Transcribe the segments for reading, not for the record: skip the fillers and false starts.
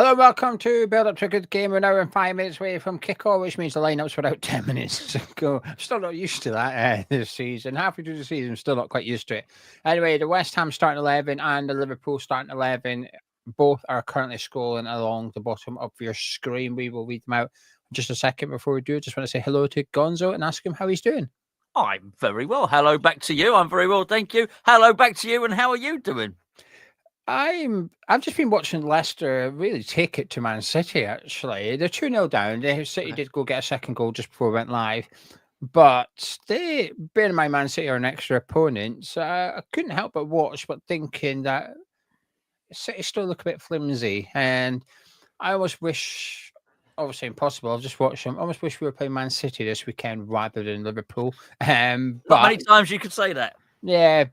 Hello, welcome to Build Up to a Good Game. We're now in 5 minutes away from kickoff, which means the lineup's were out 10 minutes ago. I'm still not used to that this season. Halfway through the season, I'm still not quite used to it. Anyway, the West Ham starting 11 and the Liverpool starting 11 both are currently scrolling along the bottom of your screen. We will read them out in just a second. Before we do, just want to say hello to Gonzo and ask him how he's doing. I'm very well. Hello back to you. I'm very well, thank you. Hello back to you. And how are you doing? I've just been watching Leicester really take it to Man City, actually. They're 2-0 down. City did go get a second goal just before we went live. But they, bear in mind, Man City are an extra opponent. So I couldn't help but watch, but thinking that City still look a bit flimsy. And I almost wish, obviously impossible, I've just watched them. I almost wish we were playing Man City this weekend rather than Liverpool. Not many times you could say that. Yeah,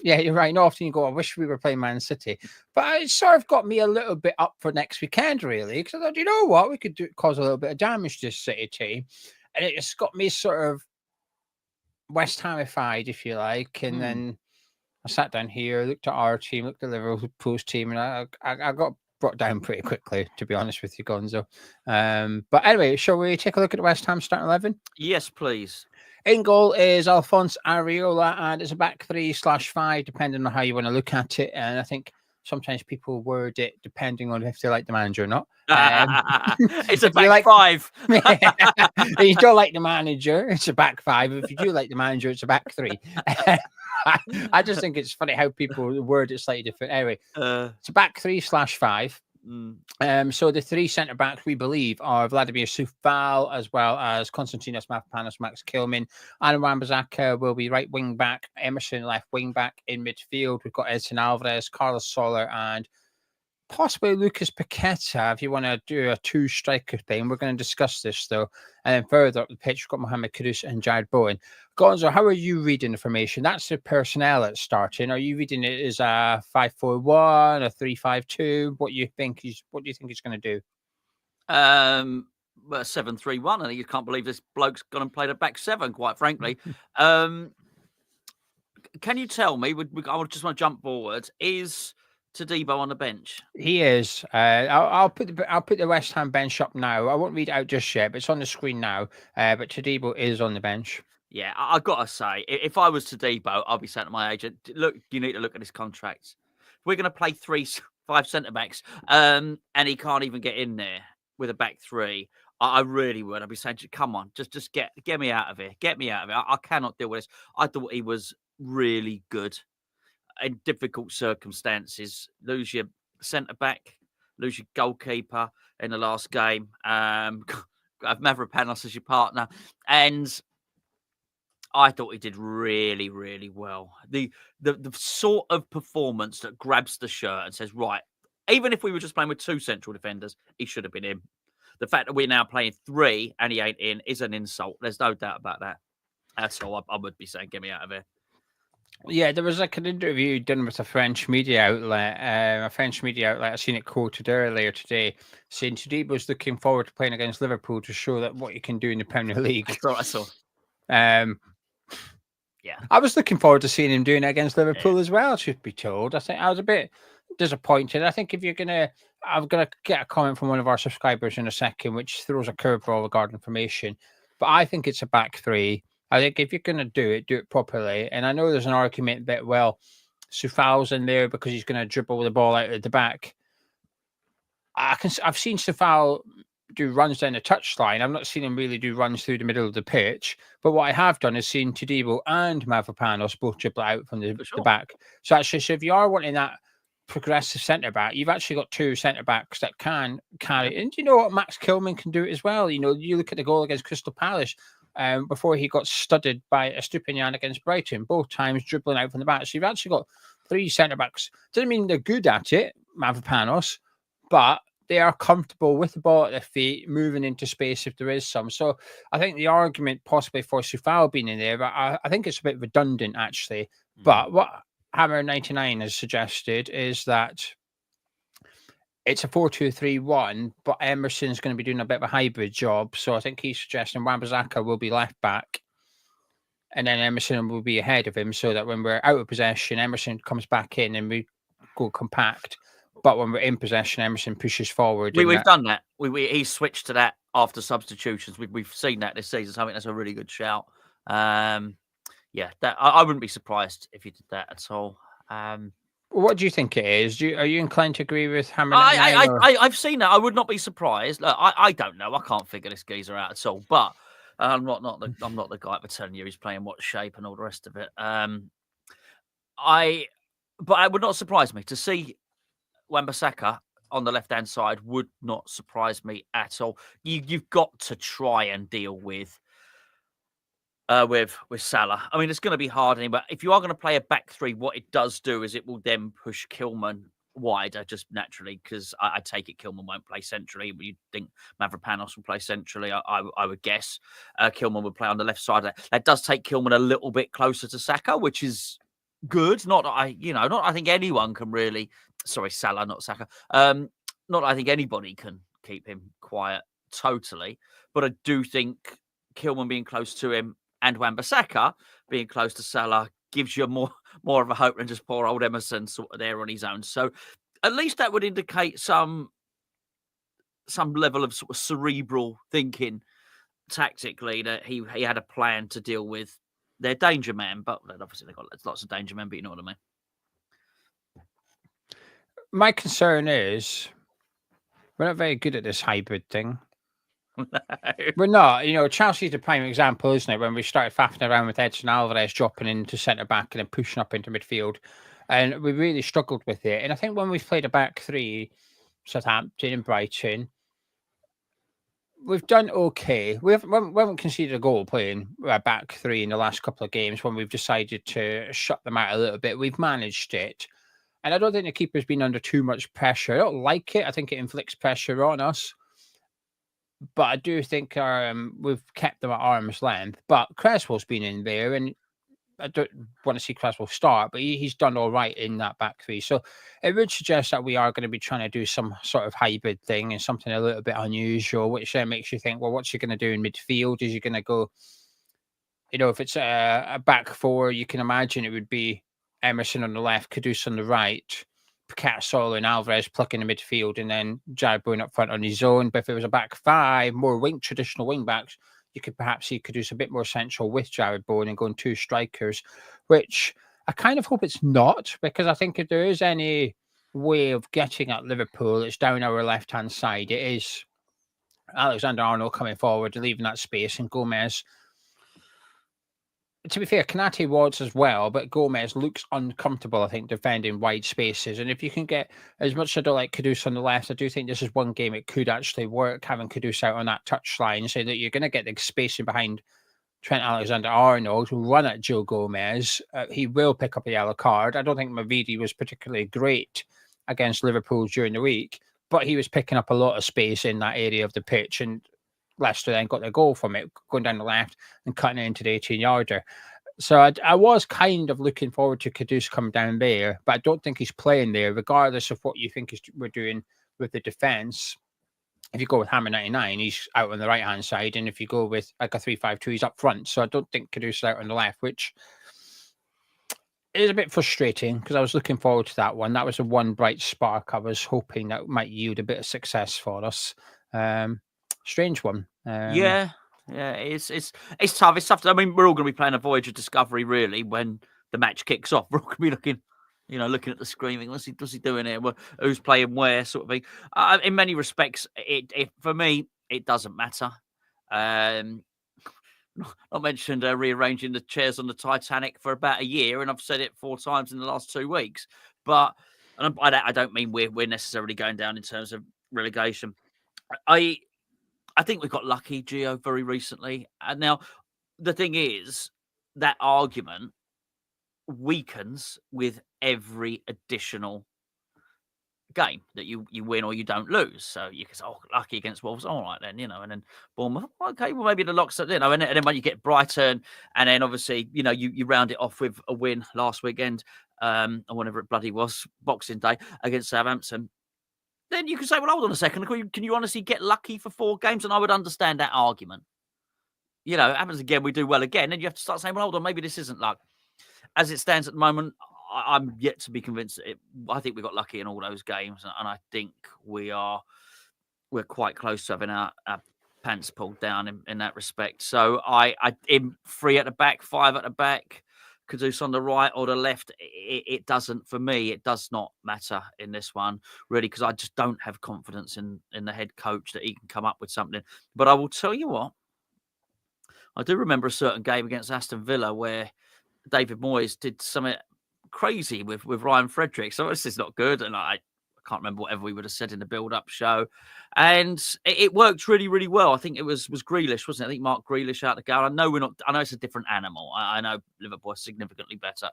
yeah, you're right. Not often you go, I wish we were playing Man City. But it sort of got me a little bit up for next weekend, really. Because I thought, you know what? We could cause a little bit of damage to this City team. And it just got me sort of West Hamified, if you like. And then I sat down here, looked at our team, looked at Liverpool's team, and I got brought down pretty quickly, to be honest with you, Gonzo. But anyway, shall we take a look at the West Ham starting 11? Yes, please. In goal is Alphonse Areola, and it's a back 3/5, depending on how you want to look at it. And I think sometimes people word it depending on if they like the manager or not. It's a back five. If you don't like the manager, it's a back five. If you do like the manager, it's a back three. I just think it's funny how people word it slightly different. Anyway, it's a back 3/5. So the three centre backs we believe are Vladimir Soufal, as well as Konstantinos Mavropanos, Max Kilman, and Wan-Bissaka will be right wing back, Emerson left wing back. In midfield, we've got Edson Alvarez, Carlos Soler, and possibly Lucas Paqueta, if you want to do a two-striker thing. We're going to discuss this, though. And then further up the pitch, we've got Mohamed Kudus and Jared Bowen. Gonzo, how are you reading the formation? That's the personnel that's starting. Are you reading it as a 5-4-1, a 3-5-2? What do you think he's going to do? Well, 7-3-1, and you can't believe this bloke's gone and played a back seven, quite frankly. Can you tell me, I just want to jump forward, is Todibo on the bench? He is. I'll put the West Ham bench up now. I won't read it out just yet, but it's on the screen now. But Todibo is on the bench. Yeah, I've got to say, if I was Todibo, I'd be saying to my agent, look, you need to look at his contract. We're going to play 5 centre-backs, and he can't even get in there with a back three. I really would. I'd be saying, come on, just get me out of here. Get me out of it. I cannot deal with this. I thought he was really good in difficult circumstances. Lose your centre-back, lose your goalkeeper in the last game, have Mavropanos as your partner, and I thought he did really, really well. The sort of performance that grabs the shirt and says, right, even if we were just playing with 2 central defenders, he should have been in. The fact that we're now playing 3 and he ain't in is an insult. There's no doubt about that. That's all I would be saying. Get me out of here. Yeah, there was like an interview done with a French media outlet. I've seen it quoted earlier today, saying Todibo's looking forward to playing against Liverpool to show that what you can do in the Premier League. That's what I saw. Yeah, I was looking forward to seeing him doing it against Liverpool as well, should be told. I think I was a bit disappointed. I think I'm gonna get a comment from one of our subscribers in a second, which throws a curveball regarding information. But I think it's a back three. I think if you're gonna do it properly. And I know there's an argument that, well, Soufal's in there because he's gonna dribble the ball out at the back. I've seen Soufal do runs down the touchline. I've not seen him really do runs through the middle of the pitch. But what I have done is seen Todibo and Mavropanos both dribble out from the back. So actually, if you are wanting that progressive centre back, you've actually got 2 centre backs that can carry. And you know what, Max Kilman can do it as well. You know, you look at the goal against Crystal Palace before he got studded by Estupiñán against Brighton, both times dribbling out from the back. So you've actually got 3 centre backs. Doesn't mean they're good at it, Mavropanos, but they are comfortable with the ball at their feet, moving into space if there is some. So I think the argument possibly for Soufal being in there, but I think it's a bit redundant actually. But what Hammer 99 has suggested is that it's a 4-2-3-1, but Emerson's going to be doing a bit of a hybrid job. So I think he's suggesting Wan-Bissaka will be left back, and then Emerson will be ahead of him, so that when we're out of possession, Emerson comes back in and we go compact. But when we're in possession, Emerson pushes forward. We've done that. He's switched to that after substitutions. We've seen that this season. So I think that's a really good shout. Yeah, that I wouldn't be surprised if he did that at all. What do you think it is? Are you inclined to agree with Hammer? I've seen that. I would not be surprised. Look, I don't know. I can't figure this geezer out at all. But I'm not the guy for telling you he's playing what shape and all the rest of it. But it would not surprise me to see Wan-Bissaka on the left-hand side. Would not surprise me at all. You've got to try and deal with Salah. I mean, it's going to be hard anyway. If you are going to play a back three, what it does do is it will then push Kilman wider, just naturally, because I take it Kilman won't play centrally. But you'd think Mavropanos will play centrally. I would guess Kilman would play on the left side. That does take Kilman a little bit closer to Saka, which is good. Not that I think anyone can really. Sorry, Salah, not Saka. Not that I think anybody can keep him quiet totally, but I do think Kilman being close to him and Wan-Bissaka being close to Salah gives you more of a hope than just poor old Emerson sort of there on his own. So at least that would indicate some level of sort of cerebral thinking tactically, that he had a plan to deal with their danger man. But obviously they've got lots of danger men, but you know what I mean. My concern is we're not very good at this hybrid thing. No. We're not. Chelsea's the prime example, isn't it? When we started faffing around with Edson Alvarez dropping into centre back and then pushing up into midfield, and we really struggled with it. And I think when we've played a back three, Southampton and Brighton, we've done okay. We haven't conceded a goal playing a back three in the last couple of games. When we've decided to shut them out a little bit, we've managed it. And I don't think the keeper's been under too much pressure. I don't like it. I think it inflicts pressure on us. But I do think we've kept them at arm's length. But Cresswell's been in there, and I don't want to see Cresswell start, but he's done all right in that back three. So it would suggest that we are going to be trying to do some sort of hybrid thing and something a little bit unusual, which then makes you think, well, what's he going to do in midfield? Is he going to go, if it's a back four, you can imagine it would be Emerson on the left, Kudus on the right, Picasso and Alvarez plucking the midfield, and then Jared Bowen up front on his own. But if it was a back five, more traditional wing backs, you could perhaps see Kudus a bit more central with Jared Bowen and going two strikers, which I kind of hope it's not, because I think if there is any way of getting at Liverpool, it's down our left-hand side. It is Alexander-Arnold coming forward and leaving that space, and Gomez. To be fair, Kanate was as well, but Gomez looks uncomfortable, I think, defending wide spaces. And if you can get, as much as I don't like Kudus on the left, I do think this is one game it could actually work, having Kudus out on that touchline, so that you're going to get the spacing behind Trent Alexander-Arnold, who run at Joe Gomez. He will pick up a yellow card. I don't think Mavidi was particularly great against Liverpool during the week, but he was picking up a lot of space in that area of the pitch, and Leicester then got their goal from it, going down the left and cutting it into the 18-yarder. So I was kind of looking forward to Kudus coming down there, but I don't think he's playing there, regardless of what you think we're doing with the defence. If you go with Hammer 99, he's out on the right-hand side, and if you go with like a 3-5-2, he's up front. So I don't think Kudus is out on the left, which is a bit frustrating, because I was looking forward to that one. That was the one bright spark I was hoping that might yield a bit of success for us. Strange one. Yeah, it's tough. It's tough. I mean, we're all going to be playing a Voyage of Discovery, really, when the match kicks off. We're all going to be looking at the screen, what's he doing here? Who's playing where, sort of thing. In many respects, it for me, it doesn't matter. Not mentioned rearranging the chairs on the Titanic for about a year, and I've said it 4 times in the last 2 weeks. But I don't mean we're necessarily going down in terms of relegation. I think we got lucky, Gio, very recently. And now the thing is, that argument weakens with every additional game that you win or you don't lose. So you can say, lucky against Wolves, all right then, and then Bournemouth, okay, well, maybe the locks up, and then when you get Brighton, and then obviously, you round it off with a win last weekend, or whenever it bloody was, Boxing Day, against Southampton. Then you can say, well, hold on a second. Can you honestly get lucky for 4 games? And I would understand that argument. It happens again, we do well again. And you have to start saying, well, hold on, maybe this isn't luck. As it stands at the moment, I'm yet to be convinced. I think we got lucky in all those games, and I think we're quite close to having our pants pulled down in that respect. So I in 3 at the back, 5 at the back, Kudus on the right or the left. It doesn't, for me, it does not matter in this one, really, because I just don't have confidence in the head coach that he can come up with something. But I will tell you what, I do remember a certain game against Aston Villa where David Moyes did something crazy with Ryan Fredericks. So this is not good, and I can't remember whatever we would have said in the build-up show, and it worked really, really well. I think it was Grealish, wasn't it? I think Mark Grealish out the goal. I know it's a different animal. I know Liverpool are significantly better.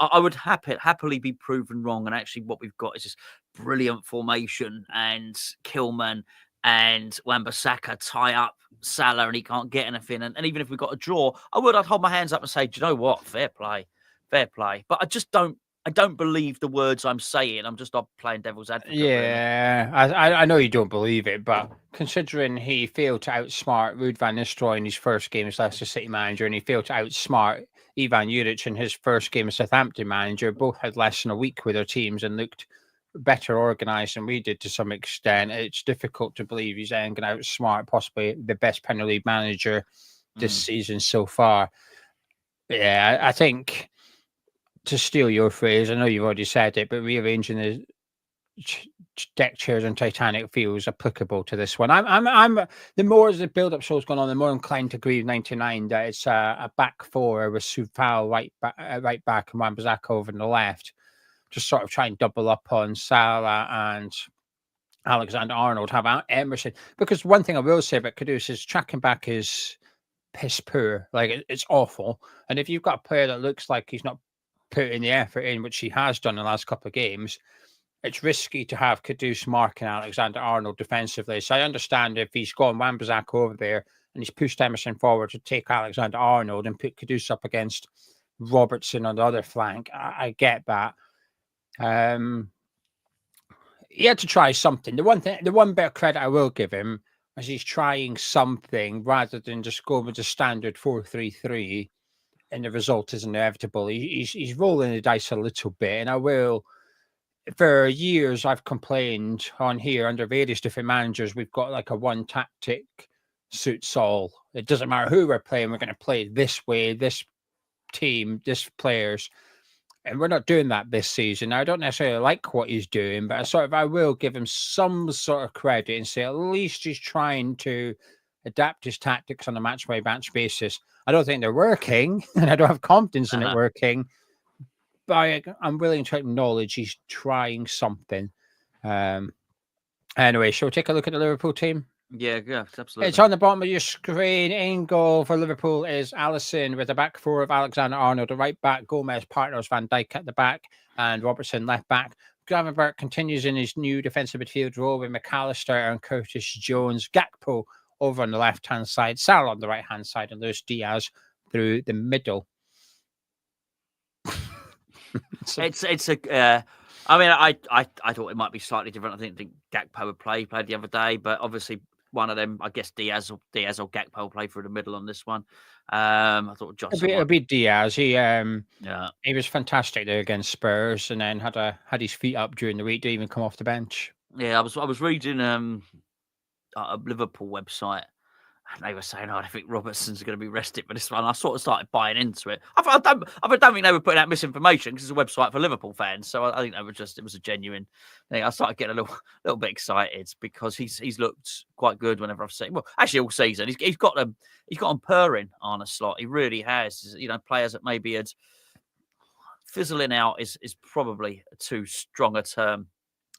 I would happily be proven wrong, and actually, what we've got is just brilliant formation, and Kilman and Wan-Bissaka tie up Salah, and he can't get anything. And even if we got a draw, I'd hold my hands up and say, do you know what? Fair play. But I just don't. I don't believe the words I'm saying. I'm just not playing devil's advocate. Yeah, I know you don't believe it, but considering he failed to outsmart Ruud van Nistelrooy in his first game as Leicester City manager, and he failed to outsmart Ivan Juric in his first game as Southampton manager, both had less than a week with their teams and looked better organised than we did to some extent. It's difficult to believe he's then going to outsmart possibly the best Premier League manager this season so far. Yeah, I think, to steal your phrase, I know you've already said it, but rearranging the deck chairs on Titanic feels applicable to this one. I'm the more as the build-up show's gone on, the more inclined to agree with 99 that it's a back four with Soufal right back and Wan-Bissaka over on the left, just sort of try and double up on Salah and Alexander-Arnold, have Emerson. Because one thing I will say about Kudus is tracking back is piss poor. Like, it's awful. And if you've got a player that looks like he's not putting the effort in, which he has done in the last couple of games, it's risky to have Kudus marking Alexander-Arnold defensively. So I understand if he's gone Wan-Bissaka over there and he's pushed Emerson forward to take Alexander-Arnold and put Kudus up against Robertson on the other flank. I get that. He had to try something. The one bit of credit I will give him is he's trying something rather than just going with the standard 4-3-3. And the result is inevitable. He's rolling the dice a little bit, and I will. For years, I've complained on here under various different managers. We've got like a one tactic suits all. It doesn't matter who we're playing. We're going to play this way, this team, this players, and we're not doing that this season. I don't necessarily like what he's doing, but I will give him some sort of credit and say at least he's trying to adapt his tactics on a match-by-match basis. I don't think they're working, and I don't have confidence in it working, but I'm willing to acknowledge he's trying something. Anyway, shall we take a look at the Liverpool team? Yeah, absolutely. It's on the bottom of your screen. In goal for Liverpool is Alisson, with a back four of Alexander-Arnold, the right back, Gomez, partners, Van Dijk at the back, and Robertson left back. Gravenberch continues in his new defensive midfield role with McAllister and Curtis Jones. Gakpo over on the left-hand side, Salah on the right-hand side, and Luis Diaz through the middle. I thought it might be slightly different. I think Gakpo would played the other day, but obviously one of them, I guess Diaz or Gakpo will play through the middle on this one. I thought Johnson. It'll be Diaz. He was fantastic there against Spurs, and then had his feet up during the week to even come off the bench. Yeah, I was reading a Liverpool website, and they were saying, I think Robertson's going to be rested for this one. I sort of started buying into it. I don't think they were putting out misinformation because it's a website for Liverpool fans. So I think it was a genuine thing. I started getting a little bit excited because he's looked quite good whenever I've seen. Well, actually all season he's got them purring, Arne Slot. He really has. Players that maybe had fizzling out is probably a too strong a term,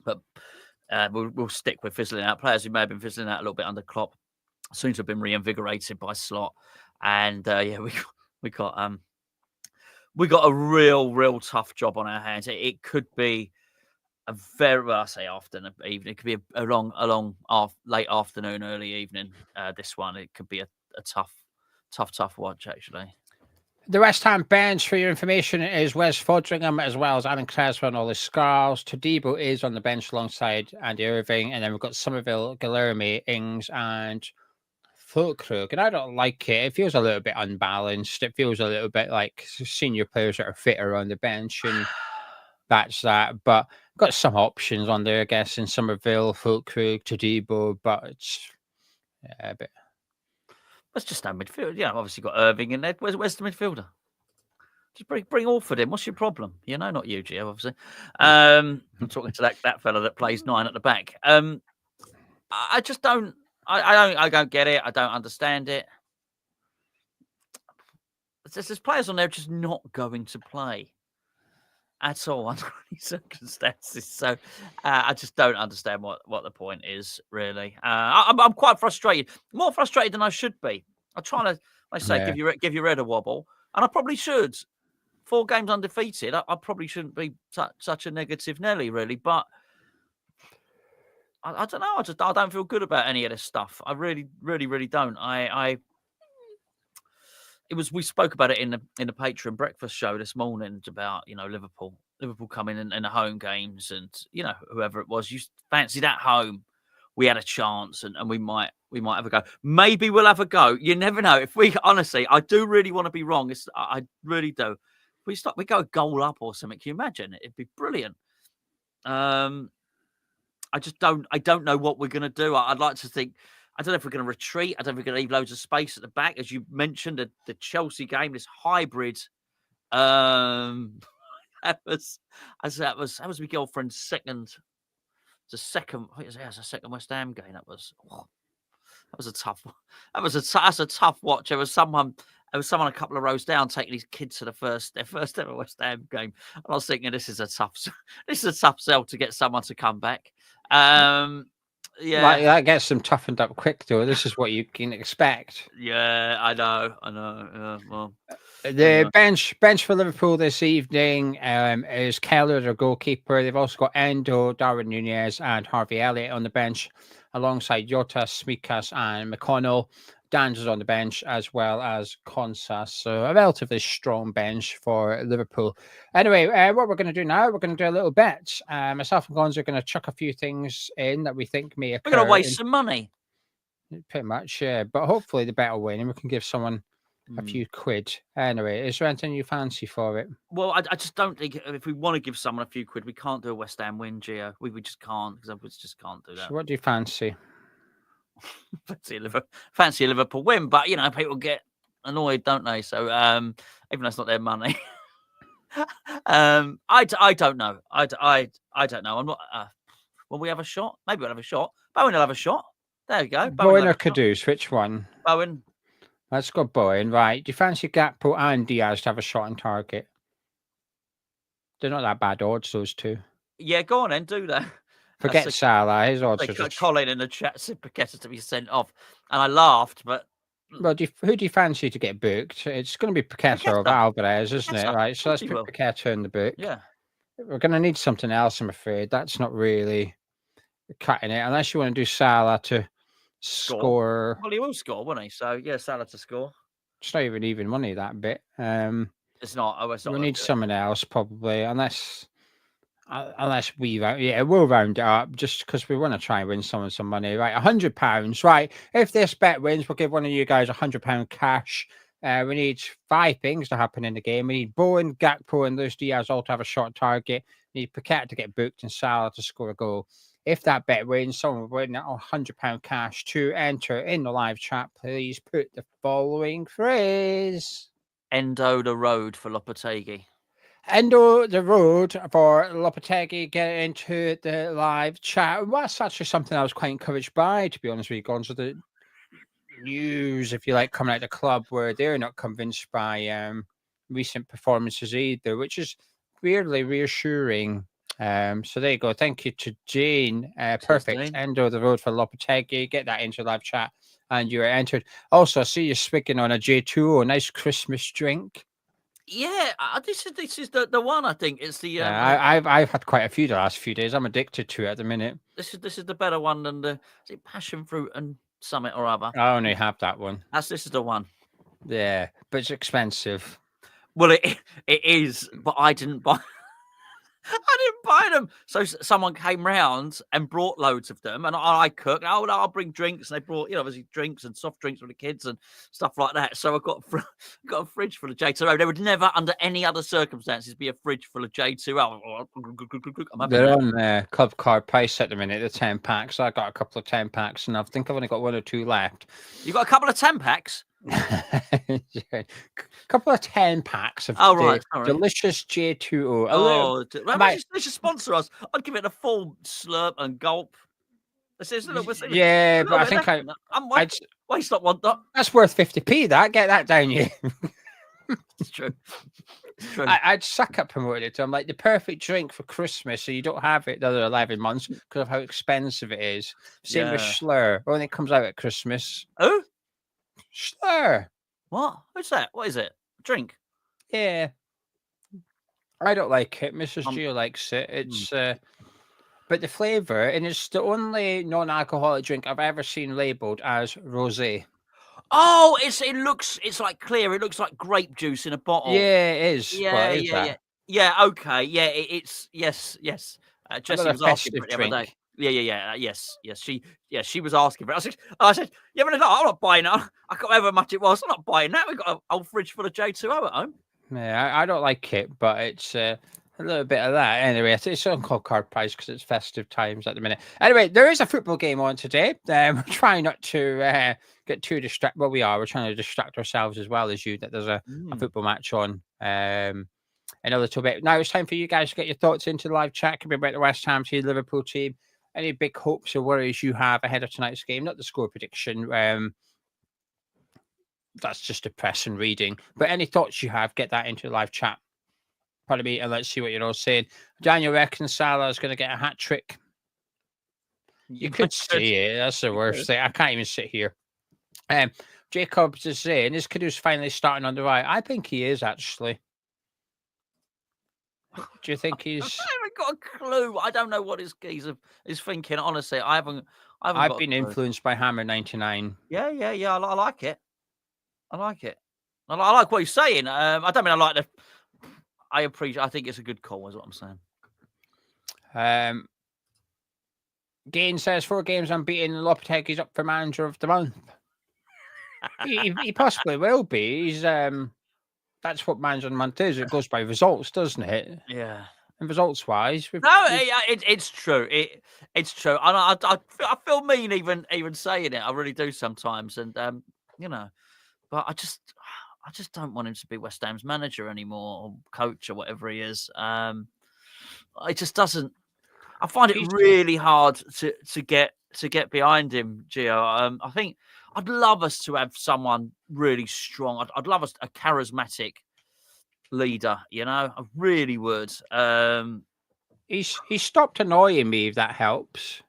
but we'll stick with fizzling out. Players who may have been fizzling out a little bit under Klopp seem to have been reinvigorated by Slot, and we got a real tough job on our hands. It could be a very, well, I say afternoon, evening. It could be a long late afternoon, early evening. This one, it could be a tough watch actually. The West Ham bench, for your information, is Wes Fodringham as well as Alan Creswell and Ollie Scarles. Todibo is on the bench alongside Andy Irving, and then we've got Somerville, Guilherme, Ings, and Fulkrug, and I don't like it. It feels a little bit unbalanced. It feels a little bit like senior players that are fitter on the bench, and that's that. But got some options on there, I guess, in Somerville, Fulkrug, Todibo, but it's a bit. Let's just no midfield. Yeah, obviously got Irving in there. Where's the midfielder? Just bring Orford in. What's your problem? You know, not you, Gio, obviously. I'm talking to that fella that plays 9 at the back. I just don't. I don't get it. I don't understand it. There's players on there just not going to play at all under any circumstances. So I just don't understand what the point is, really. I'm quite frustrated. More frustrated than I should be. I'm trying to, like I say, give your head a wobble, and I probably should. 4 games undefeated. I probably shouldn't be such a negative Nelly, really. But I don't know. I don't feel good about any of this stuff. I really, really, really don't. We spoke about it in the Patreon breakfast show this morning about, you know, Liverpool coming in the home games, and, you know, whoever it was, you fancied at home we had a chance, and we might have a go. Maybe we'll have a go. You never know. If we honestly, I do really want to be wrong. I really do. If we go a goal up or something, can you imagine? It'd be brilliant. I don't know what we're gonna do. I'd like to think. I don't know if we're going to retreat. I don't know if we're going to leave loads of space at the back. As you mentioned, the Chelsea game, this hybrid. That was my girlfriend's second. The second. It was a second West Ham game. That was a tough. That's a tough watch. There was someone a couple of rows down taking his kids to their first ever West Ham game, and I was thinking, this is a tough sell to get someone to come back. Yeah, like, that gets them toughened up quick, though. This is what you can expect. Yeah, I know. Well, the bench for Liverpool this evening is Keller, their goalkeeper. They've also got Endo, Darwin Nunez, and Harvey Elliott on the bench, alongside Jota, Smikas, and McConnell. Dan's is on the bench, as well as Konsas. So a relatively strong bench for Liverpool. Anyway, what we're going to do now, we're going to do a little bet. Myself and Gonz are going to chuck a few things in that we think may occur. We're going to waste some money. Pretty much, yeah. But hopefully the bet will win, and we can give someone a few quid. Anyway, is there anything you fancy for it? Well, I just don't think if we want to give someone a few quid, we can't do a West Ham win, Gio. We just can't, because we just can't do that. So what do you fancy? Fancy a Liverpool win, but, you know, people get annoyed, don't they? So even though it's not their money, I don't know. I don't know. I'm not. Will we have a shot? Maybe we'll have a shot. Bowen will have a shot. There you go. Bowen or Kudus? Which one? Bowen. Let's go Bowen. Right. Do you fancy Gakpo and Diaz to have a shot on target? They're not that bad odds, those two. Yeah, go on then, do that. Forget Salah. His odds are just... Colin in the chat said Paqueta to be sent off, and I laughed. But well, who do you fancy to get booked? It's going to be Paqueta or Alvarez, isn't it? Right. So let's put Paqueta in the book. Yeah. We're going to need something else, I'm afraid. That's not really cutting it, unless you want to do Salah to score. Well, he will score, won't he? So yeah, Salah to score. It's not even money, that bit. It's not. Oh, it's not. We need someone else probably, unless we'll round it up just because we want to try and win someone some money. Right, £100. Right, if this bet wins, we'll give one of you guys £100 cash. We need 5 things to happen in the game. We need Bowen, Gakpo, and Luis Diaz all to have a shot target. We need Paqueta to get booked and Salah to score a goal. If that bet wins, someone will win £100 cash. To enter in the live chat, please put the following phrase: Endo the road for Lopetegui. Endo the road for Lopetegui. Get into the live chat. Well, that's actually something I was quite encouraged by, to be honest with you, Gonzo. The news, if you like, coming out of the club where they're not convinced by recent performances either, which is weirdly reassuring. So there you go. Thank you to Jane. Perfect. Jane. Endo the road for Lopetegui. Get that into live chat, and you're entered. Also, I see you speaking on a J2, a nice Christmas drink. Yeah, this is the one. I think it's the. I've had quite a few the last few days. I'm addicted to it at the minute. This is the better one than the passion fruit and something or other. I only have that one. This is the one. Yeah, but it's expensive. Well, it is, but I didn't buy. I didn't buy them. So someone came round and brought loads of them, and I cooked. Oh, no, I'll bring drinks. And they brought, obviously drinks and soft drinks for the kids and stuff like that. So I got a fridge full of J2O. There would never, under any other circumstances, be a fridge full of J2O. I'm They're on club card price at the minute. The 10 packs. I got a couple of 10 packs, and I think I've only got 1 or 2 left. You got a couple of 10 packs? A couple of 10 packs of delicious J2O. Oh, they should sponsor us. I'd give it a full slurp and gulp. But I think why stop want that? That's worth 50p. Get that down, you. It's true. It's true. I'd suck at promoting it. I'm like the perfect drink for Christmas, so you don't have it the other 11 months because of how expensive it is. Same with Slur. When it comes out at Christmas. Oh. Slur. What? What's that? What is it? Drink? Yeah. I don't like it. Mrs. Gio likes it. It's but the flavour, and it's the only non-alcoholic drink I've ever seen labelled as rosé. Oh, it's like clear. It looks like grape juice in a bottle. Yeah, it is. Yeah. Okay. Yeah, it's yes. Jessie was asking for it the other day. Yes. She was asking for it. I said, yeah, but I'm not buying it. I can't remember how much it was. I'm not buying that. We've got an old fridge full of J2O at home. Yeah, I don't like it, but it's a little bit of that. Anyway, it's on club card price because it's festive times at the minute. Anyway, there is a football game on today. We're trying not to get too distracted. Well, we are. We're trying to distract ourselves as well as you. That there's a football match on. In a little bit. Now it's time for you guys to get your thoughts into the live chat. Could be about the West Ham team, Liverpool team. Any big hopes or worries you have ahead of tonight's game? Not the score prediction. That's just a press and reading. But any thoughts you have, get that into the live chat. Pardon me, and let's see what you're all saying. Daniel reckons Salah is going to get a hat trick. You could see it. That's the worst thing. I can't even sit here. Jacobs is saying, is Kudus finally starting on the right? I think he is, actually. Do you think he's? I haven't got a clue. I don't know what he's thinking. Honestly, I've been influenced by Hammer 99. Yeah. I like it. I like what he's saying. I don't mean I like the. I appreciate. I think it's a good call. Is what I'm saying. Gain says 4 games unbeaten. Lopetegui's up for manager of the month. he possibly will be. He's That's what manager of the month is. It goes by results, doesn't it? Yeah. And results-wise, it's true. It's true. And I feel mean even saying it. I really do sometimes. And but I just don't want him to be West Ham's manager anymore, or coach, or whatever he is. It just doesn't. I find it really hard to get behind him, Gio. I think I'd love us to have someone really strong. I'd love us a charismatic leader. I really would. He stopped annoying me, if that helps.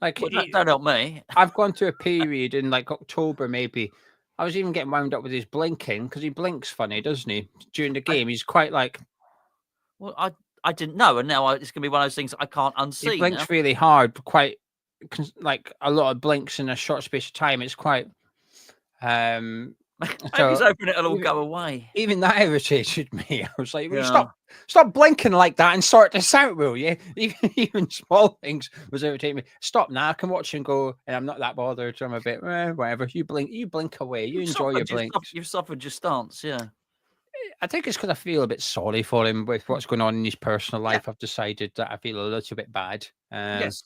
Like, don't help me. I've gone through a period in like October, maybe. I was even getting wound up with his blinking because he blinks funny, doesn't he? During the game, he's quite like. Well, I didn't know, and now it's going to be one of those things I can't unsee. He blinks really hard, quite like a lot of blinks in a short space of time. It's quite. Maybe he's hoping it'll all go away. Even that irritated me. I was like, stop blinking like that and sort this out, will you? Even small things was irritating me. Stop now. I can watch and go, and I'm not that bothered. So I'm a bit, whatever. You blink away. You enjoy your blinks. You've suffered your stance, yeah. I think it's because I feel a bit sorry for him with what's going on in his personal life. I've decided that I feel a little bit bad. Yes.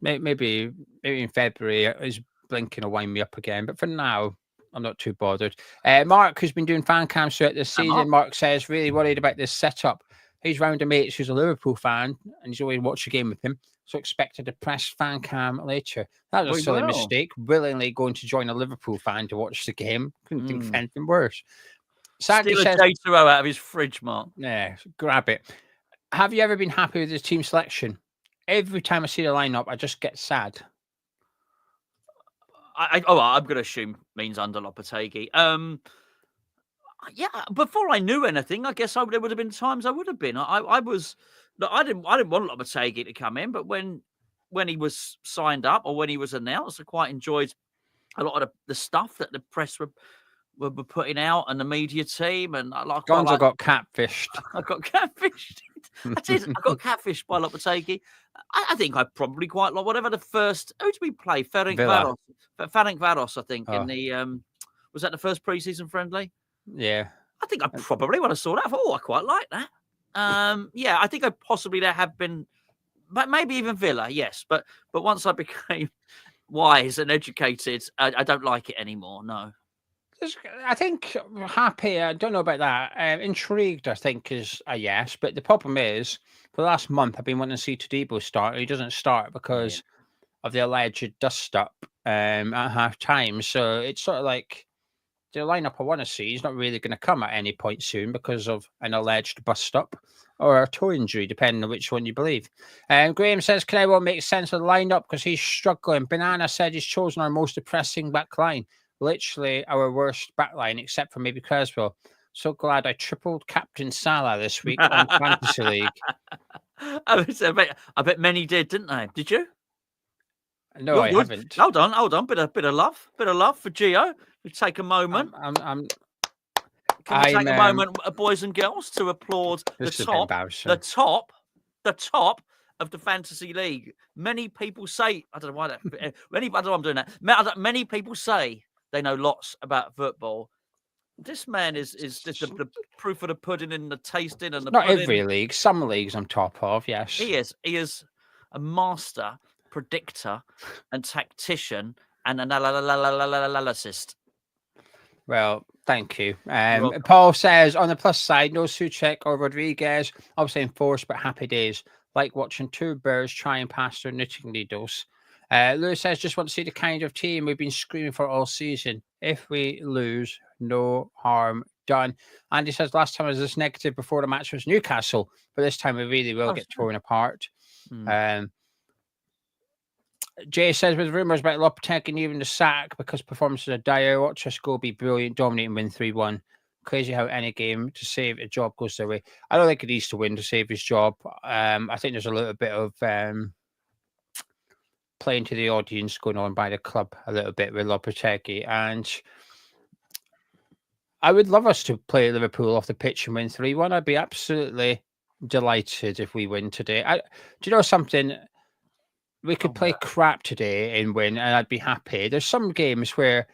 Maybe in February his blinking will wind me up again. But for now, I'm not too bothered. Mark, who's been doing fan cams throughout this season, Mark says, really worried about this setup. He's round a mate who's a Liverpool fan, and he's always watched a game with him. So expected a press fan cam later. That was a silly mistake. Willingly going to join a Liverpool fan to watch the game. Couldn't think of anything worse. Sadly, steal a J2O out of his fridge, Mark. Yeah, grab it. Have you ever been happy with his team selection? Every time I see the lineup, I just get sad. I'm going to assume means under Lopetegui. Yeah, before I knew anything, I guess there would have been times I would have been. I didn't want Lopetegui to come in, but when he was signed up or when he was announced, I quite enjoyed a lot of the stuff that the press were putting out and the media team. And Gonzo got catfished. I got catfished. I did. I got catfished by Lopetegui. I think I probably quite like whatever the first. Who did we play? Villa. Ferencvaros, I think, in Oh. the was that the first pre-season friendly? Yeah. I think I probably when I saw that, I thought, oh, I quite like that. Yeah, I think possibly there have been, but maybe even Villa, yes. But once I became wise and educated, I don't like it anymore. No. I think happy. I don't know about that. Intrigued, I think, is a yes. But the problem is, for the last month, I've been wanting to see Todibo start. He doesn't start because of the alleged dust up at half time. So it's sort of like the lineup I want to see is not really going to come at any point soon because of an alleged bust up or a toe injury, depending on which one you believe. Graham says, Canelo won't make sense of the lineup because he's struggling. Banana said he's chosen our most depressing back line. Literally our worst back line, except for maybe Creswell. So glad I tripled Captain Salah this week on Fantasy League. I bet many did, didn't they? Did you? No, I haven't. Hold on. Bit of love for Gio. We take a moment. Can we take a moment, boys and girls, to applaud the top of the Fantasy League. Many people say, I don't know why that. I don't know why I'm doing that. Many people say they know lots about football. This man is just the proof of the pudding and the tasting and the not pudding. Every league. Some leagues I'm top of. Yes, he is. He is a master predictor and tactician and an analyst. Well, thank you. Paul says, on the plus side, no Soucek or Rodriguez. Obviously enforced, but happy days. Like watching two birds try and pass their knitting needles. Lewis says, just want to see the kind of team we've been screaming for all season. If we lose, no harm done. Andy says, last time I was this negative before the match was Newcastle, but this time we really will get torn apart. Jay says, with rumours about Lopetegui even the sack because performances are dire, watch us go be brilliant, dominate and win 3-1. Crazy how any game to save a job goes their way. I don't think it needs to win to save his job. I think there's a little bit of playing to the audience going on by the club a little bit with Lopetegui. And I would love us to play Liverpool off the pitch and win 3-1. I'd be absolutely delighted if we win today. Do you know something? We could play crap today and win, and I'd be happy. There's some games where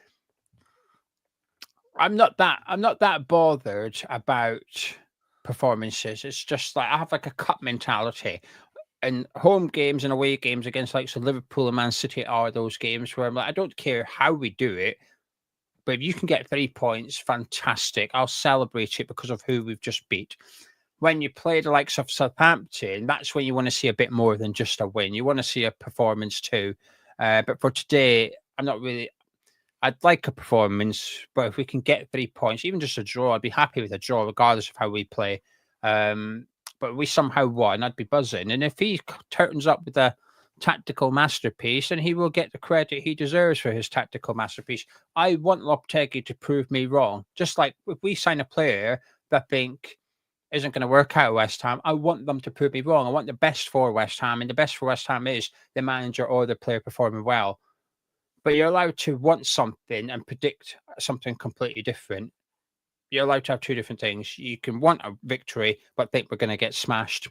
I'm not that bothered about performances. It's just like I have like a cup mentality. And home games and away games against like Liverpool and Man City are those games where I'm like, I don't care how we do it, but if you can get 3 points, fantastic. I'll celebrate it because of who we've just beat. When you play the likes of Southampton, that's when you want to see a bit more than just a win. You want to see a performance too. But for today, I'd like a performance, but if we can get 3 points, even just a draw, I'd be happy with a draw, regardless of how we play. But we somehow won, I'd be buzzing. And if he turns up with a tactical masterpiece, then he will get the credit he deserves for his tactical masterpiece. I want Lopetegui to prove me wrong. Just like if we sign a player that I think isn't going to work out at West Ham, I want them to prove me wrong. I want the best for West Ham, and the best for West Ham is the manager or the player performing well. But you're allowed to want something and predict something completely different. You're allowed to have two different things. You can want a victory, but think we're going to get smashed.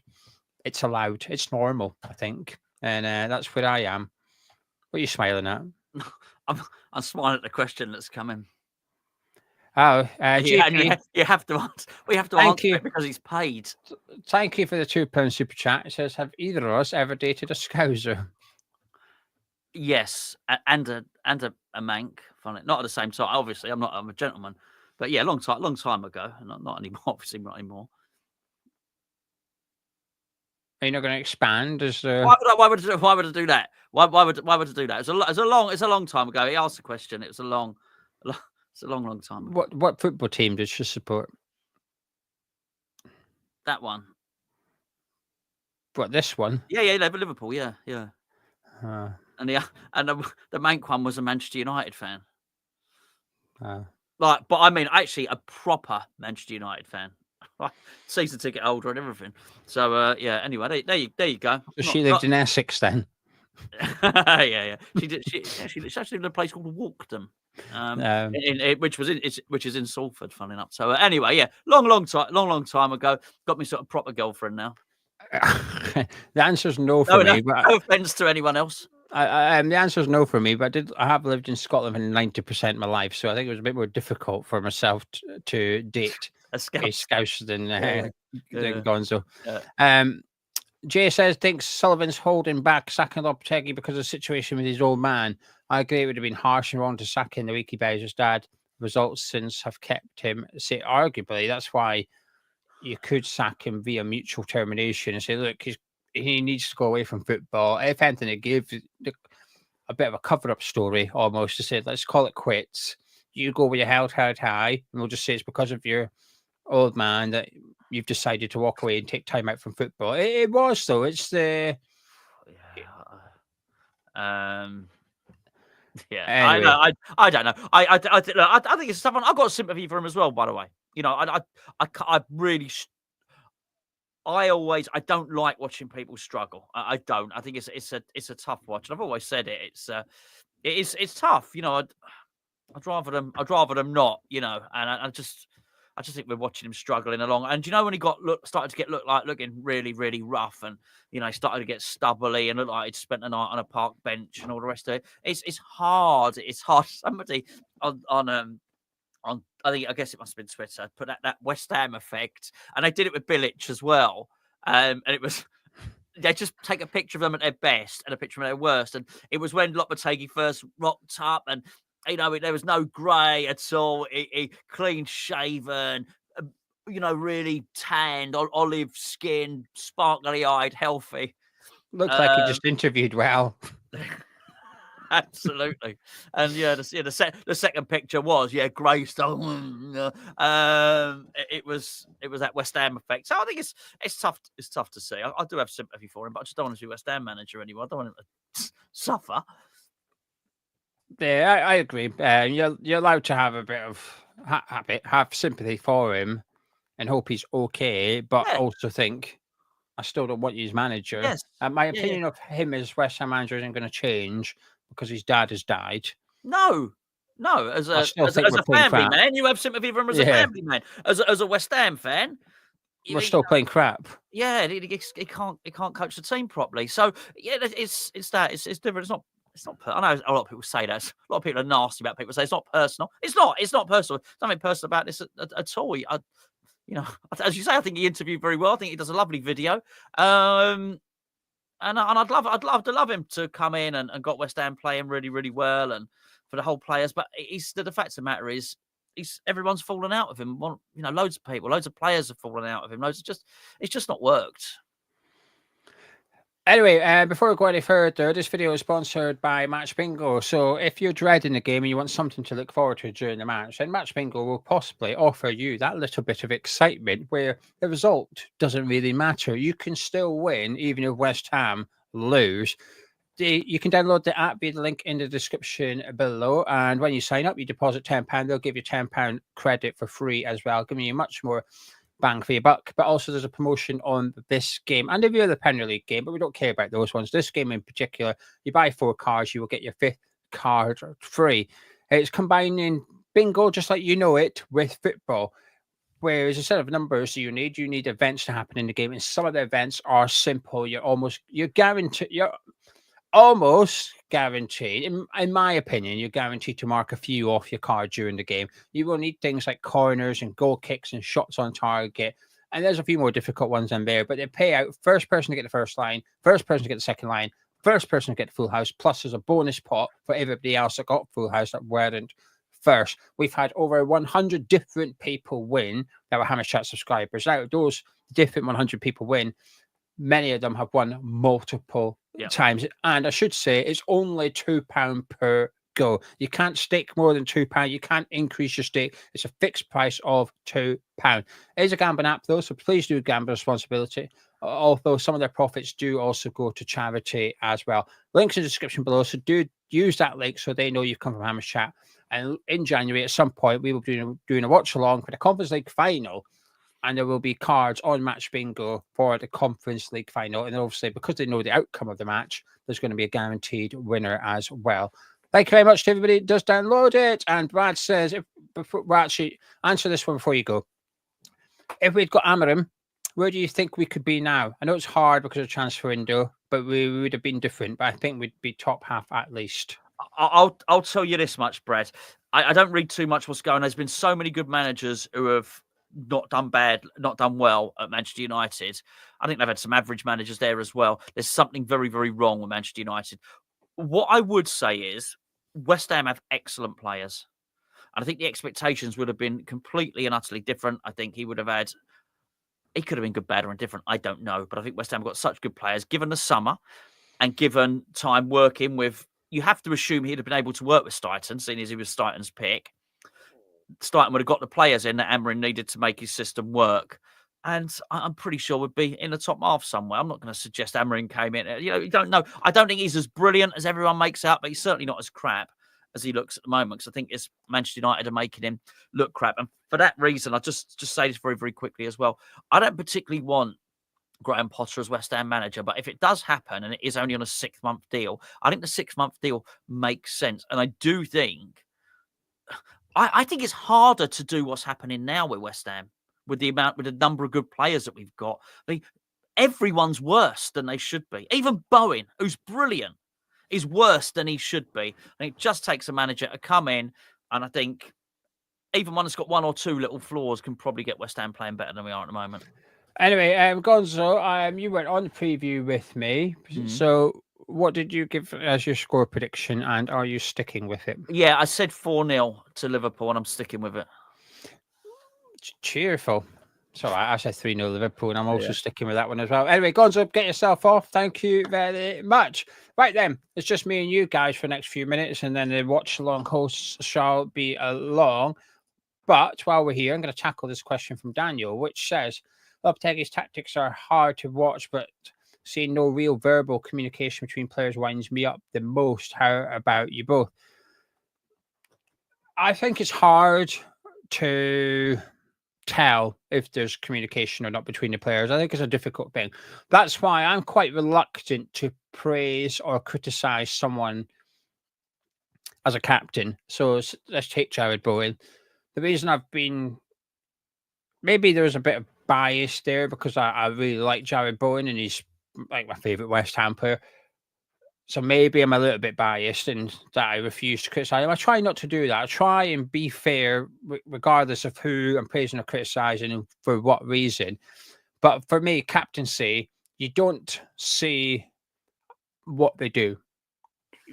It's allowed. It's normal, I think. And that's where I am. What are you smiling at? I'm smiling at the question that's coming. Oh, GP, you have to answer. We have to answer it because he's paid. Thank you for the £2 super chat. It says, have either of us ever dated a Scouser? Yes, and a mank. Funny, not at the same time. Obviously, I'm a gentleman, but yeah, long time ago. Not anymore. Obviously, not anymore. Are you not going to expand? Why would I do that? Why would I do that? It's a long time ago. He asked the question. It was a long time ago. What football team did she support? That one. What, this one? Yeah, Liverpool. Yeah. And the mank one was a Manchester United fan. But I mean, actually, a proper Manchester United fan. Season ticket holder and everything. So yeah. Anyway, there you go. She lived in Essex then. Yeah. She did. She actually lived in a place called Walkden, which is in Salford. Funny enough. So anyway, yeah, long time ago. Got me sort of proper girlfriend now. The answer's no for me. But No offense to anyone else. the answer's no for me. But I have lived in Scotland for 90% of my life, so I think it was a bit more difficult for myself to date A a Scouse. Scouse than Yeah. Gonzo. Yeah. Jay says, thinks Sullivan's holding back sacking Lopetegui because of the situation with his old man. I agree it would have been harsh and wrong to sack him the week he buries his dad. Results since have kept him. Say, arguably, that's why you could sack him via mutual termination and say, look, he needs to go away from football. If anything, it gave a bit of a cover-up story almost to say, let's call it quits. You go with your head held high, and we'll just say it's because of your old man that you've decided to walk away and take time out from football. It was though. It's the yeah. Anyway. I don't know. I think it's someone. I've got sympathy for him as well. By the way, you know, I really. I don't like watching people struggle. I don't. I think it's a tough watch, and I've always said it. It's tough. You know, I'd rather them not. You know, and I just think we're watching him struggling along. And you know, when he started to looking really, really rough, and you know, he started to get stubbly and looked like he'd spent the night on a park bench and all the rest of it. It's hard. It's hard. Somebody on I guess it must have been Twitter, put that West Ham effect, and they did it with Bilic as well. And it was they just take a picture of them at their best and a picture of them at their worst. And it was when Lopetegui first rocked up, and you know there was no grey at all. He clean shaven, you know, really tanned, olive skin, sparkly eyed, healthy. Looks like he just interviewed well. Absolutely, and the second picture was Greystone. It was that West Ham effect. So I think it's tough. It's tough to see. I do have sympathy for him, but I just don't want to be West Ham manager anymore. I don't want him to suffer. Yeah, I agree. You're allowed to have a bit of have sympathy for him, and hope he's okay, but also think I still don't want you as manager. Yes. My opinion of him as West Ham manager isn't going to change because his dad has died. No. As a family man, you have sympathy for him as a family man. As a West Ham fan, we're still playing crap. Yeah, he can't coach the team properly. So it's different. It's not. I know a lot of people say that. A lot of people are nasty about people say it's not personal. It's not personal. There's nothing personal about this at all. You know, as you say, I think he interviewed very well. I think he does a lovely video. And I'd love to love him to come in and got West Ham playing really, really well, and for the whole players. But the fact of the matter is, everyone's fallen out of him. Well, you know, loads of players have fallen out of him. It's just not worked. Anyway, before we go any further, this video is sponsored by Match Bingo. So if you're dreading the game and you want something to look forward to during the match, then Match Bingo will possibly offer you that little bit of excitement where the result doesn't really matter. You can still win even if West Ham lose. You can download the app via the link in the description below. And when you sign up, you deposit £10. They'll give you £10 credit for free as well, giving you much more bang for your buck. But also there's a promotion on this game and every other Premier League game, but we don't care about those ones. This game in particular, you buy 4 cards, you will get your 5th card free. It's combining bingo, just like you know it, with football. Whereas instead of numbers you need events to happen in the game. And some of the events are simple. You're almost guaranteed, in my opinion, you're guaranteed to mark a few off your card during the game. You will need things like corners and goal kicks and shots on target. And there's a few more difficult ones in there, but they pay out first person to get the first line, first person to get the second line, first person to get the full house, plus there's a bonus pot for everybody else that got full house that weren't first. We've had over 100 different people win that were Hammer Chat subscribers. Out of those different 100 people win, many of them have won multiple times. And I should say it's only £2 per go. You can't stake more than £2. You can't increase your stake. It's a fixed price of £2. It is a gambling app though, so please do gamble responsibility. Although some of their profits do also go to charity as well. Links in the description below, so do use that link so they know you've come from Hammer's Chat. And in January, at some point, we will be doing a watch along for the Conference League final. And there will be cards on Match Bingo for the Conference League final. And obviously, because they know the outcome of the match, there's going to be a guaranteed winner as well. Thank you very much to everybody that does download it. And Brad says, we'll actually answer this one before you go. If we'd got Amarim, Where do you think we could be now? I know it's hard because of transfer window, but we would have been different. But I think we'd be top half at least. I'll tell you this much, Brett. I don't read too much what's going on. There's been so many good managers who have not done well at Manchester United. I think they've had some average managers there as well. There's something very, very wrong with Manchester United. What I would say is West Ham have excellent players. And I think the expectations would have been completely and utterly different. I think he could have been good, bad, or indifferent. I don't know. But I think West Ham have got such good players, given the summer and given time working with, you have to assume he'd have been able to work with Stuyton, seeing as he was Stuyton's pick. Stuyton would have got the players in that Amorim needed to make his system work. And I'm pretty sure would be in the top half somewhere. I'm not going to suggest Amorim came in. You don't know. I don't think he's as brilliant as everyone makes out, but he's certainly not as crap as he looks at the moment. Because I think it's Manchester United are making him look crap. And for that reason, I'll just say this very, very quickly as well. I don't particularly want Graham Potter as West Ham manager, but if it does happen and it is only on a 6-month deal, I think the 6-month deal makes sense. And I do think, I think it's harder to do what's happening now with West Ham with the number of good players that we've got. Everyone's worse than they should be. Even Bowen, who's brilliant, is worse than he should be. And it just takes a manager to come in, and I think even one that's got one or two little flaws can probably get West Ham playing better than we are at the moment. Anyway, Gonzo, you went on the preview with me. Mm-hmm. So what did you give as your score prediction, and are you sticking with it? Yeah, I said 4-0 to Liverpool, and I'm sticking with it. Cheerful. So I said 3-0 Liverpool, and I'm also sticking with that one as well. Anyway, Gonzo, get yourself off. Thank you very much. Right then, it's just me and you guys for the next few minutes, and then the watch-along hosts shall be along. But while we're here, I'm going to tackle this question from Daniel, which says, Lopetegui's tactics are hard to watch, but seeing no real verbal communication between players winds me up the most. How about you both? I think it's hard to tell if there's communication or not between the players. I think it's a difficult thing. That's why I'm quite reluctant to praise or criticize someone as a captain. So let's take Jarrod Bowen. The reason I've been, maybe there's a bit of bias there because I really like Jarrod Bowen and he's like my favourite West Ham player. So maybe I'm a little bit biased in that I refuse to criticise him. I try not to do that. I try and be fair regardless of who I'm praising or criticising and for what reason. But for me, captaincy, you don't see what they do.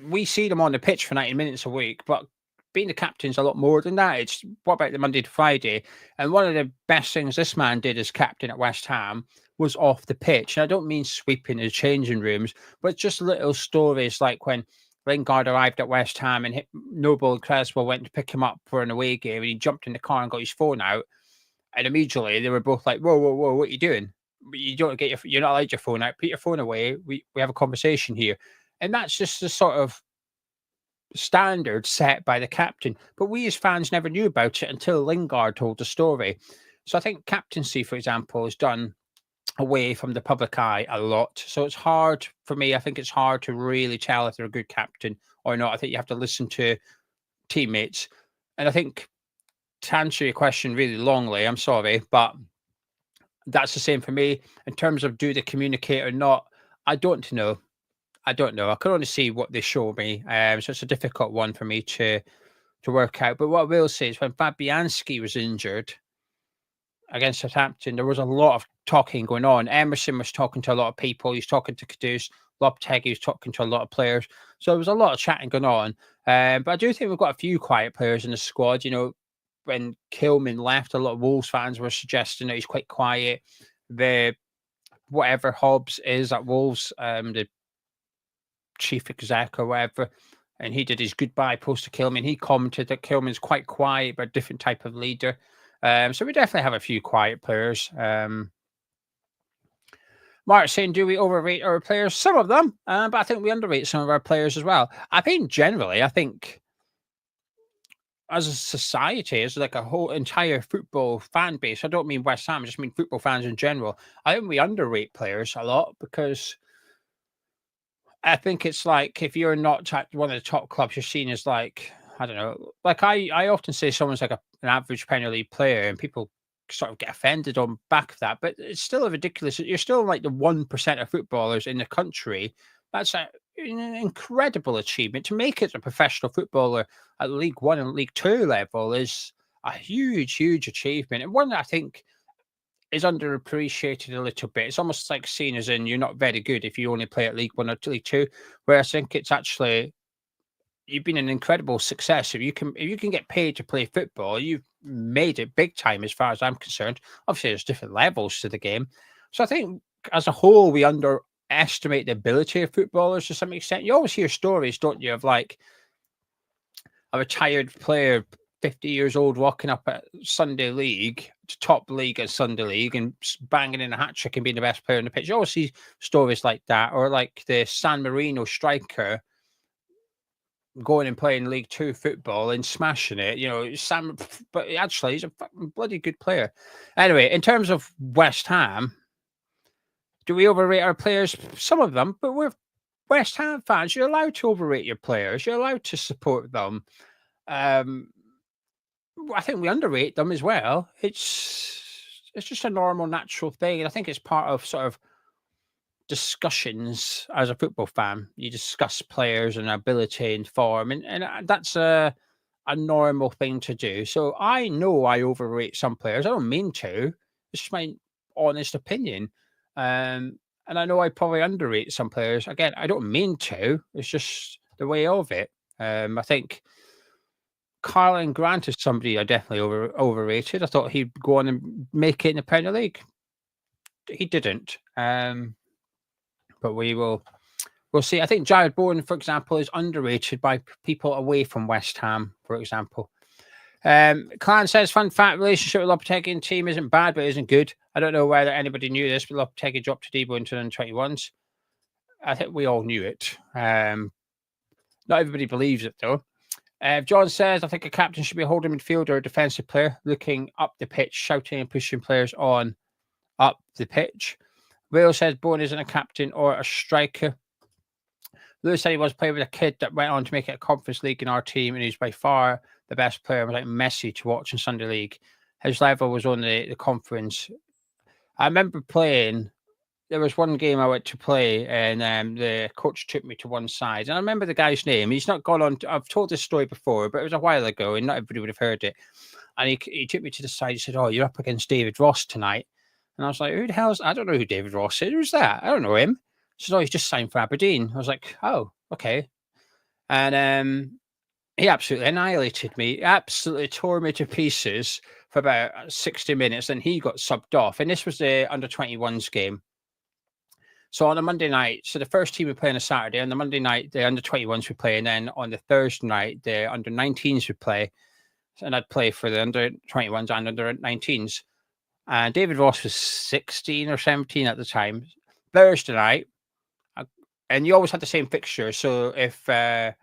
We see them on the pitch for 90 minutes a week, but being the captain's a lot more than that. It's what about the Monday to Friday? And one of the best things this man did as captain at West Ham was off the pitch. And I don't mean sweeping the changing rooms, but just little stories like when Lingard arrived at West Ham and Noble and Creswell went to pick him up for an away game and he jumped in the car and got his phone out. And immediately they were both like, whoa, what are you doing? You don't get you're not allowed your phone out. Put your phone away. We have a conversation here. And that's just the sort of standard set by the captain, but we as fans never knew about it until Lingard told the story. So I think captaincy, for example, is done away from the public eye a lot. So it's hard for me. I think it's hard to really tell if they're a good captain or not. I think you have to listen to teammates. And I think to answer your question really longly, I'm sorry, but that's the same for me. In terms of do they communicate or not, I don't know. I can only see what they show me. So it's a difficult one for me to work out. But what I will say is when Fabianski was injured against Southampton, there was a lot of talking going on. Emerson was talking to a lot of people. He was talking to Kudus. Lopetegui was talking to a lot of players. So there was a lot of chatting going on. But I do think we've got a few quiet players in the squad. You know, when Kilman left, a lot of Wolves fans were suggesting that he's quite quiet. Whatever Hobbs is at Wolves, the chief exec or whatever, and he did his goodbye post to Kilman. He commented that Kilman's quite quiet, but a different type of leader. So we definitely have a few quiet players. Mark saying, do we overrate our players? Some of them, but I think we underrate some of our players as well. I think generally, as a society, as like a whole entire football fan base, I don't mean West Ham, I just mean football fans in general. I think we underrate players a lot because I think it's like if you're not one of the top clubs, you're seen as like, I don't know, like I often say someone's like an average Premier League player and people sort of get offended on back of that, but it's still a ridiculous. You're still like the 1% of footballers in the country. That's an incredible achievement. To make it a professional footballer at League One and League Two level is a huge, huge achievement, and one that I think is underappreciated a little bit. It's almost like seen as in you're not very good if you only play at League One or League Two, where I think it's actually you've been an incredible success. If you can get paid to play football, you've made it big time as far as I'm concerned. Obviously, there's different levels to the game. So I think as a whole, we underestimate the ability of footballers to some extent. You always hear stories, don't you, of like a retired player, 50 years old, walking up at Sunday League, top league at Sunday League, and banging in a hat trick and being the best player in the pitch. You always see stories like that, or like the San Marino striker going and playing League Two football and smashing it. You know, but actually he's a bloody good player. Anyway, in terms of West Ham, do we overrate our players? Some of them, but we're West Ham fans. You're allowed to overrate your players. You're allowed to support them. I think we underrate them as well. It's just a normal, natural thing, and I think it's part of sort of discussions as a football fan. You discuss players and ability and form, and that's a normal thing to do. So I know I overrate some players. I don't mean to. It's just my honest opinion. And I know I probably underrate some players. Again, I don't mean to. It's just the way of it. I think Carlin Grant is somebody I definitely overrated. I thought he'd go on and make it in the Premier League. He didn't. But we'll see. I think Jared Bowen, for example, is underrated by people away from West Ham, for example. Clan says, fun fact, relationship with Lopetegui and team isn't bad, but isn't good. I don't know whether anybody knew this, but Lopetegui dropped Todibo into the 21s. I think we all knew it. Not everybody believes it, though. John says, I think a captain should be a holding midfielder or a defensive player, looking up the pitch, shouting and pushing players on up the pitch. Will says Bowen isn't a captain or a striker. Lewis said he was playing with a kid that went on to make it a Conference League in our team, and he's by far the best player. Was like Messi to watch in Sunday League. His level was on the conference. I remember playing. There was one game I went to play, and the coach took me to one side. And I remember the guy's name. He's not gone on. I've told this story before, but it was a while ago, and not everybody would have heard it. And he took me to the side. He said, "Oh, you're up against David Ross tonight." And I was like, who the hell's... I don't know who David Ross is. Who's that? I don't know him. He said, oh, he's just signed for Aberdeen. I was like, oh, okay. And he absolutely annihilated me. Absolutely tore me to pieces for about 60 minutes. Then he got subbed off. And this was the under-21s game. So on a Monday night, so the first team would play on a Saturday. On the Monday night, the under-21s would play. And then on the Thursday night, the under-19s would play. And I'd play for the under-21s and under-19s. And David Ross was 16 or 17 at the time. Thursday night, and you always had the same fixture. So if the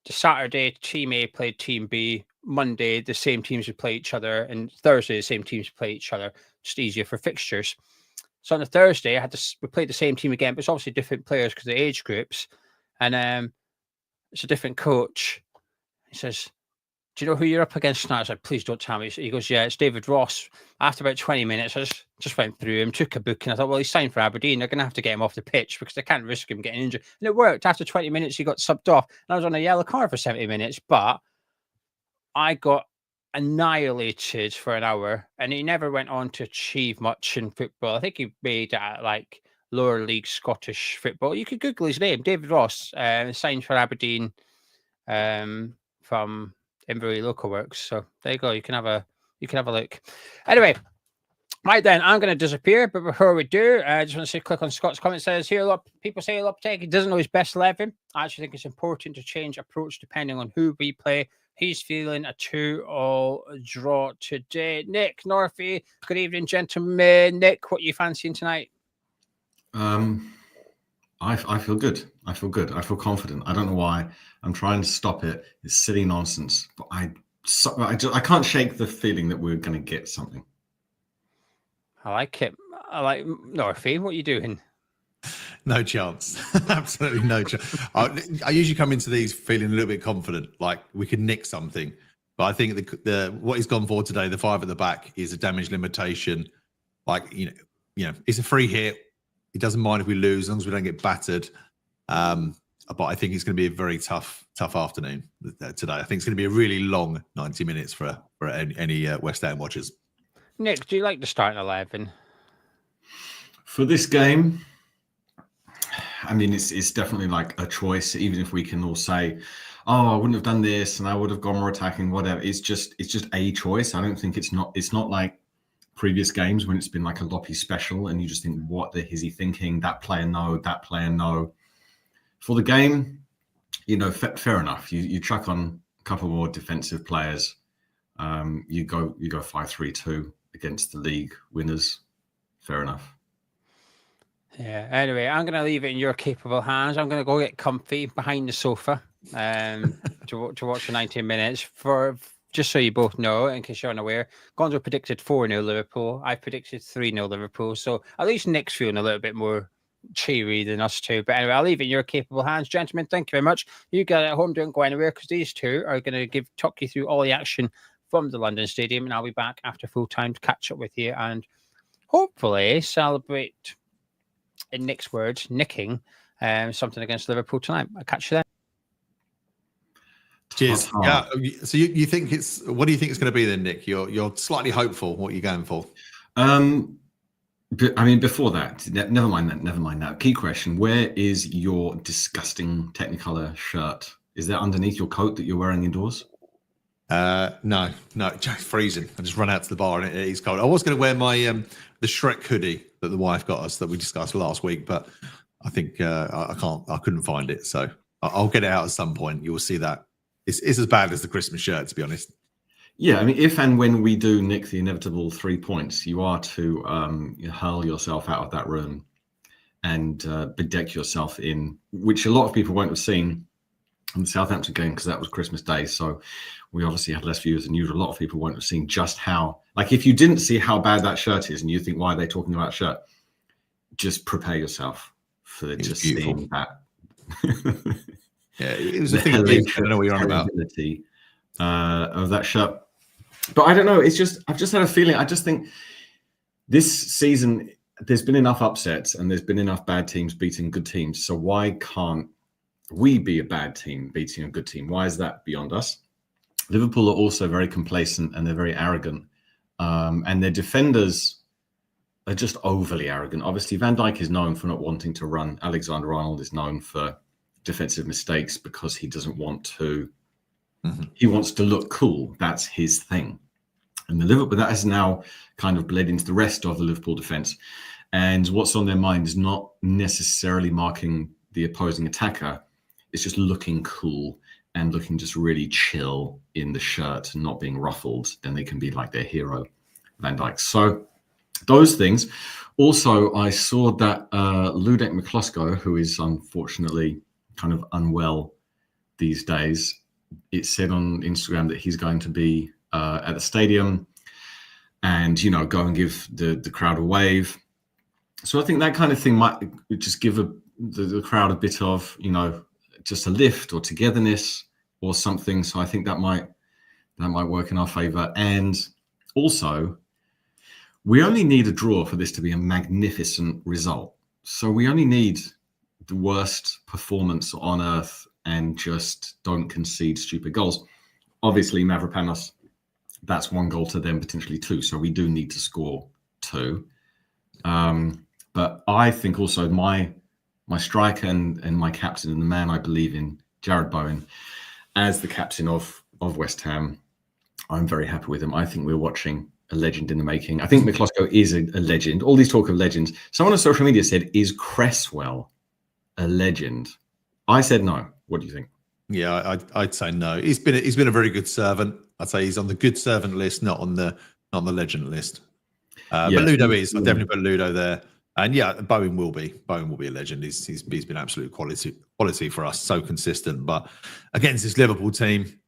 Saturday team A played team B, Monday the same teams would play each other, and Thursday the same teams would play each other. Just easier for fixtures. So on the Thursday, we played the same team again, but it's obviously different players because of the age groups, and it's a different coach. He says, do you know who you're up against tonight? I was like, please don't tell me. He goes, yeah, it's David Ross. After about 20 minutes, I just went through him, took a book, and I thought, well, he's signed for Aberdeen. They're going to have to get him off the pitch because they can't risk him getting injured. And it worked. After 20 minutes, he got subbed off. And I was on a yellow card for 70 minutes, but I got annihilated for an hour, and he never went on to achieve much in football. I think he made like lower league Scottish football. You could Google his name, David Ross, signed for Aberdeen from Inverurie Local Works. So there you go. You can have a look. Anyway, right then, I'm going to disappear. But before we do, I just want to say, click on Scott's comment. It says here, people say Lopetegui doesn't know his best 11. I actually think it's important to change approach depending on who we play. He's feeling a 2-2 draw today. Nick Northey, good evening, gentlemen. Nick, what are you fancying tonight? I feel good. I feel good. I feel confident. I don't know why. I'm trying to stop it. It's silly nonsense. But I can't shake the feeling that we're going to get something. I like it. I like Northey. What are you doing? No chance. Absolutely no chance. I usually come into these feeling a little bit confident, like we could nick something. But I think the what he's gone for today, the 5 at the back, is a damage limitation. Like, you know, it's a free hit. He doesn't mind if we lose as long as we don't get battered. But I think it's going to be a very tough afternoon today. I think it's going to be a really long 90 minutes for any West Ham watchers. Nick, do you like the starting 11? For this game, I mean, it's definitely like a choice. Even if we can all say, "Oh, I wouldn't have done this, and I would have gone more attacking," whatever. It's just a choice. I don't think it's not like previous games when it's been like a Loppy special, and you just think, "What is he thinking?" That player, no. That player, no. For the game, you know, fair enough. You chuck on a couple more defensive players. You go 5-3-2 against the league winners. Fair enough. Yeah. Anyway, I'm going to leave it in your capable hands. I'm going to go get comfy behind the sofa to watch the 90 minutes. Just so you both know, in case you're unaware, Gonzo predicted 4-0 Liverpool. I predicted 3-0 Liverpool. So at least Nick's feeling a little bit more cheery than us two. But anyway, I'll leave it in your capable hands. Gentlemen, thank you very much. You guys at home don't go anywhere because these two are going to talk you through all the action from the London Stadium, and I'll be back after full time to catch up with you and hopefully celebrate, in Nick's words, nicking something against Liverpool tonight. I'll catch you then. Cheers. Yeah. So you think what do you think it's going to be then, Nick? You're slightly hopeful. What are you going for? But, I mean, before that, never mind that. Key question: where is your disgusting Technicolor shirt? Is that underneath your coat that you're wearing indoors? No, it's freezing. I just run out to the bar and it is cold. I was going to wear my the Shrek hoodie that the wife got us that we discussed last week, but I think I couldn't find it, so I'll get it out at some point. You will see that it's as bad as the Christmas shirt, to be honest. Yeah, I mean, if and when we do nick the inevitable 3 points, you are to hurl yourself out of that room and bedeck yourself in, which a lot of people won't have seen in the Southampton game because that was Christmas Day. So we obviously had less viewers than usual. A lot of people won't have seen just how, like, if you didn't see how bad that shirt is and you think, why are they talking about shirt? Just prepare yourself for just seeing that. Yeah, it was a thing. I don't know what you're on about. Of that shirt. But I don't know. It's just, I've just had a feeling. I just think this season, there's been enough upsets and there's been enough bad teams beating good teams. So why can't we be a bad team beating a good team? Why is that beyond us? Liverpool are also very complacent and they're very arrogant. And their defenders are just overly arrogant. Obviously, Van Dijk is known for not wanting to run. Alexander-Arnold is known for defensive mistakes because he doesn't want to. He wants to look cool. That's his thing. And but that has now kind of bled into the rest of the Liverpool defense. And what's on their mind is not necessarily marking the opposing attacker. It's just looking cool and looking just really chill in the shirt and not being ruffled. Then they can be like their hero, Van Dijk. So those things. Also, I saw that Ludek Miklosko, who is unfortunately kind of unwell these days, it said on Instagram that he's going to be at the stadium and, you know, go and give the crowd a wave. So I think that kind of thing might just give the crowd a bit of, you know, just a lift or togetherness or something. So I think that might work in our favor. And also, we only need a draw for this to be a magnificent result. So we only need the worst performance on earth and just don't concede stupid goals. Obviously, Mavropanos, that's 1 goal to them, potentially 2. So we do need to score 2. But I think also my striker and my captain and the man I believe in, Jared Bowen, as the captain of West Ham, I'm very happy with him. I think we're watching a legend in the making. I think Miklosko is a legend. All these talk of legends. Someone on social media said, is Cresswell a legend? I said no. What do you think? Yeah, I'd say no. He's been a very good servant. I'd say he's on the good servant list, not on the legend list. But Ludo is. I'd definitely put Ludo there. And yeah, Bowen will be a legend. He's been absolute quality for us. So consistent. But against this Liverpool team,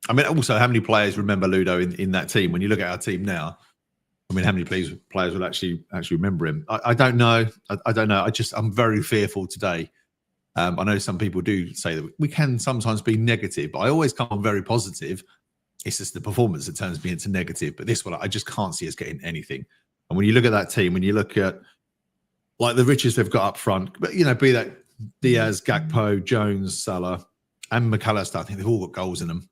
I mean, also how many players remember Ludo in that team? When you look at our team now, I mean, how many players will actually remember him? I don't know. I don't know. I'm very fearful today. I know some people do say that we can sometimes be negative, but I always come on very positive. it's just the performance that turns me into negative. But this one, I just can't see us getting anything. And when you look at that team, when you look at like the riches they've got up front, but be that Diaz, Gakpo, Jones, Salah, and McAllister, I think they've all got goals in them.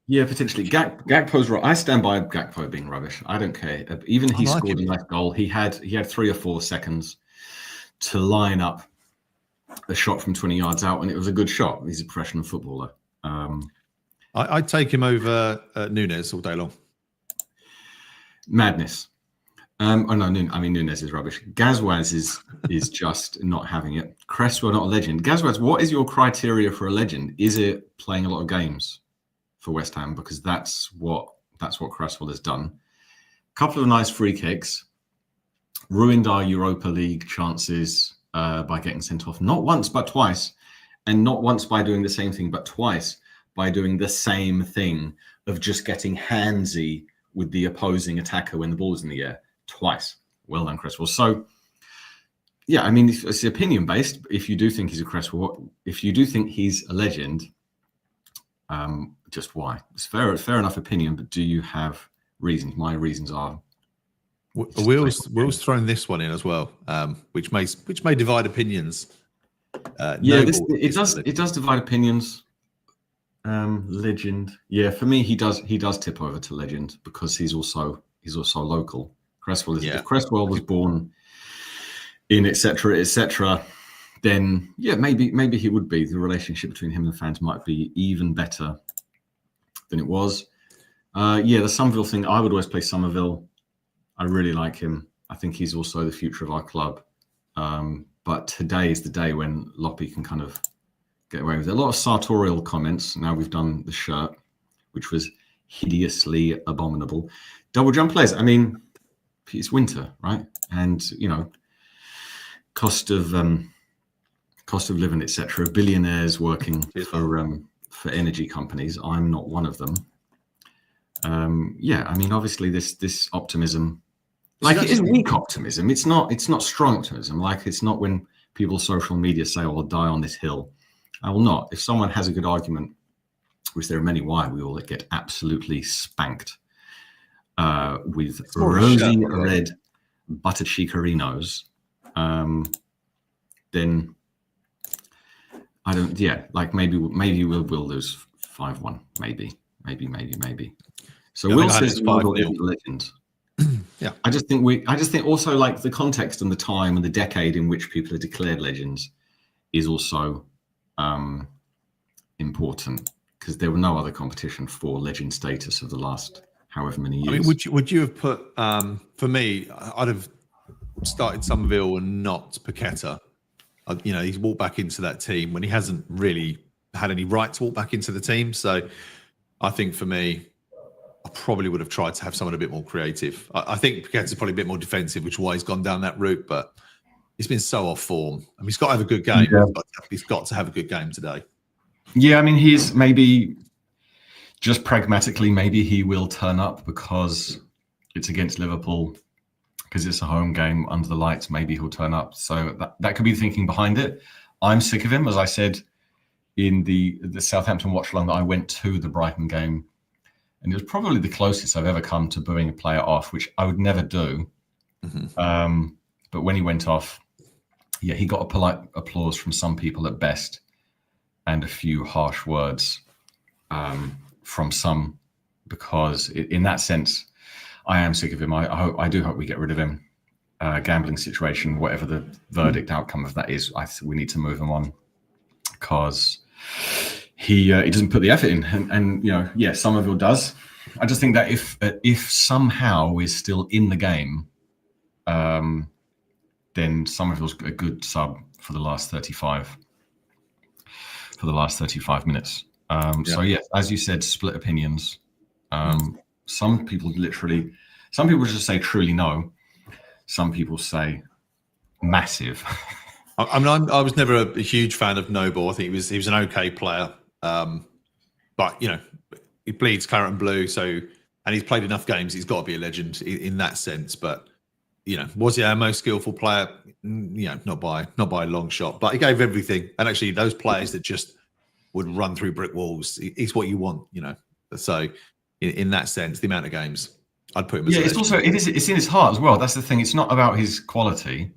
Yeah, potentially. Gakpo's right. I stand by Gakpo being rubbish. I don't care. Even he scored a nice goal. He had 3 or 4 seconds to line up a shot from 20 yards out, and it was a good shot. He's a professional footballer. I'd take him over Nunes all day long. Madness. Nunes is rubbish. Gazwaz is just not having it. Cresswell, not a legend. Gazwaz, what is your criteria for a legend? Is it playing a lot of games for West Ham? Because that's what Cresswell has done. A couple of nice free kicks. Ruined our Europa League chances by getting sent off. Not once, but twice. And not once by doing the same thing, but twice by doing the same thing of just getting handsy with the opposing attacker when the ball's in the air. Twice. Well done, Cresswell. So, yeah, I mean, it's opinion based. If you do think he's a Cresswell, if you do think he's a legend, just why? It's fair enough opinion, but do you have reasons? My reasons are. Will's thrown this one in as well, which may divide opinions. It does divide opinions. Legend, yeah, for me he does tip over to legend because he's also local. Cresswell is. If Cresswell was born in etc., then yeah, maybe he would be. The relationship between him and the fans might be even better than it was. The Somerville thing. I would always play Somerville. I really like him. I think he's also the future of our club. But today is the day when Loppy can kind of get away with it. A lot of sartorial comments. Now we've done the shirt, which was hideously abominable. Double jump players. I mean, it's winter, right? And cost of living, etc. Billionaires working for energy companies. I'm not one of them. I mean, obviously this optimism, like it is weak optimism. It's not strong optimism. Like it's not when people social media say, "Oh, I'll die on this hill." I will not. If someone has a good argument, which there are many why, we will get absolutely spanked with rosy red butter chicarinos. Then I don't. Yeah, like maybe we'll lose 5-1. Maybe. So Will says legend. Yeah, I just think also like the context and the time and the decade in which people are declared legends is also important because there were no other competition for legend status of the last however many years. I mean, would you have put for me? I'd have started Somerville and not Paqueta. He's walked back into that team when he hasn't really had any right to walk back into the team. So I think for me, I probably would have tried to have someone a bit more creative. I think Paqueta's probably a bit more defensive, which is why he's gone down that route. But he's been so off form. I mean, he's got to have a good game. Yeah. He's got to have a good game today. Yeah, I mean, he's maybe just pragmatically, maybe he will turn up because it's against Liverpool, because it's a home game under the lights. Maybe he'll turn up. So that could be the thinking behind it. I'm sick of him, as I said in the Southampton watch along that I went to the Brighton game. And it was probably the closest I've ever come to booing a player off, which I would never do. Mm-hmm. But when he went off, yeah, he got a polite applause from some people at best and a few harsh words from some, because in that sense, I am sick of him. I do hope we get rid of him. Gambling situation, whatever the verdict outcome of that is, we need to move him on because he doesn't put the effort in, and Somerville does. I just think that if somehow we're still in the game, then Somerville's a good sub for the last 35 minutes. So yeah, as you said, split opinions. Some people just say truly no. Some people say massive. I mean, I was never a huge fan of Noble. I think he was an okay player, but he bleeds claret and blue. So, and he's played enough games. He's got to be a legend in that sense. But was he our most skillful player? Not by a long shot. But he gave everything. And actually, those players that just would run through brick walls, it's what you want. So in that sense, the amount of games, I'd put him as it's in his heart as well. That's the thing. It's not about his quality.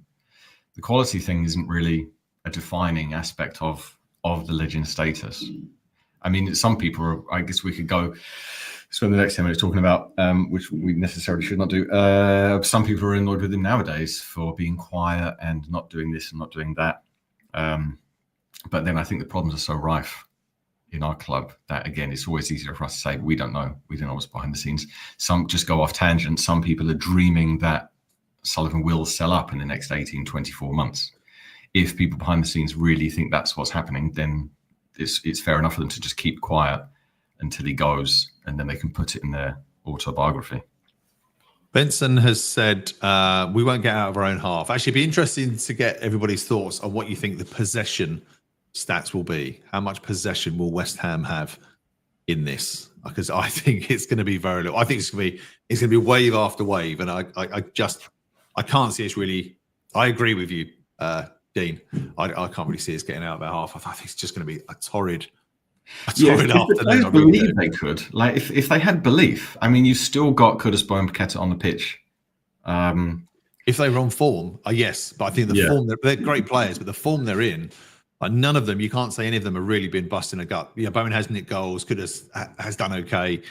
The quality thing isn't really a defining aspect of the legend status. I mean, some people are, I guess we could go spend the next 10 minutes talking about, which we necessarily should not do. Some people are annoyed with him nowadays for being quiet and not doing this and not doing that. But then I think the problems are so rife in our club that, again, it's always easier for us to say, we don't know what's behind the scenes. Some just go off tangent. Some people are dreaming that Sullivan will sell up in the next 18, 24 months. If people behind the scenes really think that's what's happening, then it's fair enough for them to just keep quiet until he goes, and then they can put it in their autobiography. Benson has said, we won't get out of our own half. Actually, it'd be interesting to get everybody's thoughts on what you think the possession stats will be. How much possession will West Ham have in this? Because I think it's going to be very little. I think it's going to be wave after wave, and I can't see us really. I agree with you, Dean. I can't really see us getting out of our half. I think it's just going to be a torrid afternoon. I believe they could. Like if they had belief. I mean, you've still got Kudus-Bowe and Paqueta on the pitch. If they were on form, yes. But I think the form, they're great players, but the form they're in, none of them, you can't say any of them have really been busting a gut. Yeah, Bowen has nicked goals, Kudus has done okay,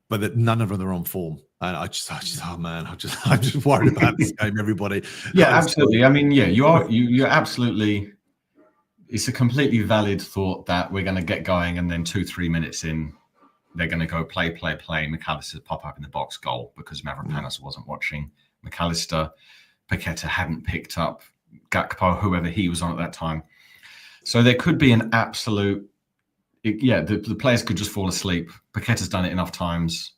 but none of them are on form. And I'm just worried about this game, everybody. Yeah, absolutely. I mean, you're absolutely. It's a completely valid thought that we're going to get going, and then 2-3 minutes in, they're going to go play. McAllister pop up in the box, goal, because Mavropanos wasn't watching. McAllister, Paqueta hadn't picked up Gakpo, whoever he was on at that time. So there could be an absolute. The players could just fall asleep. Paqueta's done it enough times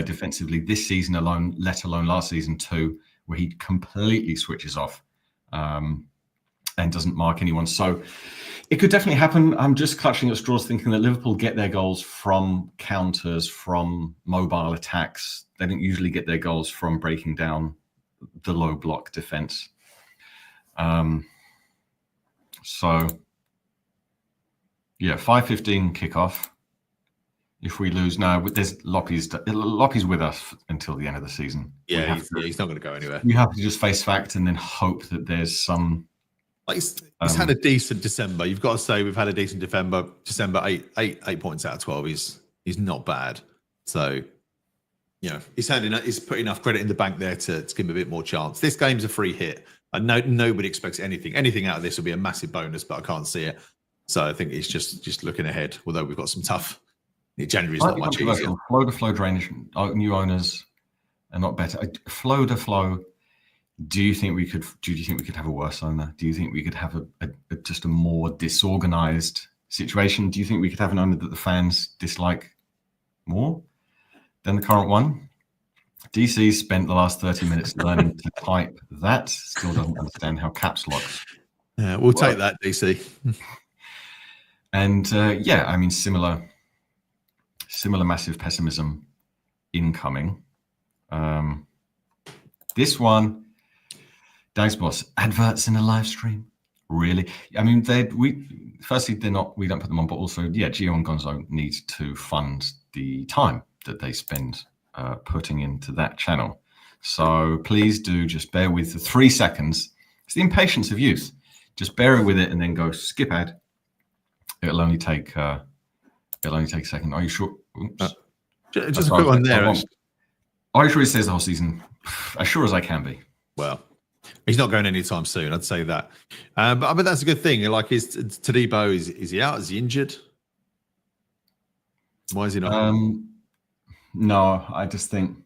defensively this season alone, let alone last season too, where he completely switches off. And doesn't mark anyone. So it could definitely happen. I'm just clutching at straws thinking that Liverpool get their goals from counters, from mobile attacks. They don't usually get their goals from breaking down the low block defence. So, 5:15 kickoff. If we lose, there's Loppy's with us until the end of the season. Yeah, he's not going to go anywhere. We have to just face fact and then hope that there's some... He's had a decent December. You've got to say we've had a decent December. 8 points out of 12 is not bad. So, he's put enough credit in the bank there to give him a bit more chance. This game's a free hit. I know nobody expects anything. Anything out of this will be a massive bonus, but I can't see it. So I think it's just looking ahead. Although we've got some tough. January's not much easier. Flow to flow drainage. New owners are not better. Flow to flow. Do you think we could have a worse owner? Do you think we could have just a more disorganized situation? Do you think we could have an owner that the fans dislike more than the current one? DC spent the last 30 minutes learning to type that. Still doesn't understand how caps lock. Yeah, we'll take that, DC. And I mean, similar massive pessimism incoming. This one. Dags Boss, adverts in a live stream? Really? I mean, we don't put them on, but also, Gio and Gonzo need to fund the time that they spend putting into that channel. So please do just bear with the 3 seconds. It's the impatience of youth. Just bear with it and then go skip ad. It'll only take a second. Are you sure? Oops. Just a quick one there. Are you sure it says the whole season? As sure as I can be. Well, he's not going anytime soon. I'd say that. But that's a good thing. Like, is Todibo, is he out? Is he injured? Why is he not? No, I just think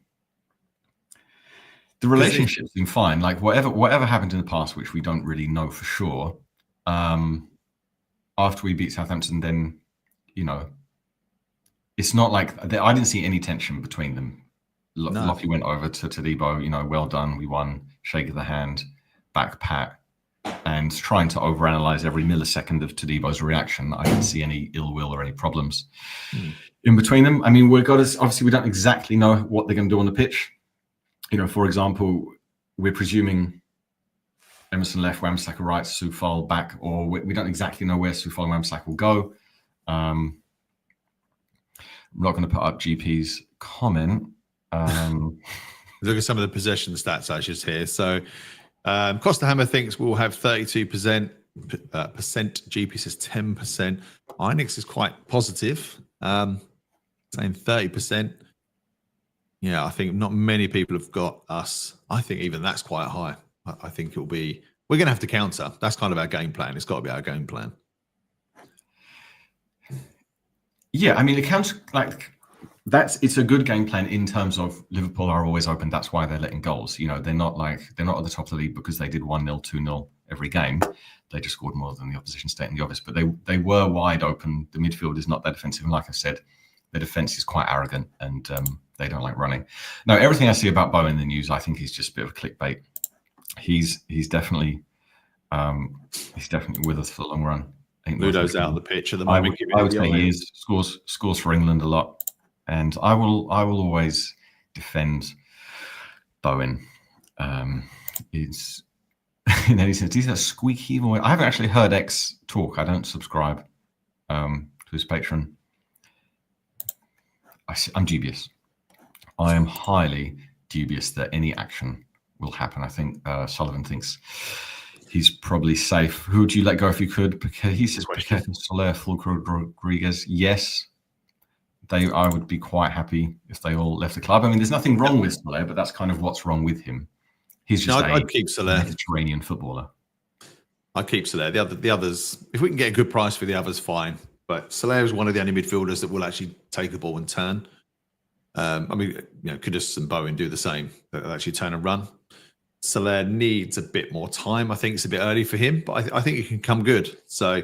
the relationship's been fine. Like whatever happened in the past, which we don't really know for sure. After we beat Southampton, then it's not like I didn't see any tension between them. Lockie went over to Todibo, well done, we won, shake of the hand, back pat, and trying to overanalyze every millisecond of Todibo's reaction. I didn't see any ill will or any problems in between them. I mean, obviously we don't exactly know what they're going to do on the pitch. For example, we're presuming Emerson left, Wan-Bissaka right, Soufal back, or we don't exactly know where Soufal and Wan-Bissaka will go. I'm not going to put up GP's comment. Look at some of the possession stats I just here. So Costa Hammer thinks we'll have 32%. GP says 10%. Inix is quite positive, saying 30%. Yeah, I think not many people have got us. I think even that's quite high. I think it'll be, we're going to have to counter. That's kind of our game plan. It's got to be our game plan. Yeah, I mean, it counts like it's a good game plan in terms of Liverpool are always open. That's why they're letting goals. You know, they're not at the top of the league because they did 1-0, 2-0 every game. They just scored more than the opposition stating the obvious, but they were wide open. The midfield is not that defensive. And like I said, the defense is quite arrogant and they don't like running. No, everything I see about Bowen in the news, I think he's just a bit of a clickbait. He's definitely with us for the long run. Ludo's out on the pitch at the moment. I would say he is, scores for England a lot. And I will always defend Bowen. In any sense, he's a squeaky voice. I haven't actually heard X talk. I don't subscribe to his Patreon. I'm dubious. I am highly dubious that any action will happen. I think Sullivan thinks he's probably safe. Who would you let go if you could? He says Paqueta, Soler, Fulcro, Rodriguez. Yes. I would be quite happy if they all left the club. I mean, there's nothing wrong with Soler, but that's kind of what's wrong with him. He's just I'd keep Soler. Mediterranean footballer. I'd keep Soler. The others, if we can get a good price for the others, fine. But Soler is one of the only midfielders that will actually take a ball and turn. I mean, you know, Kudus and Bowen do the same. They'll actually turn and run. Soler needs a bit more time. I think it's a bit early for him, but I think he can come good. So,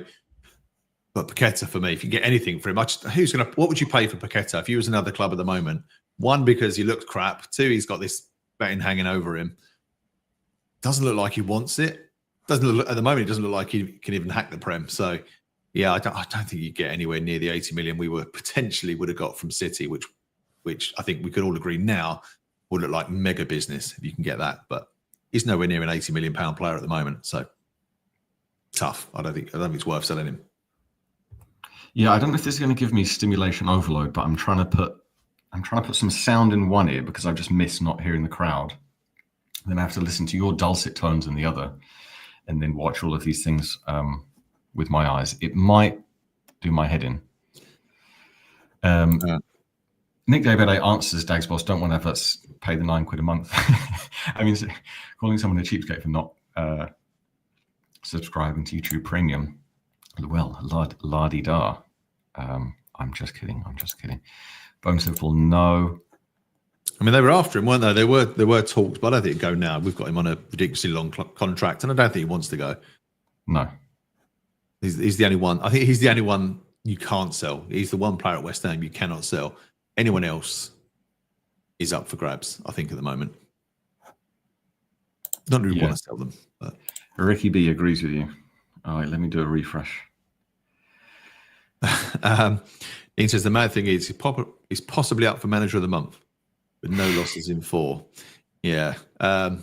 but Paqueta for me, if you get anything for him, what would you pay for Paqueta if he was another club at the moment? One, because he looked crap. Two, he's got this betting hanging over him. Doesn't look like he wants it. At the moment, it doesn't look like he can even hack the Prem. So, yeah, I don't think you get anywhere near the 80 million we would have got from City, which I think we could all agree now would look like mega business if you can get that. But he's nowhere near an 80 million pound player at the moment. So tough. I don't think it's worth selling him. Yeah, I don't know if this is going to give me stimulation overload, but I'm trying to put some sound in one ear because I've just missed not hearing the crowd. Then I have to listen to your dulcet tones in the other, and then watch all of these things with my eyes. It might do my head in. Nick David answers Dag's boss, don't want to have us pay the £9 a month. I mean, calling someone a cheapskate for not subscribing to YouTube Premium. Well, la-di-da. I'm just kidding. Bones Liverpool, no. I mean, they were after him, weren't they? There were talks, but I don't think he'd go now. We've got him on a ridiculously long contract, and I don't think he wants to go. No. He's the only one. I think he's the only one you can't sell. He's the one player at West Ham you cannot sell. Anyone else is up for grabs, I think, at the moment. Don't really want to sell them. But. Ricky B agrees with you. All right, let me do a refresh. Ian says the mad thing is he's possibly up for manager of the month with no losses in 4. Yeah. I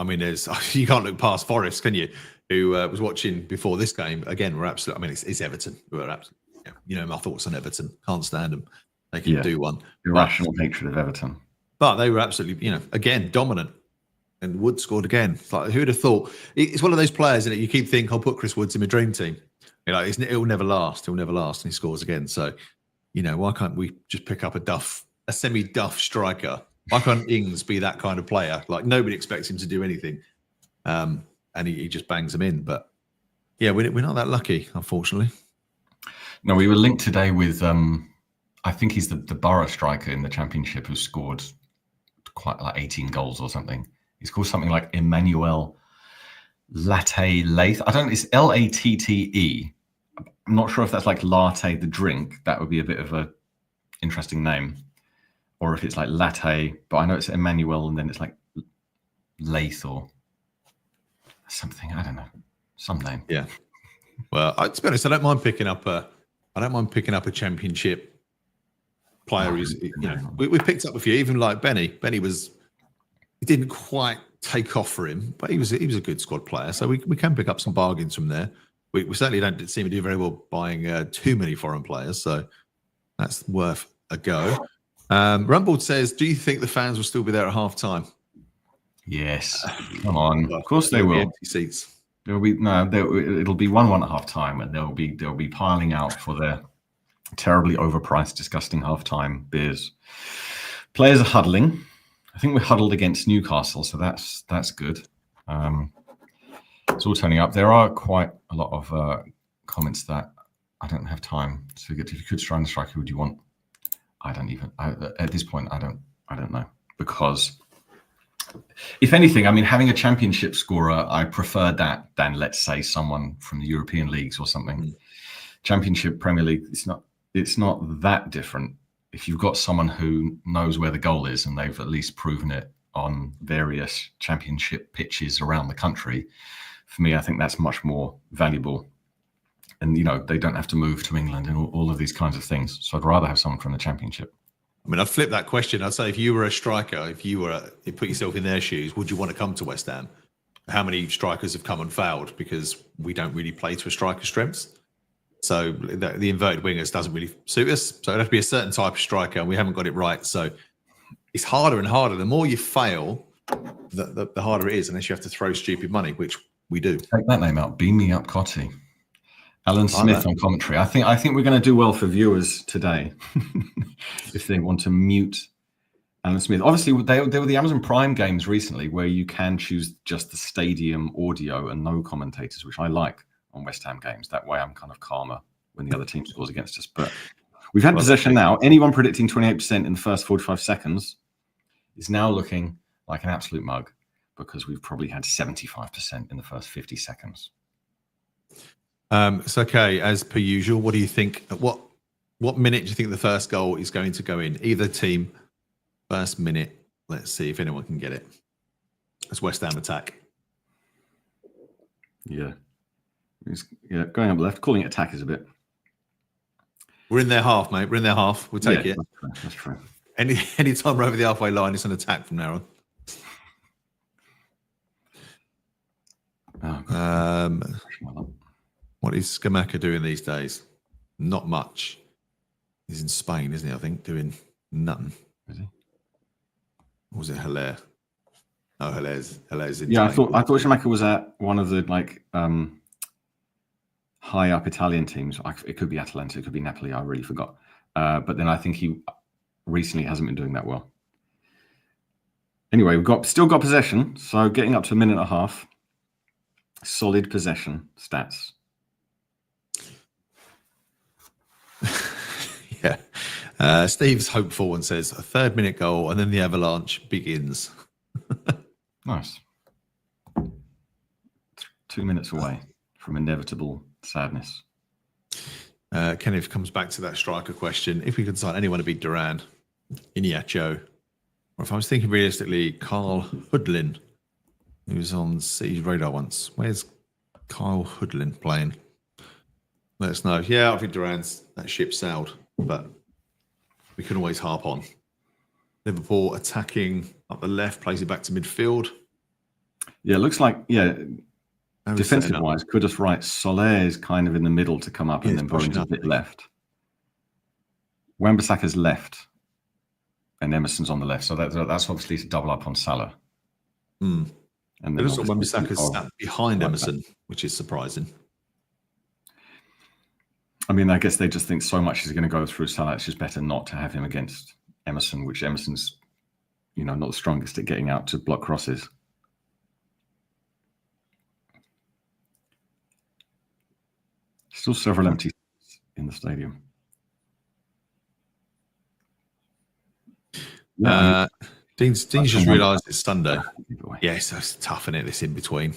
mean, you can't look past Forest, can you? Who was watching before this game. Again, we're absolutely, I mean, it's Everton. We're absolutely, you know, my thoughts on Everton. Can't stand them. They can do one. Irrational hatred of Everton. But they were absolutely, you know, again, dominant. And Wood scored again. It's like, who would have thought? It's one of those players that you keep thinking, I'll put Chris Woods in my dream team. You know, it'll never last. He'll never last. And he scores again. So, you know, why can't we just pick up a semi-duff striker? Why can't Ings be that kind of player? Like, nobody expects him to do anything. And he just bangs them in. But, yeah, we're not that lucky, unfortunately. No, we were linked today with, I think he's the Borough striker in the Championship who scored quite like 18 goals or something. He's called something like Emmanuel Latte Lath. I don't know, it's Latte. I'm not sure if that's like latte, the drink. That would be a bit of a interesting name. Or if it's like latte, but I know it's Emmanuel and then it's like Lath or something. I don't know. Some name. Yeah. Well, to be honest, I don't mind picking up a Championship player. We picked up a few, even like Benny. It didn't quite take off for him, but he was a good squad player. So we can pick up some bargains from there. We certainly don't seem to do very well buying too many foreign players. So That's worth a go. Rumbold says, do you think the fans will still be there at half time? Yes. Come on. Well, Of course they there'll be will. empty seats. It'll be 1-1 at half time, and they'll be piling out for their terribly overpriced, disgusting half-time beers. Players are huddling. I think we're huddled against Newcastle, so that's good. It's all turning up. There are quite a lot of comments that I don't have time to get to. If you could strike the striker, who would you want? At this point, I don't know, because if anything, I mean, having a championship scorer, I prefer that than, let's say, someone from the European leagues or something. Championship, Premier League, it's not that different. If you've got someone who knows where the goal is and they've at least proven it on various championship pitches around the country, for me, I think that's much more valuable. And, they don't have to move to England and all of these kinds of things. So I'd rather have someone from the championship. I mean, I'd flip that question. I'd say if you were a striker, you put yourself in their shoes, would you want to come to West Ham? How many strikers have come and failed because we don't really play to a striker's strengths? So the inverted wingers doesn't really suit us. So it'd have to be a certain type of striker, and we haven't got it right. So it's harder and harder. The more you fail, the harder it is, unless you have to throw stupid money, which we do. Take that name out. Beam me up, Cotty. Alan Smith on commentary. I think we're going to do well for viewers today if they want to mute Alan Smith. Obviously, they were the Amazon Prime games recently where you can choose just the stadium audio and no commentators, which I like on West Ham games. That way I'm kind of calmer when the other team scores against us. But we've had possession now. Anyone predicting 28% in the first 45 seconds is now looking like an absolute mug, because we've probably had 75% in the first 50 seconds. It's okay, as per usual. What do you think? What minute do you think the first goal is going to go in? Either team, first minute. Let's see if anyone can get it. It's West Ham attack. Yeah. Going up left. Calling it attack is a bit. We're in their half, mate. We're in their half. We'll take it. That's true. Any time we're over the halfway line, it's an attack from now on. What is Scamacca doing these days? Not much. He's in Spain, isn't he? I think doing nothing. Is he? Or was it Hilaire? Oh, Hilaire's in. Yeah, Spain. I thought Scamacca was at one of the high up Italian teams. It could be Atalanta, it could be Napoli. I really forgot. But then I think he recently hasn't been doing that well. Anyway, we've still got possession, so getting up to a minute and a half. Solid possession stats. Yeah. Steve's hopeful and says a 3rd minute goal and then the avalanche begins. Nice. 2 minutes away from inevitable sadness. Kenneth comes back to that striker question. If we could sign anyone to beat Duran, Iniacho, or if I was thinking realistically, Carl Hoodlin, who was on City's radar once. Where's Kyle Hoodlin playing? Let us know. Yeah, I think that ship sailed, but we can always harp on. Liverpool attacking up the left, plays it back to midfield. Yeah, it looks like, defensive-wise, could just write Soler is kind of in the middle to come up, and then Bowen's a bit left. Wan-Bissaka's left, and Emerson's on the left. So that's obviously to double up on Salah. And then also Wan-Bissaka's sat behind Emerson, which is surprising. I mean, I guess they just think so much is going to go through Salah. It's just better not to have him against Emerson, which Emerson's, not the strongest at getting out to block crosses. Still several empty seats in the stadium. Dean's just realised it's Sunday. Yeah, so it's tough, isn't it? This in between.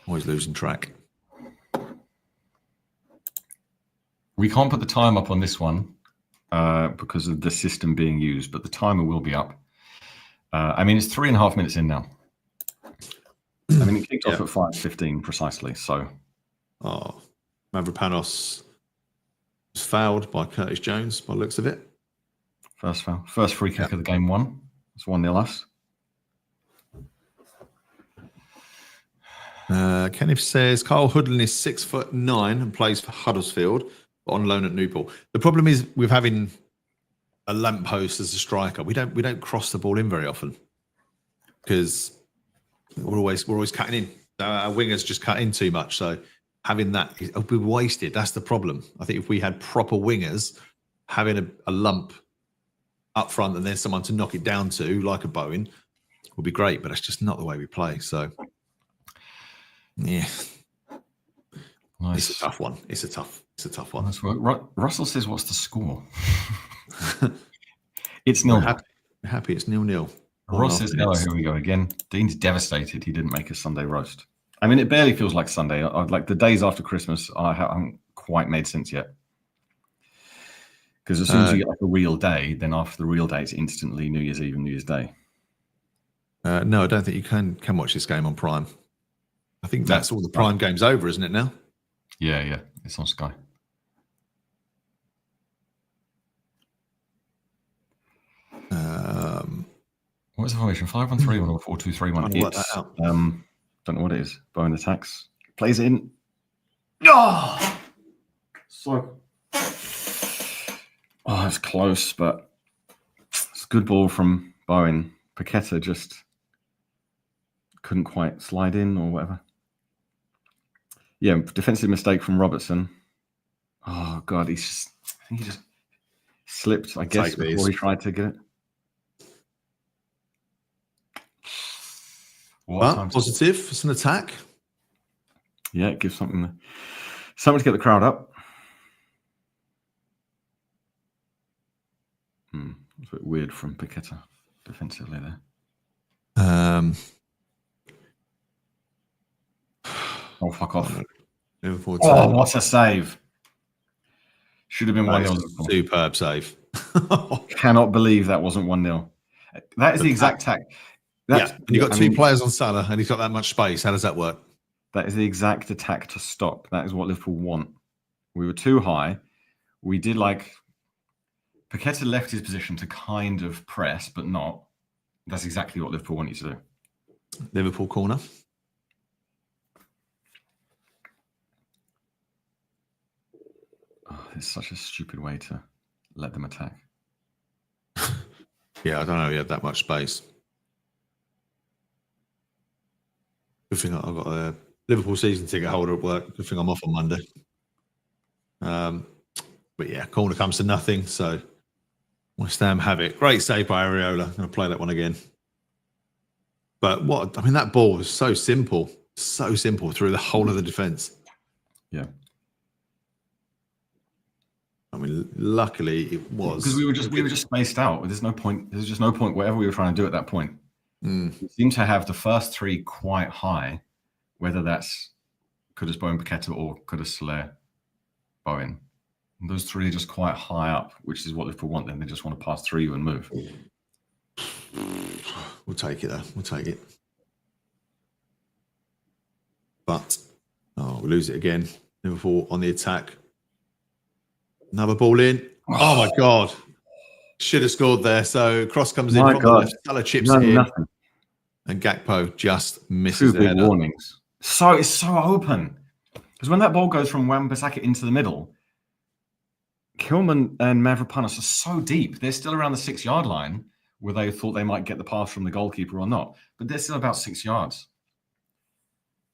Always losing track. We can't put the time up on this one because of the system being used, but the timer will be up. I mean, it's 3.5 minutes in now. I mean, it kicked off at 5:15 precisely. So, Mavropanos was fouled by Curtis Jones by the looks of it. First foul. First free kick of the game won. It's 1-0 us. Kenneth says Carl Hoodlin is 6'9" and plays for Huddersfield. on loan at Newport. The problem is with having a lamppost as a striker. We don't cross the ball in very often because we're always cutting in. Our wingers just cut in too much. So having that will be wasted. That's the problem. I think if we had proper wingers, having a lump up front and then someone to knock it down to, like a Bowen, would be great. But that's just not the way we play. So yeah, Nice. it's a tough one. It's a tough one. That's right. Russell says, "What's the score?" It's 0-0. Happy it's 0-0. Ross says, "Hello, here we go again." Dean's devastated he didn't make a Sunday roast. I mean, it barely feels like Sunday. Like the days after Christmas, I haven't quite made sense yet. Because as soon as you get like a real day, then after the real day, it's instantly New Year's Eve and New Year's Day. No, I don't think you can watch this game on Prime. I think that's all the Prime games over, isn't it now? Yeah, it's on Sky. What's the formation? 5-1-3-1 or 4-2-3-1? Work that out. Don't know what it is. Bowen attacks, plays it in. Oh, it's close, but it's a good ball from Bowen. Paqueta just couldn't quite slide in or whatever. Yeah, defensive mistake from Robertson. Oh God, I think he just slipped, I guess, before he tried to get it. But positive. It's an attack. Yeah, it gives something to get the crowd up. It's a bit weird from Paqueta defensively there. Oh, fuck off. Liverpool Oh, what a save. Should have been 1-0. Superb save. Cannot believe that wasn't 1-0. That is the exact tack. And you've got two players on Salah and he's got that much space. How does that work? That is the exact attack to stop. That is what Liverpool want. We were too high. We did Paqueta left his position to kind of press, but not. That's exactly what Liverpool want you to do. Liverpool corner. Oh, it's such a stupid way to let them attack. Yeah, I don't know. He had that much space. Good thing I've got a Liverpool season ticket holder at work. Good thing I'm off on Monday. But yeah, corner comes to nothing. So West Ham have it. Great save by Areola. I'm going to play that one again. But that ball was so simple through the whole of the defence. Yeah. I mean, luckily it was because we were just spaced out. There's no point. There's just no point. Whatever we were trying to do at that point, we seem to have the first three quite high. Whether that's Kudus, Bowen, Paqueta, or Kudus, Soler, Bowen, and those three are just quite high up, which is what Liverpool want. Then they just want to pass through you and move. We'll take it though. We'll take it. But we lose it again. Liverpool on the attack. Another ball in. Oh my God. Should have scored there. So cross comes in from the left. Salah chips it in. Nothing. And Gakpo just misses Two big warnings. So it's so open. Because when that ball goes from Wan-Bissaka into the middle, Kilman and Mavropanos are so deep. They're still around the 6-yard line where they thought they might get the pass from the goalkeeper or not. But they're still about 6 yards.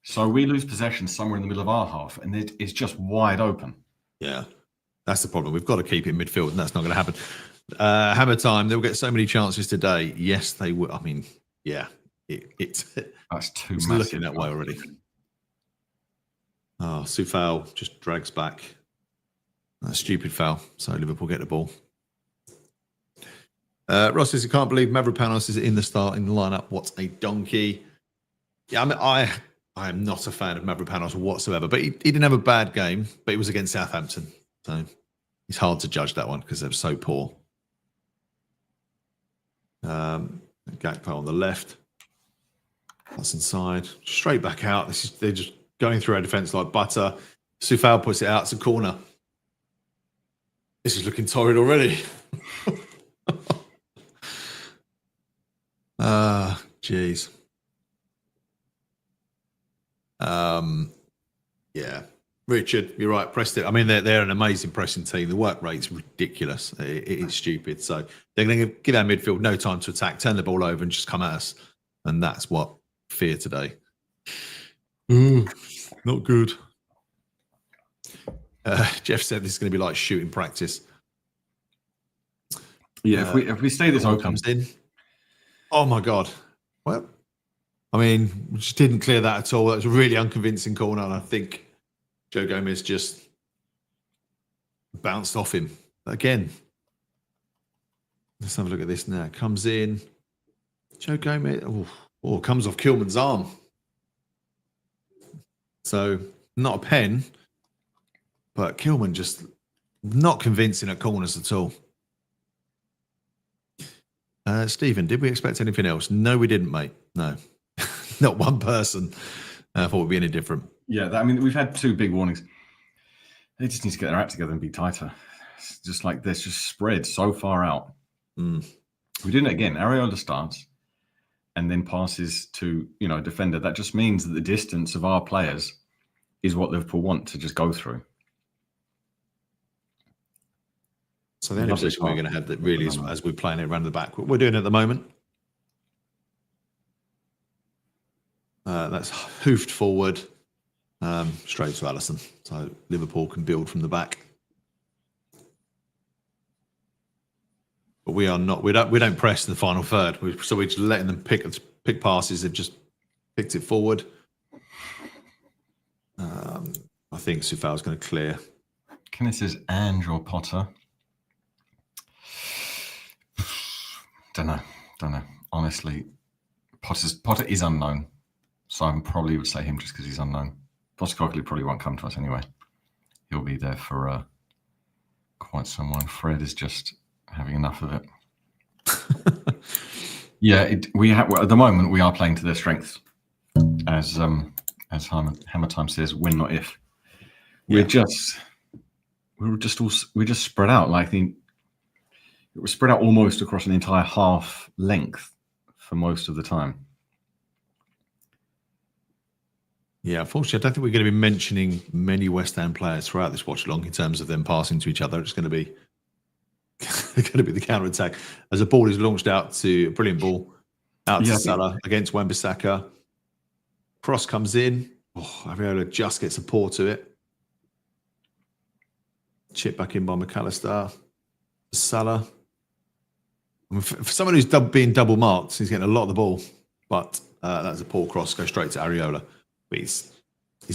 So we lose possession somewhere in the middle of our half, and it's just wide open. Yeah, that's the problem. We've got to keep it in midfield, and that's not going to happen. Hammer time. They'll get so many chances today. Yes, they will. I mean, yeah, it's too it's massive. looking that way already. Oh, Soufal just drags back. A stupid foul. So Liverpool get the ball. Ross says, "You can't believe Mavropanos is in the starting lineup. What a donkey." Yeah, I mean, I am not a fan of Mavropanos whatsoever, but he didn't have a bad game, but it was against Southampton. So it's hard to judge that one because they were so poor. Gakpo on the left. That's inside. Straight back out. They're just going through our defence like butter. Soufal puts it out. It's a corner. This is looking torrid already. Jeez. Yeah. Richard, you're right. Preston. I mean, they're an amazing pressing team. The work rate's ridiculous. It's stupid. So they're going to give our midfield no time to attack, turn the ball over, and just come at us. And that's what fear today. Not good. Jeff said this is going to be like shooting practice. Yeah, if we stay this open, comes in. Oh my God. Well, I mean, we just didn't clear that at all. That was a really unconvincing corner, and I think Joe Gomez just bounced off him again. Let's have a look at this now. Comes in. Joe Gomez. Comes off Kilman's arm. So not a pen, but Kilman just not convincing at corners at all. Stephen, did we expect anything else? No, we didn't, mate. No, not one person thought we'd be any different. Yeah, I mean, we've had 2 big warnings. They just need to get their act together and be tighter. It's just like this, just spread so far out. We're doing it again. Areola starts and then passes to, a defender. That just means that the distance of our players is what Liverpool want to just go through. So the only position we're going to have that really is as we're playing it around the back. What we're doing at the moment, that's hoofed forward straight to Alisson. So Liverpool can build from the back. But we are not. We don't press in the final third. So we're just letting them pick passes. They've just picked it forward. I think Soufal's going to clear. Kenneth says Andrew Potter. Don't know. Honestly, Potter is unknown, so I probably would say him just because he's unknown. Postecoglou probably won't come to us anyway. He'll be there for quite some while. Fred is just having enough of it. Yeah, at the moment we are playing to their strengths, as Hammer Time says, win not if. We're just spread out it was spread out almost across an entire half length for most of the time. Yeah, unfortunately, I don't think we're going to be mentioning many West Ham players throughout this watch along in terms of them passing to each other. It's going to be the counter attack as a ball is launched out to a brilliant ball out to Salah against Wan-Bissaka. Cross comes in. Areola just gets a paw to it. Chip back in by McAllister. Salah. I mean, for someone who's being double marked, he's getting a lot of the ball, but that's a poor cross. Go straight to Areola. But he's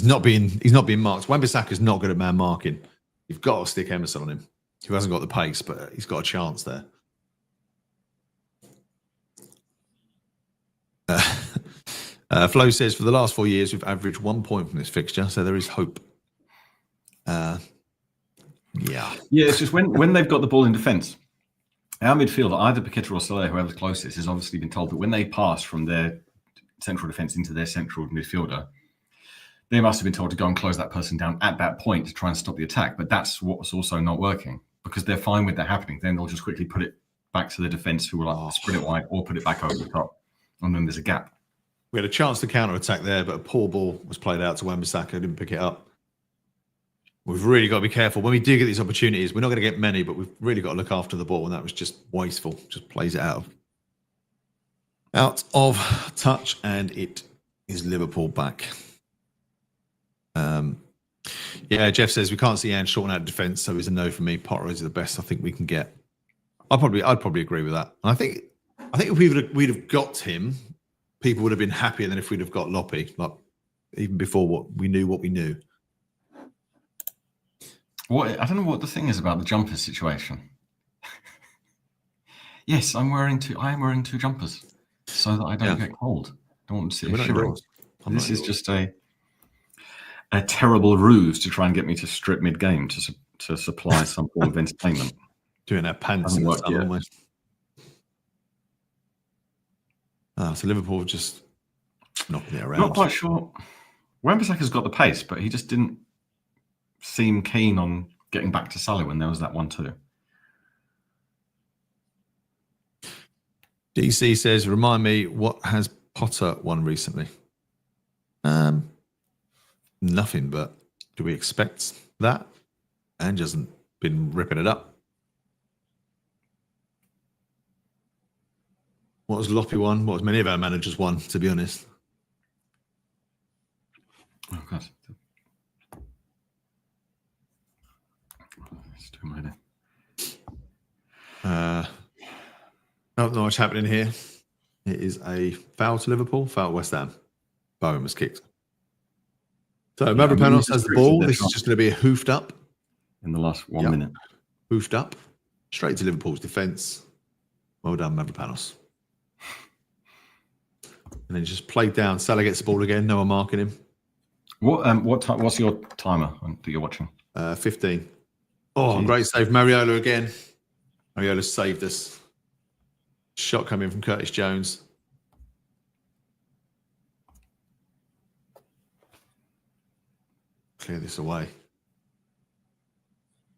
not being marked. Wan-Bissaka's not good at man marking. You've got to stick Emerson on him. He hasn't got the pace, but he's got a chance there. Flo says, for the last 4 years, we've averaged 1 point from this fixture, so there is hope. Yeah, it's just when they've got the ball in defence, our midfielder, either Paqueta or Soler, whoever's closest, has obviously been told that when they pass from their central defence into their central midfielder, they must have been told to go and close that person down at that point to try and stop the attack. But that's what's also not working because they're fine with that happening. Then they'll just quickly put it back to the defence who will either spread it wide or put it back over the top. And then there's a gap. We had a chance to counter-attack there, but a poor ball was played out to Wan-Bissaka, didn't pick it up. We've really got to be careful. When we do get these opportunities, we're not going to get many, but we've really got to look after the ball, and that was just wasteful. Just plays it out of touch, and it is Liverpool back. Yeah, Jeff says we can't see Anne shorten out defence, so it's a no for me. Potter is the best I think we can get. I'd probably agree with that. And I think if we'd have got him, people would have been happier than if we'd have got Lope, like even before what we knew. I don't know what the thing is about the jumper situation. Yes, I am wearing 2 jumpers so that I don't get cold. Don't want to see it shivering. This is just a terrible ruse to try and get me to strip mid-game to supply some form of entertainment. Doing our pants in the sun almost. So Liverpool just knocking it around. Not quite sure. Wan-Bissaka's got the pace, but he just didn't seem keen on getting back to Salah when there was that 1-2. DC says, remind me, what has Potter won recently? Nothing, but Do we expect that? And hasn't been ripping it up. What was Loppy won? What was many of our managers won, to be honest? Oh, God. It's too many. Not much happening here. It is a foul to Liverpool, foul to West Ham. Bowen was kicked. So Mavropanos has the ball. This is just going to be a hoofed up. In the last 1 minute. Hoofed up. Straight to Liverpool's defence. Well done, Mavropanos. And then just played down. Salah gets the ball again. No one marking him. What time? What's your timer that you're watching? 15. Oh, great save. Mariola again. Mariola saved us. Shot coming from Curtis Jones. Clear this away.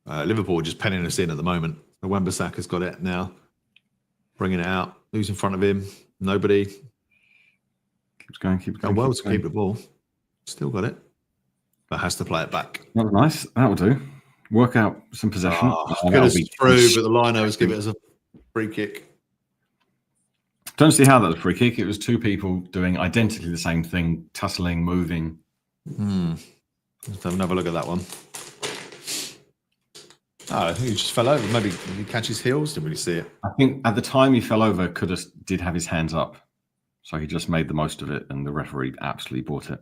Liverpool just penning us in at the moment. The Wan-Bissaka's got it now. Bringing it out. Who's in front of him? Nobody. Keeps going. Done well to keep the ball. Still got it. But has to play it back. That was nice. That will do. Work out some possession. Could have through, but the linos give it as a free kick. Don't see how that was a free kick. It was two people doing identically the same thing, tussling, moving. Let's have another look at that one. Oh, I think he just fell over. Maybe he catch his heels. Didn't really see it. I think at the time he fell over, Kudus did have his hands up. So he just made the most of it, and the referee absolutely bought it.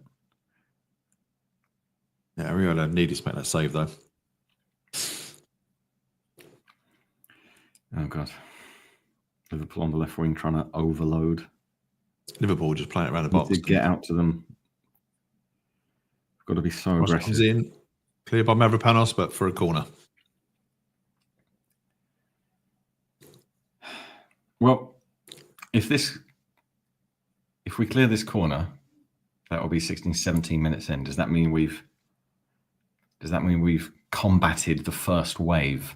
Yeah, Ariola needed to make that save, though. Oh, God. Liverpool on the left wing trying to overload. Liverpool just playing it around the box. To get out to them. Got to be so aggressive. Comes in, cleared by Mavropanos, but for a corner. Well, if we clear this corner, that will be 16, 17 minutes in. Does that mean we've combated the first wave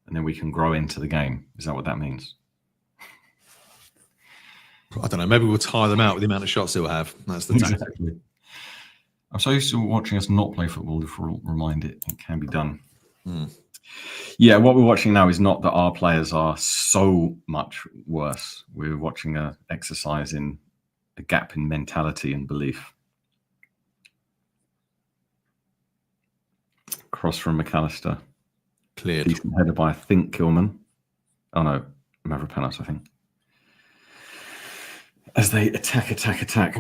and then we can grow into the game? Is that what that means? I don't know. Maybe we'll tire them out with the amount of shots they'll have. That's the tactic. Exactly. I'm so used to watching us not play football to remind it can be done. Yeah, what we're watching now is not that our players are so much worse. We're watching an exercise in a gap in mentality and belief. Cross from McAllister. Cleared. Decent header by, I think, Kilman. Oh, no, Mavropanos, I think. As they attack. Just going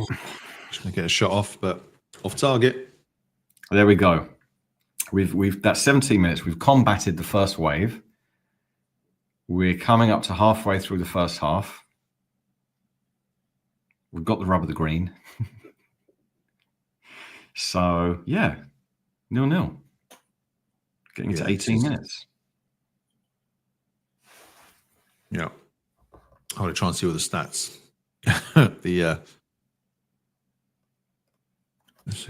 to get a shot off, but off target. There we go. We've that's 17 minutes. We've combated the first wave. We're coming up to halfway through the first half. We've got the rub of the green. So, yeah, 0-0. Getting to 18 minutes. Yeah. I want to try and see all the stats. Let's see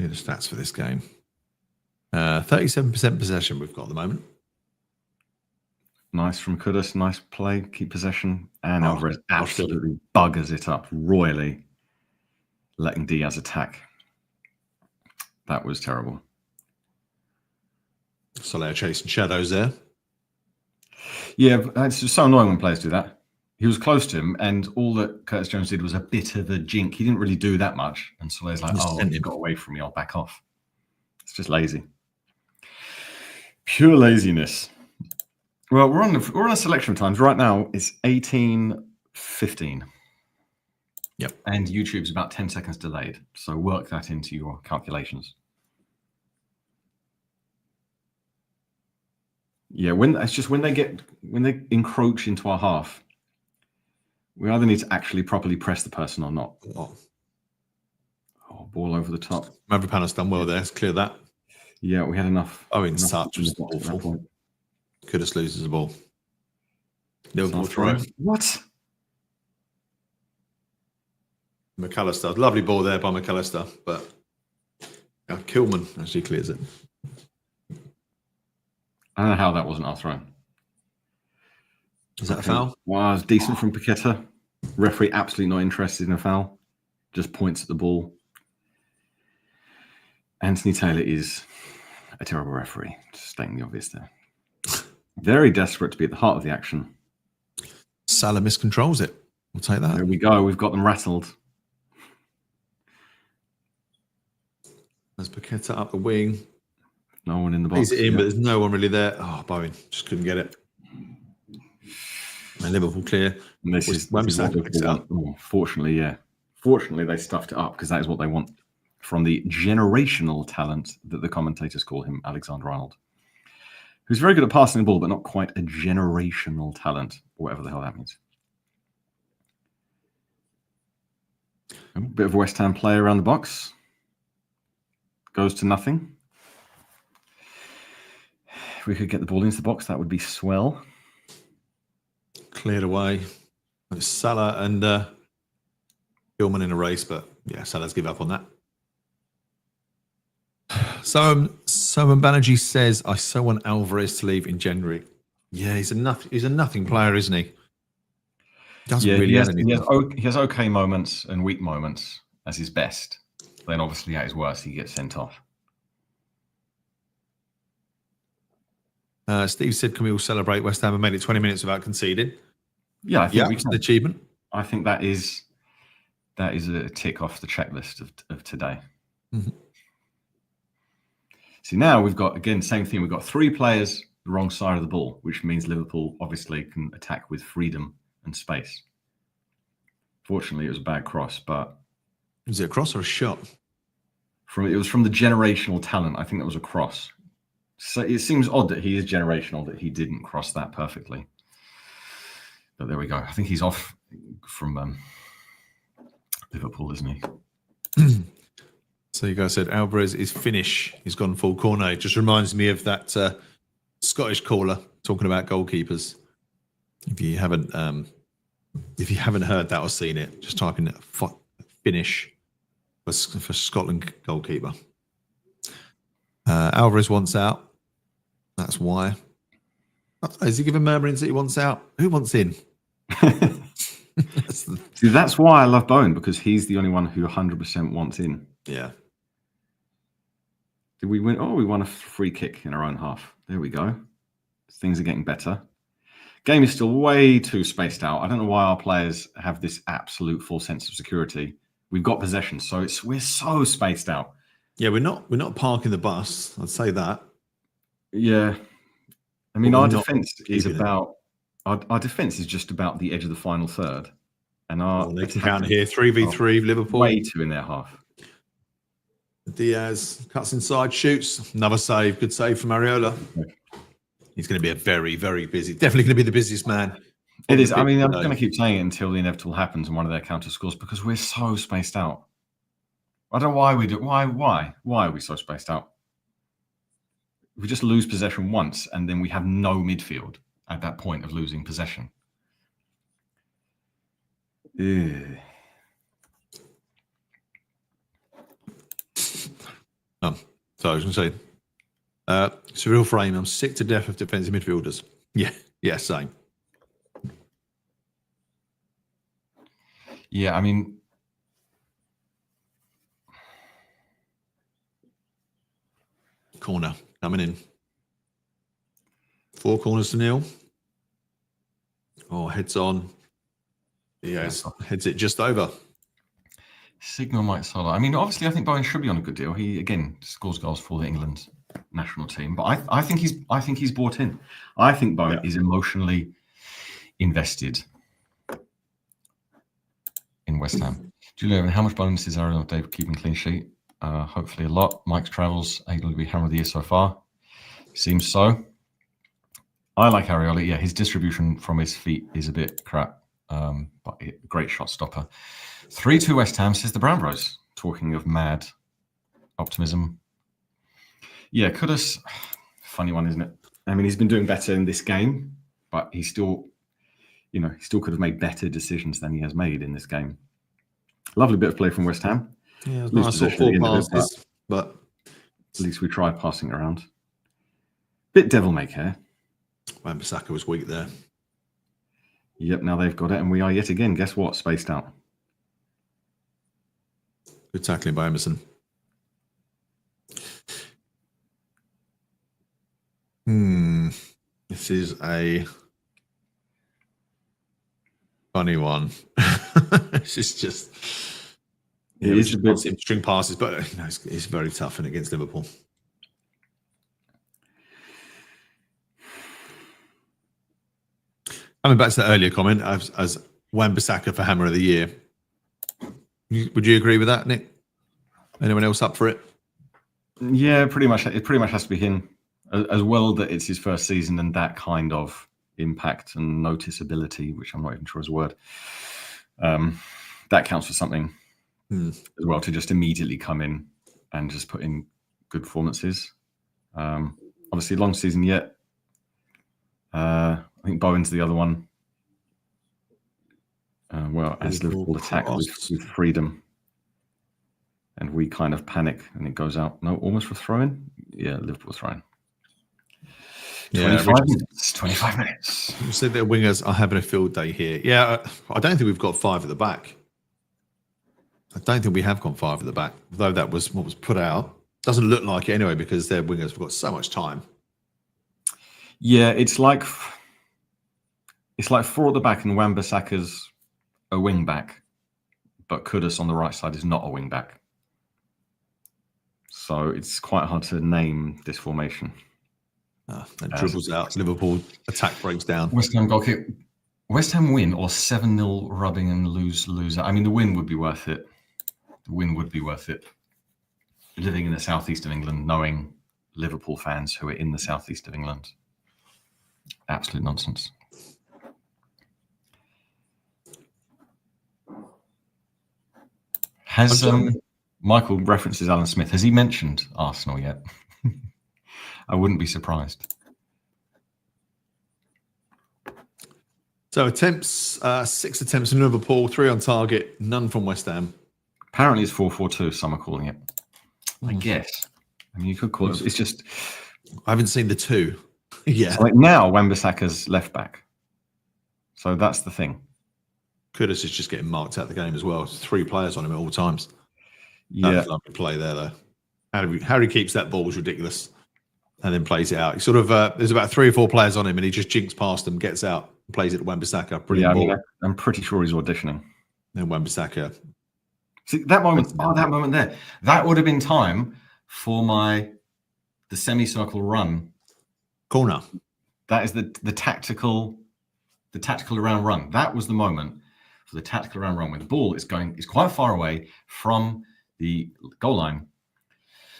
the stats for this game. 37% possession we've got at the moment. Nice from Kudus. Nice play. Keep possession. And Alvarez absolutely buggers it up royally, letting Diaz attack. That was terrible. Soler chasing shadows there. Yeah, it's just so annoying when players do that. He was close to him, and all that Curtis Jones did was a bit of a jink. He didn't really do that much. And Soler's like, he got away from me. I'll back off. It's just lazy. Pure laziness. Well, we're on a selection of times. Right now, it's 18:15. Yep. And YouTube's about 10 seconds delayed. So work that into your calculations. Yeah, when they encroach into our half, we either need to actually properly press the person or not. Oh, ball over the top. Mavropanos done well there. Let's clear that. Yeah, we had enough. Owen's touch was awful. Kudus loses the ball. Liverpool throw. What? McAllister. Lovely ball there by McAllister, but Kilman actually clears it. I don't know how that wasn't our throw. Is that a foul? Wow, it's decent from Paqueta. Referee absolutely not interested in a foul. Just points at the ball. Anthony Taylor is A terrible referee, just stating the obvious there. Very desperate to be at the heart of the action. Salah miscontrols it. We'll take that. There we go. We've got them rattled. There's Paqueta up the wing. No one in the box. He's in, but there's no one really there. Oh, Bowen just couldn't get it. And Liverpool clear. And this is what Liverpool want. Oh, fortunately, yeah. Fortunately, they stuffed it up because that is what they want from the generational talent that the commentators call him, Alexander-Arnold, who's very good at passing the ball, but not quite a generational talent, whatever the hell that means. A bit of West Ham play around the box. Goes to nothing. If we could get the ball into the box, that would be swell. Cleared away. It's Salah and Gilman in a race, but yeah, Salah's give up on that. So Banerjee says, I so want Alvarez to leave in January. Yeah, he's a nothing player, isn't he? Doesn't really have anything. He has okay moments and weak moments as his best. Then obviously at his worst, he gets sent off. Steve said, can we all celebrate West Ham and made it 20 minutes without conceding? Yeah, I think we it's can. an achievement. I think that is a tick off the checklist of today. Mm-hmm. See, now we've got, again, same thing. We've got 3 players the wrong side of the ball, which means Liverpool obviously can attack with freedom and space. Fortunately, it was a bad cross, but... Was it a cross or a shot? It was from the generational talent. I think that was a cross. So it seems odd that he is generational, that he didn't cross that perfectly. But there we go. I think he's off from Liverpool, isn't he? So you guys said Alvarez is Finnish. He's gone full corner. It just reminds me of that Scottish caller talking about goalkeepers. If you haven't heard that or seen it, just type in Finnish for Scotland goalkeeper. Alvarez wants out. That's why. Is he giving murmurings that he wants out? Who wants in? See, that's why I love Bowen, because he's the only one who 100% wants in. Yeah. Did we win? Oh, we won a free kick in our own half. There we go. Things are getting better. Game is still way too spaced out. I don't know why our players have this absolute full sense of security. We've got possession, so we're so spaced out. Yeah, we're not parking the bus. I'd say that. Yeah. I mean, our defense is about our defense is just about the edge of the final third. And our they can count here 3v3 Liverpool. Way too in their half. Diaz cuts inside, shoots. Another save. Good save from Areola. He's going to be a very, very busy. Definitely going to be the busiest man. It is. I mean, I'm going to keep saying it until the inevitable happens and one of their counter scores, because we're so spaced out. I don't know why we do. Why are we so spaced out? We just lose possession once, and then we have no midfield at that point of losing possession. Ew. So I was going to say, surreal frame. I'm sick to death of defensive midfielders. Yeah, same. Yeah, I mean, corner coming in. 4 corners to nil. Oh, heads on. Yes, heads it just over. Signal Mike Solar. I mean, obviously, I think Bowen should be on a good deal. He again scores goals for the England national team, but I think he's bought in. I think Bowen is emotionally invested in West Ham. Julian, how much bonus is Aaron Dave keeping clean sheet? Hopefully a lot. Mike's travels able to be hammer of the year so far. Seems so. I like Areola. Yeah, his distribution from his feet is a bit crap, but a great shot stopper. 3-2 West Ham, says the Brown Bros. Talking of mad optimism. Yeah, Kudus, funny one, isn't it? I mean, he's been doing better in this game, but he still could have made better decisions than he has made in this game. Lovely bit of play from West Ham. Yeah, it was nice 4 passes, but at least we tried passing it around. Bit devil may care. Wan-Bissaka was weak there. Yep, now they've got it, and we are yet again, guess what, spaced out. Good tackling by Emerson. This is a funny one. This is just. It is a bit string passes, but it's very tough and against Liverpool. Coming back to the earlier comment, as Wan-Bissaka for Hammer of the Year, would you agree with that, Nick? Anyone else up for it? Yeah, pretty much. It pretty much has to be him, as well that it's his first season and that kind of impact and noticeability, which I'm not even sure is a word. That counts for something as well, to just immediately come in and just put in good performances. Obviously, long season yet. I think Bowen's the other one. As Liverpool attack with freedom, and we kind of panic, and it goes out. No, almost for throwing. Yeah, Liverpool throwing. 25 minutes. You said their wingers are having a field day here. Yeah, I don't think we've got 5 at the back. I don't think we have gone 5 at the back, though that was what was put out. Doesn't look like it anyway, because their wingers have got so much time. Yeah, it's like 4 at the back, and Wan-Bissaka's a wing back, but Kudus on the right side is not a wing back. So it's quite hard to name this formation. And dribbles out. Liverpool attack breaks down. West Ham goal kick. West Ham win or 7-0 rubbing and lose. I mean, the win would be worth it. The win would be worth it. Living in the southeast of England, knowing Liverpool fans who are in the southeast of England. Absolute nonsense. Has Michael references Alan Smith? Has he mentioned Arsenal yet? I wouldn't be surprised. So attempts, 6 attempts from Liverpool, 3 on target, none from West Ham. Apparently it's 4-4-2, some are calling it. I guess. I mean, you could call it. It's just... I haven't seen the 2. Yeah. So like now, Wan-Bissaka's left back. So that's the thing. Kudus is just getting marked out the game as well. 3 players on him at all times. Yeah. That's a lovely play there, though. How he keeps that ball is ridiculous. And then plays it out. He sort of, there's about 3 or 4 players on him, and he just jinks past them, gets out, and plays it to Wan-Bissaka. Brilliant ball. I'm pretty sure he's auditioning. Then Wan-Bissaka. See, that moment, that moment there, that would have been time for the semicircle run. Corner. That is the tactical around run. That was the moment for the tactical around run when the ball is quite far away from the goal line.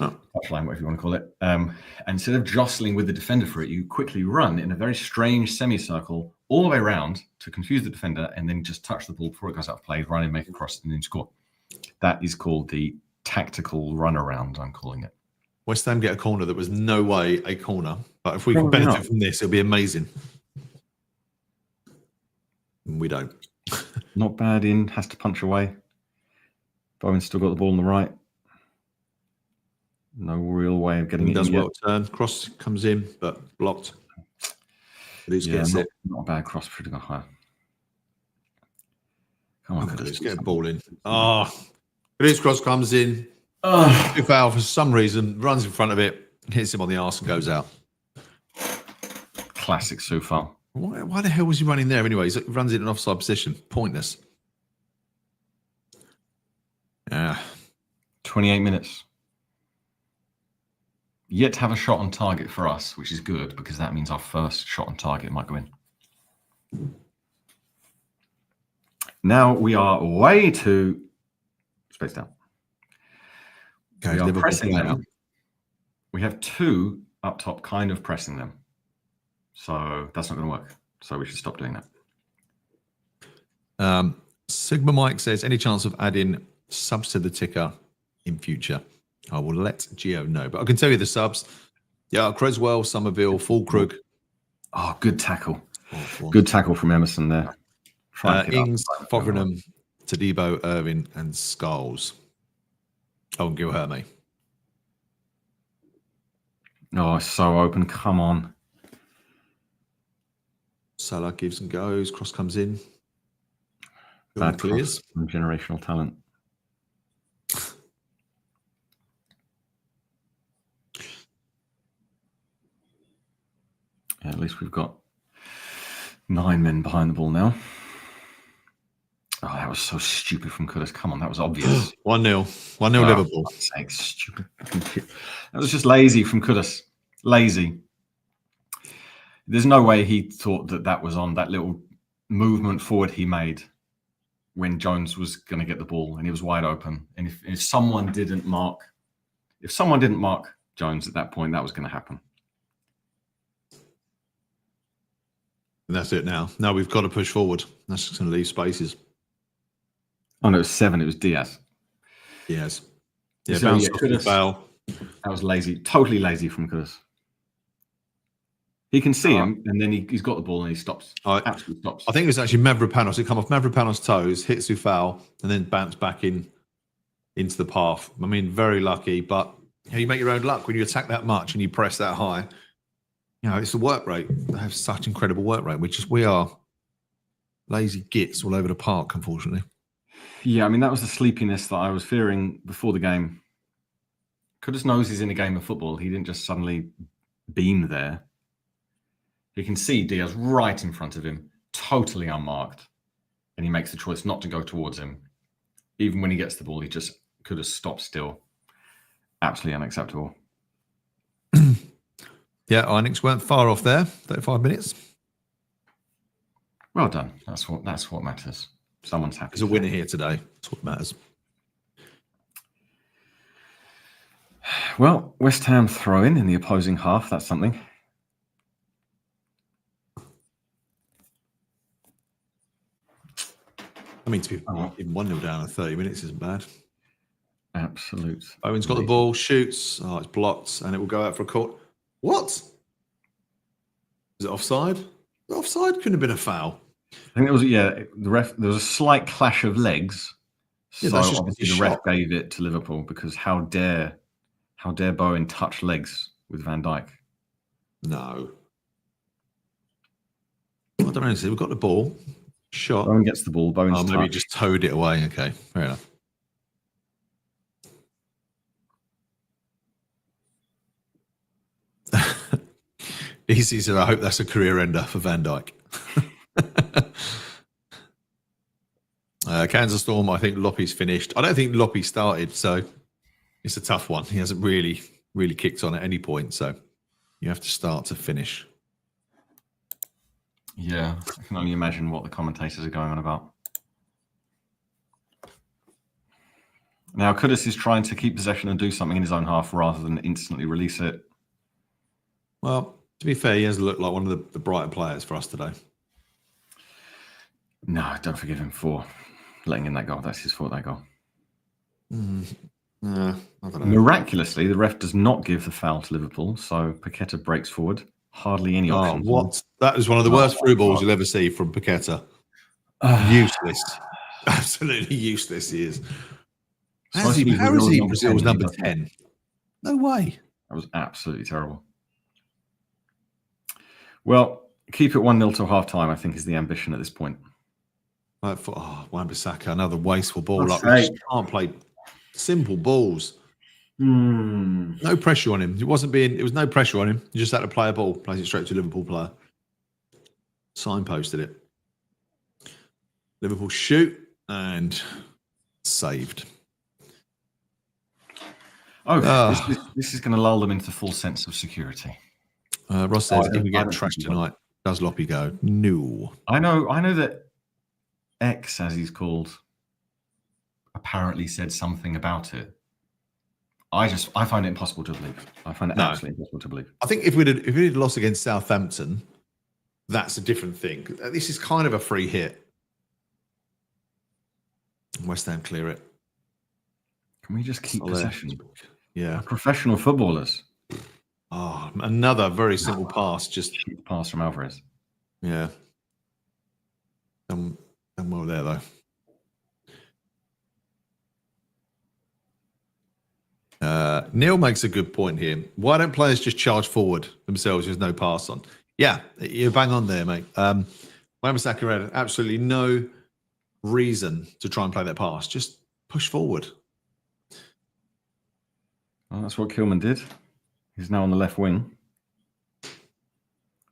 Touchline, whatever you want to call it. And instead of jostling with the defender for it, you quickly run in a very strange semicircle all the way around to confuse the defender, and then just touch the ball before it goes out of play, run and make a cross, and then score. That is called the tactical run around, I'm calling it. West Ham get a corner that was no way a corner, but if we can benefit from this, it'll be amazing. We don't. Not bad in, has to punch away. Bowen's still got the ball on the right. No real way of getting it. Does well turn. Cross comes in, but blocked. Gets it. Not a bad cross for to go higher. Come on, let's get a ball in. This cross comes in. Foul for some reason, runs in front of it, hits him on the arse and goes out. Classic Soufal. Why the hell was he running there anyway? He runs in an offside position. Pointless. 28 minutes. Yet to have a shot on target for us, which is good because that means our first shot on target might go in. Now we are way too spaced out. We are pressing them. We have 2 up top kind of pressing them. So that's not going to work. So we should stop doing that. Sigma Mike says, any chance of adding subs to the ticker in future? I will let Gio know. But I can tell you the subs. Yeah, Creswell, Somerville, Fulkrug. Oh, good tackle. Good tackle from Emerson there. Ings, Fotheringham, Tadibo, Irving, and Scholes. Oh, and Gilherme. Oh, so open. Come on. Salah gives and goes. Cross comes in. Bad clears. Generational talent. Yeah, at least we've got 9 men behind the ball now. Oh, that was so stupid from Kudus. Come on, that was obvious. 1-0. 1-0 Liverpool. For fuck's sake, stupid. That was just lazy from Kudus. Lazy. There's no way he thought that was on, that little movement forward he made when Jones was going to get the ball and he was wide open. And if someone didn't mark Jones at that point, that was going to happen. And that's it now. Now we've got to push forward. That's just going to leave spaces. Oh, no, it was 7. It was Diaz. Yes. Yeah, So, bounce yeah, off the foul. That was lazy. Totally lazy from Kudus. He can see him, and then he's got the ball and he stops. Absolutely stops. I think it was actually Mavropanos. It come off Mavropanos' toes, hits Soufal, and then bounced back into the path. I mean, very lucky, but you make your own luck when you attack that much and you press that high. You know, it's the work rate. They have such incredible work rate, we are lazy gits all over the park, unfortunately. Yeah, I mean, that was the sleepiness that I was fearing before the game. Kudus knows he's in a game of football. He didn't just suddenly beam there. You can see Diaz right in front of him, totally unmarked. And he makes the choice not to go towards him. Even when he gets the ball, he just could have stopped still. Absolutely unacceptable. Yeah, Einix weren't far off there. 35 minutes. Well done. That's what matters. Someone's happy. There's a winner here today. That's what matters. Well, West Ham throw in the opposing half. That's something. I mean, to be even 1-0 down in 30 minutes isn't bad. Absolute. Owen's got the ball, shoots. Oh, it's blocked, and it will go out for a court. What? Is it offside? Offside couldn't have been a foul. I think it was, the ref, there was a slight clash of legs. Yeah, so that's just obviously the ref gave it to Liverpool because how dare Bowen touch legs with Van Dijk? No. I don't know. We've got the ball. Shot. Bowen gets the ball. Bowen's maybe he just towed it away. Okay, fair enough. Easy said, I hope that's a career ender for Van Dijk. Kansas Storm, I think Lope's finished. I don't think Lope started, so it's a tough one. He hasn't really kicked on at any point, so you have to start to finish. Yeah, I can only imagine what the commentators are going on about. Now, Kudus is trying to keep possession and do something in his own half rather than instantly release it. Well, to be fair, he has looked like one of the brighter players for us today. No, don't forgive him for letting in that goal. That's his fault, that goal. I don't know. Miraculously, the ref does not give the foul to Liverpool, so Paqueta breaks forward. Hardly any options. Oh, what? That was one of the worst through balls you'll ever see from Paqueta. Useless. Absolutely useless he is. How is he Brazil's number 10? No way. That was absolutely terrible. Well, keep it 1-0 till half-time, I think, is the ambition at this point. Wan-Bissaka, another wasteful ball up. He just can't play simple balls. No pressure on him. It was no pressure on him. You just had to play a ball, plays it straight to a Liverpool player. Signposted it. Liverpool shoot and saved. This is going to lull them into full sense of security. Ross says, if we get trashed tonight, does Loppe go? No. I know that X, as he's called, apparently said something about it. I find it impossible to believe. I find it absolutely impossible to believe. I think if we'd lost against Southampton, that's a different thing. This is kind of a free hit. West Ham clear it. Can we just keep possession? Yeah. We're professional footballers. Oh, another very simple pass. Just pass from Alvarez. Yeah. Done well there, though. Neil makes a good point here. Why don't players just charge forward themselves? There's no pass on. Yeah, you're bang on there, mate. Wan-Bissaka had absolutely no reason to try and play that pass. Just push forward. Well, that's what Kilman did. He's now on the left wing.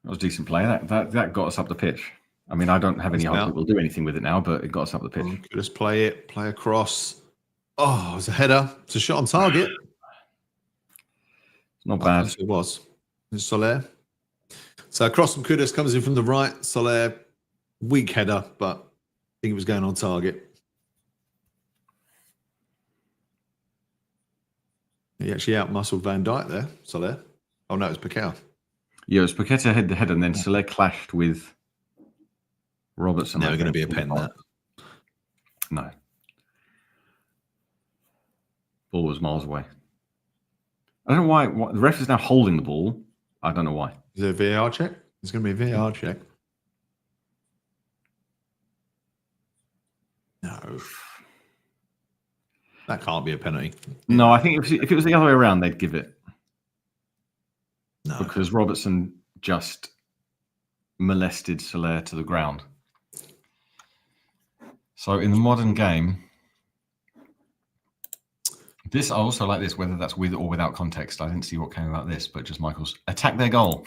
That was decent play. That got us up the pitch. I mean, I don't have any hope that we'll do anything with it now, but it got us up the pitch. Let's play it. Play across. Oh, it was a header. It's a shot on target. Not bad. It was. It's Soler. So cross from Kudus comes in from the right. Soler, weak header, but I think it was going on target. He actually outmuscled Van Dijk there, Soler. Oh, no, it was Paqueta. Yeah, it was Paqueta head to head, and then Soler clashed with Robertson. Never going to be a pen, that. No. Ball was miles away. I don't know why. The ref is now holding the ball. I don't know why. Is there a VAR check? There's going to be a VAR check. No. That can't be a penalty. No, I think if it was the other way around, they'd give it. No. Because Robertson just molested Soler to the ground. So in the modern game, I also like this, whether that's with or without context. I didn't see what came about this, but just Michael's attack their goal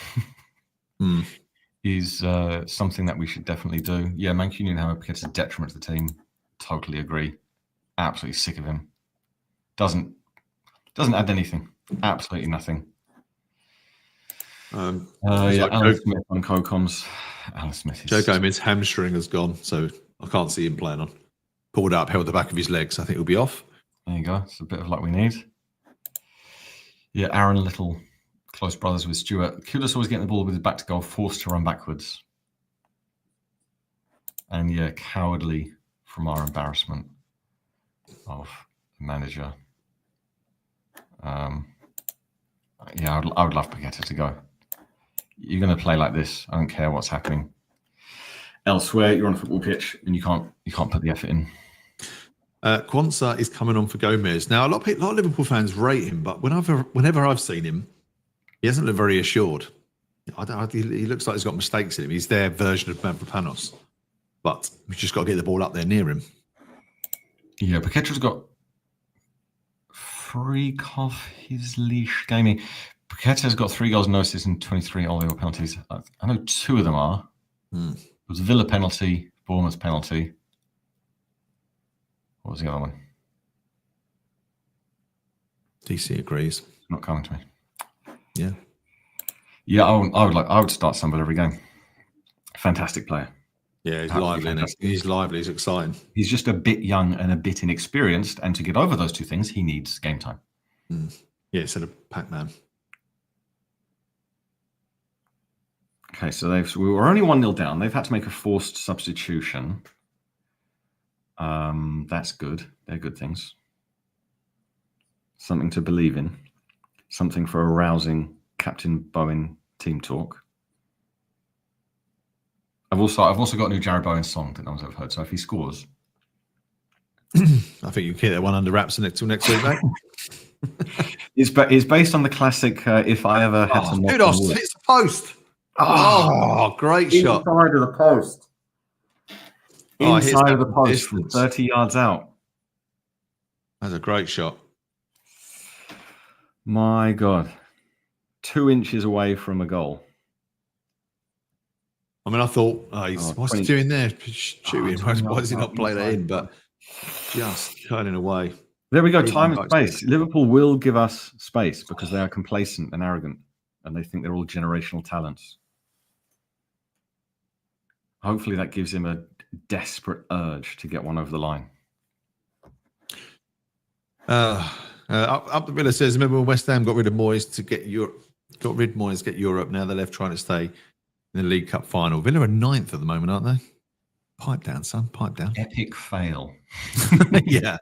is something that we should definitely do. Yeah, Mancunian Hammer gets a detriment to the team. Totally agree. Absolutely sick of him. Doesn't add anything. Absolutely nothing. Alan Smith on co-coms. Alan Smith. Joe Gomez's hamstring has gone, so I can't see him playing on. Pulled up, held the back of his legs. I think he'll be off. There you go. It's a bit of luck we need. Yeah, Aaron Little, close brothers with Stuart. Kudus always getting the ball with his back to goal, forced to run backwards. And yeah, cowardly from our embarrassment of the manager. Yeah, I would love Paqueta to go. You're going to play like this. I don't care what's happening elsewhere. You're on a football pitch and you can't put the effort in. Quansah is coming on for Gomez. Now, a lot of Liverpool fans rate him, but whenever I've seen him, he hasn't looked very assured. He looks like he's got mistakes in him. He's their version of Mavropanos. But we've just got to get the ball up there near him. Yeah, Paqueta's got freak off his leash gaming. Paqueta's got 3 goals, no assists, and 23 all-over penalties. I know 2 of them are. It was Villa penalty, Bournemouth penalty. What was the other one? DC agrees. It's not coming to me. Yeah. Yeah, I would start Sunderland every game. Fantastic player. Yeah, he's lively. He's lively. He's exciting. He's just a bit young and a bit inexperienced, and to get over those 2 things, he needs game time. Yeah, instead of Pac-Man. Okay, so we were only 1-0 down. They've had to make a forced substitution. That's good. They're good things. Something to believe in. Something for a rousing Captain Bowen team talk. I've also got a new Jared Bowen song that no one's ever heard. So if he scores, I think you can keep that one under wraps until next week, mate. It's based on the classic "If I Ever Had to." Kudos, hits the post. Oh, great shot! Inside of the post. Inside of the post, distance. 30 yards out. That's a great shot. My God, 2 inches away from a goal. I mean, I thought, what's he doing there? Shooting. Why does he not play that in? But just turning away. There we go. Time and space. Liverpool will give us space because they are complacent and arrogant, and they think they're all generational talents. Hopefully, that gives him a desperate urge to get one over the line. Up the Villa says, remember when West Ham got rid of Moyes to get Europe? Got rid of Moyes to get Europe. Now they're left trying to stay in the League Cup final. Villa are 9th at the moment, aren't they? Pipe down, son. Pipe down. Epic fail. Yeah.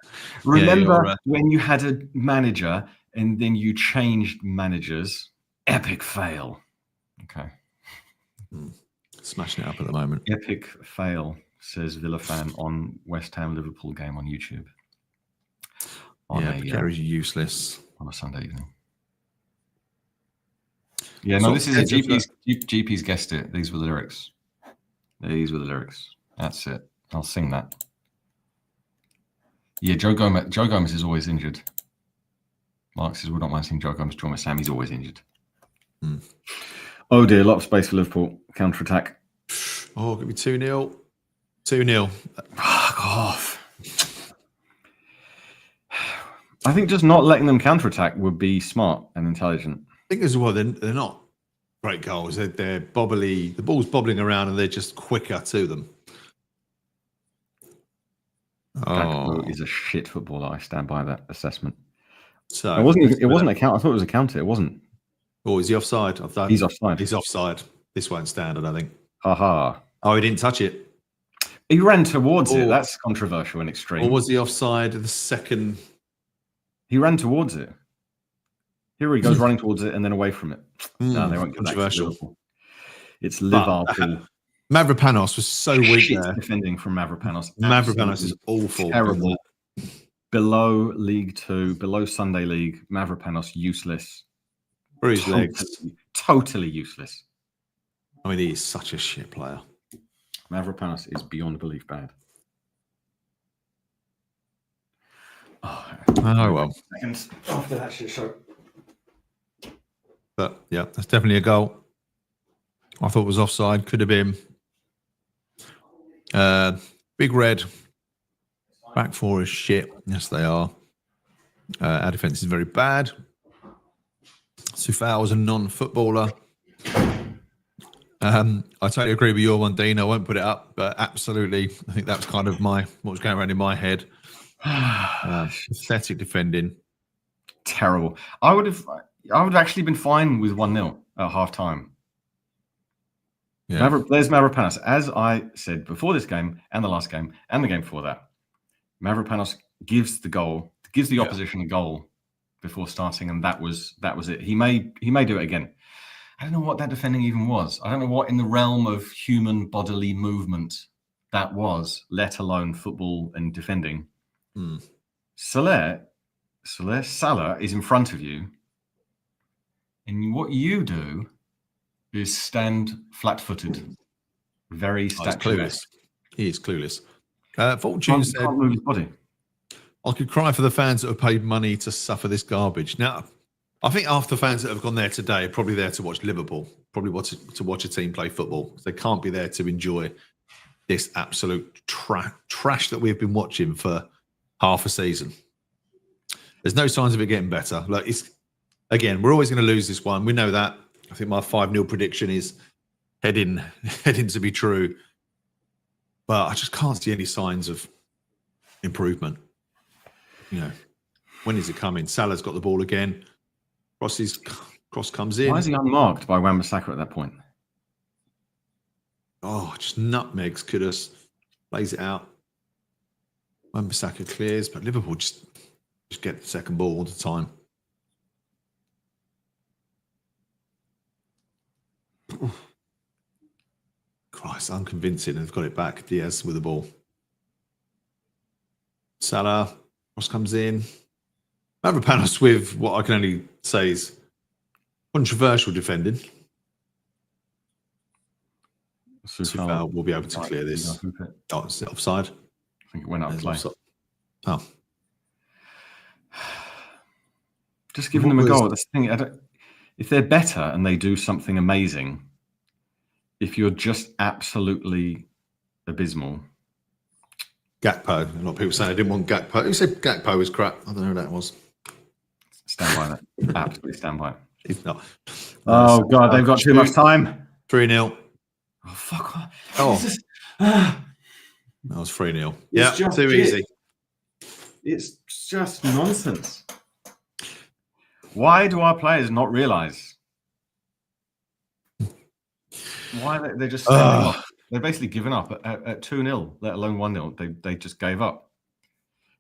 Remember when you had a manager and then you changed managers? Epic fail. Okay. Smashing it up at the moment. Epic fail, says Villa fan on West Ham Liverpool game on YouTube. Gary's useless. On a Sunday evening. Yeah, no, this is it. GP's guessed it. These were the lyrics. That's it. I'll sing that. Yeah, Joe Gomez is always injured. Mark says, we don't mind seeing Joe Gomez. Sammy's always injured. Oh dear, a lot of space for Liverpool. Counter attack. Oh, give me 2-0. 2-0. Fuck off. I think just not letting them counter attack would be smart and intelligent. I think as well, they're not great goals. They're bobbly. The ball's bobbling around and they're just quicker to them. Gakpo is a shit footballer. I stand by that assessment. So it wasn't a counter. I thought it was a counter. It wasn't. Oh, is he offside? He's offside. He's offside. This won't stand, I don't think. Haha. Oh, he didn't touch it. He ran towards it. That's controversial and extreme. Or was he offside the second? He ran towards it. Here he goes running towards it and then away from it. No, they won't get controversial. It's Liverpool. Mavropanos was so weak there. Defending from Mavropanos. Mavropanos is awful. Terrible. Below League 2, below Sunday League, Mavropanos useless. For his legs. Totally useless. I mean, he is such a shit player. Mavropanos is beyond belief bad. Oh well. Seconds after that shit show. But yeah, that's definitely a goal. I thought it was offside. Could have been. Big Red. Back four is shit. Yes, they are. Our defence is very bad. Soufal is a non-footballer. I totally agree with your one, Dean. I won't put it up, but absolutely, I think that's kind of what was going around in my head. Pathetic defending. Terrible. I would have actually been fine with 1-0 at half time. Yeah. There's Mavropanos. As I said before this game and the last game and the game before that, Mavropanos gives the opposition a goal before starting, and that was it. He may do it again. I don't know what that defending even was. I don't know what in the realm of human bodily movement that was, let alone football and defending. Salah is in front of you, and what you do is stand flat-footed, very statuesque. He is clueless. Fortune said, can't move his body. I could cry for the fans that have paid money to suffer this garbage. Now, I think half the fans that have gone there today are probably there to watch Liverpool, probably to watch a team play football. They can't be there to enjoy this absolute trash that we've been watching for half a season. There's no signs of it getting better. Like again, we're always going to lose this one. We know that. I think my 5-0 prediction is heading to be true. But I just can't see any signs of improvement. You know, when is it coming? Salah's got the ball again. Cross comes in. Why is he unmarked by Wan-Bissaka at that point? Oh, just nutmegs Kudus. Lays it out. Wan-Bissaka clears, but Liverpool just get the second ball all the time. Christ, unconvincing. They've got it back. Diaz with the ball. Salah. Cross comes in. Mavropanos with what I can only say is controversial defending. Soufal will be able to clear this. Oh, it's offside. I think it went out of play. Oh. Just giving them a goal. That's the thing. If they're better and they do something amazing, if you're just absolutely abysmal. Gakpo. A lot of people saying I didn't want Gakpo. Who said Gakpo was crap? I don't know who that was. Stand by that. Absolutely stand by it. He's not. Oh, God, they've got too much time. 3-0. Oh, fuck off. Oh. That was 3-0. Yeah, too easy. It's just nonsense. Why do our players not realise? Why they're just standing up? They're basically given up at 2-0, let alone 1-0. They just gave up.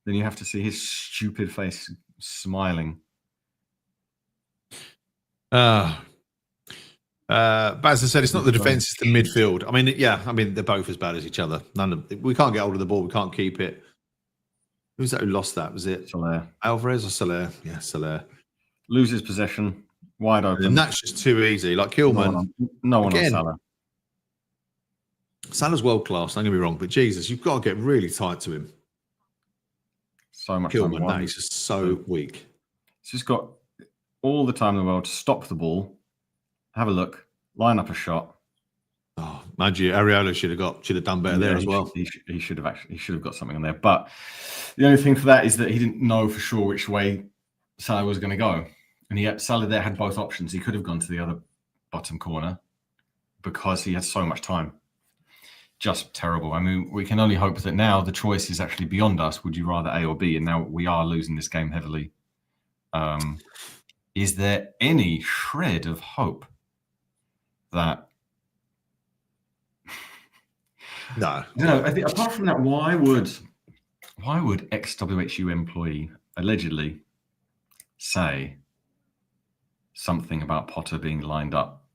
Then you have to see his stupid face smiling. Baz has said it's not the defence, it's the midfield. I mean, they're both as bad as each other. We can't get hold of the ball. We can't keep it. Who's that who lost that? Was it Soler. Alvarez or Soler? Yeah, Soler. Loses possession, wide open. And that's just too easy. Like Kilman. No one on Salah. Salah's world class, don't get me wrong, but Jesus, you've got to get really tight to him. So much Kilman, time. He's just so weak. He's just got all the time in the world to stop the ball, have a look, line up a shot. Oh, mind you, Areola should have done better there as well. He should have got something on there. But the only thing for that is that he didn't know for sure which way Salah was going to go, and Salah there had both options. He could have gone to the other bottom corner because he had so much time. Just terrible. I mean, we can only hope that now the choice is actually beyond us. Would you rather A or B? And now we are losing this game heavily. Is there any shred of hope that? No. I think apart from that, why would ex-WHU employee allegedly say something about Potter being lined up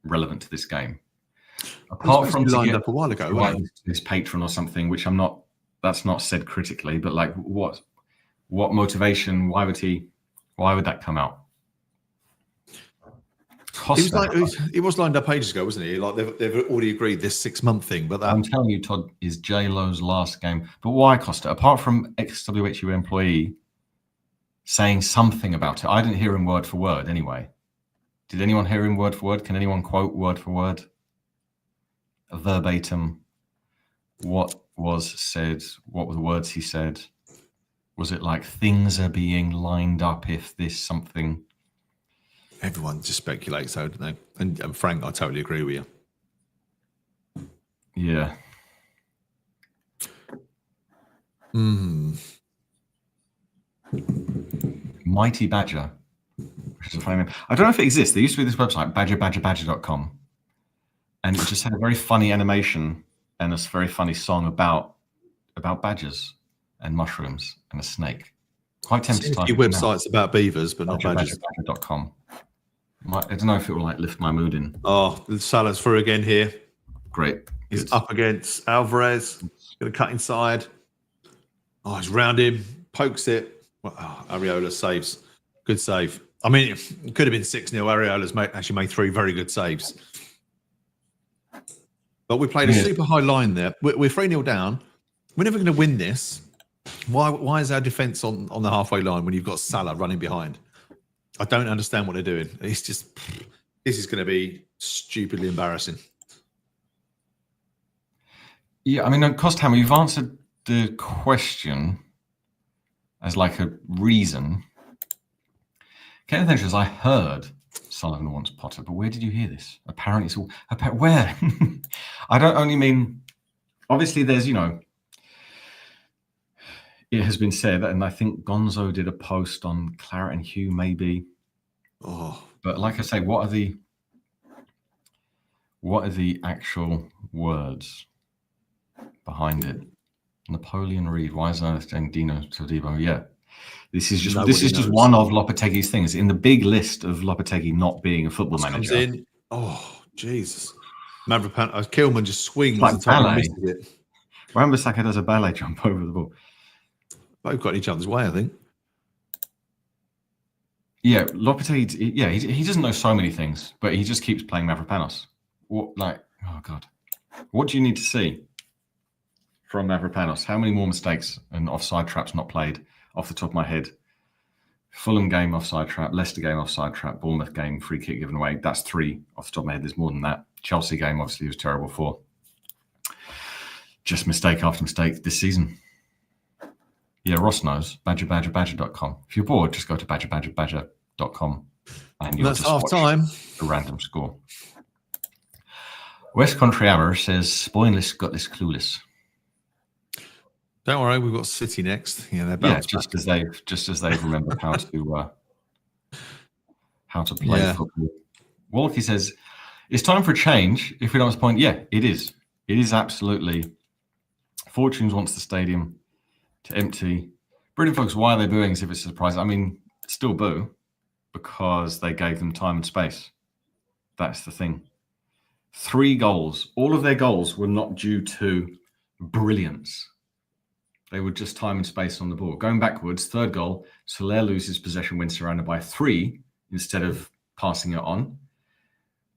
relevant to this game? Apart from lined up a while ago, his patron or something, which that's not said critically, but like what motivation? Why would that come out? He was lined up ages ago, wasn't he? Like they've already agreed this 6-month thing, but I'm telling you, Todd, is J-Lo's last game. But why, Costa? Apart from ex-WHU employee saying something about it, I didn't hear him word for word anyway. Did anyone hear him word for word? Can anyone quote word for word, verbatim, what was said? What were the words he said? Was it like things are being lined up if this something? Everyone just speculates, though, don't they? And Frank, I totally agree with you. Yeah. Mighty Badger, which is a funny name. I don't know if it exists. There used to be this website, badger.com, and it just had a very funny animation and a very funny song about badgers and mushrooms and a snake. Quite tempting. A few websites about beavers, but not badgers. Badger.com. I don't know if it will like lift my mood in. Oh, Salah's through again here. Great. He's Good. up against Alvarez. Going to cut inside. Oh, he's round him. Pokes it. Oh, Areola saves. Good save. I mean, it could have been 6-0. Areola's actually made 3 very good saves. But we played a super high line there. We're 3-0 down. We're never going to win this. Why is our defence on the halfway line when you've got Salah running behind? I don't understand what they're doing. It's just, this is going to be stupidly embarrassing. Yeah, I mean, Costhammer, you've answered the question as like a reason. Kenneth Entries, I heard Sullivan wants Potter, but where did you hear this? Apparently it's all... Where? I don't only mean... Obviously, there's, it has been said, and I think Gonzo did a post on Claret and Hugh, maybe. Oh, but like I say, what are the actual words behind it? Napoleon Reed, why is that Dino Todibo? Yeah, this is just one of Lopetegui's things in the big list of Lopetegui not being a football manager. In. Oh, Jesus! Mavropanos, Kilman just swings like the time and ballet. misses it. Wan-Bissaka does a ballet jump over the ball. Both got each other's way, I think. Yeah, Lopetegui. Yeah, he doesn't know so many things, but he just keeps playing Mavropanos. Oh God, what do you need to see from Mavropanos? How many more mistakes and offside traps not played off the top of my head? Fulham game offside trap, Leicester game offside trap, Bournemouth game free kick given away. That's 3 off the top of my head. There's more than that. Chelsea game obviously was terrible for. Just mistake after mistake this season. Yeah, Ross knows. Badger.com. If you're bored, just go to badger.com and you'll just half time. A random score. West Country Hammer says, "Spoinless, gutless, clueless." Don't worry, we've got City next. Yeah, just as they've remembered how to play football. Walkie says, "It's time for a change. If we don't point, yeah, it is. It is absolutely. Fortunes wants the stadium to empty. Brilliant folks, why are they booing as if it's a surprise? I mean, still boo because they gave them time and space. That's the thing. 3 goals. All of their goals were not due to brilliance. They were just time and space on the ball. Going backwards, 3rd goal, Soler loses possession when surrounded by 3 instead of passing it on.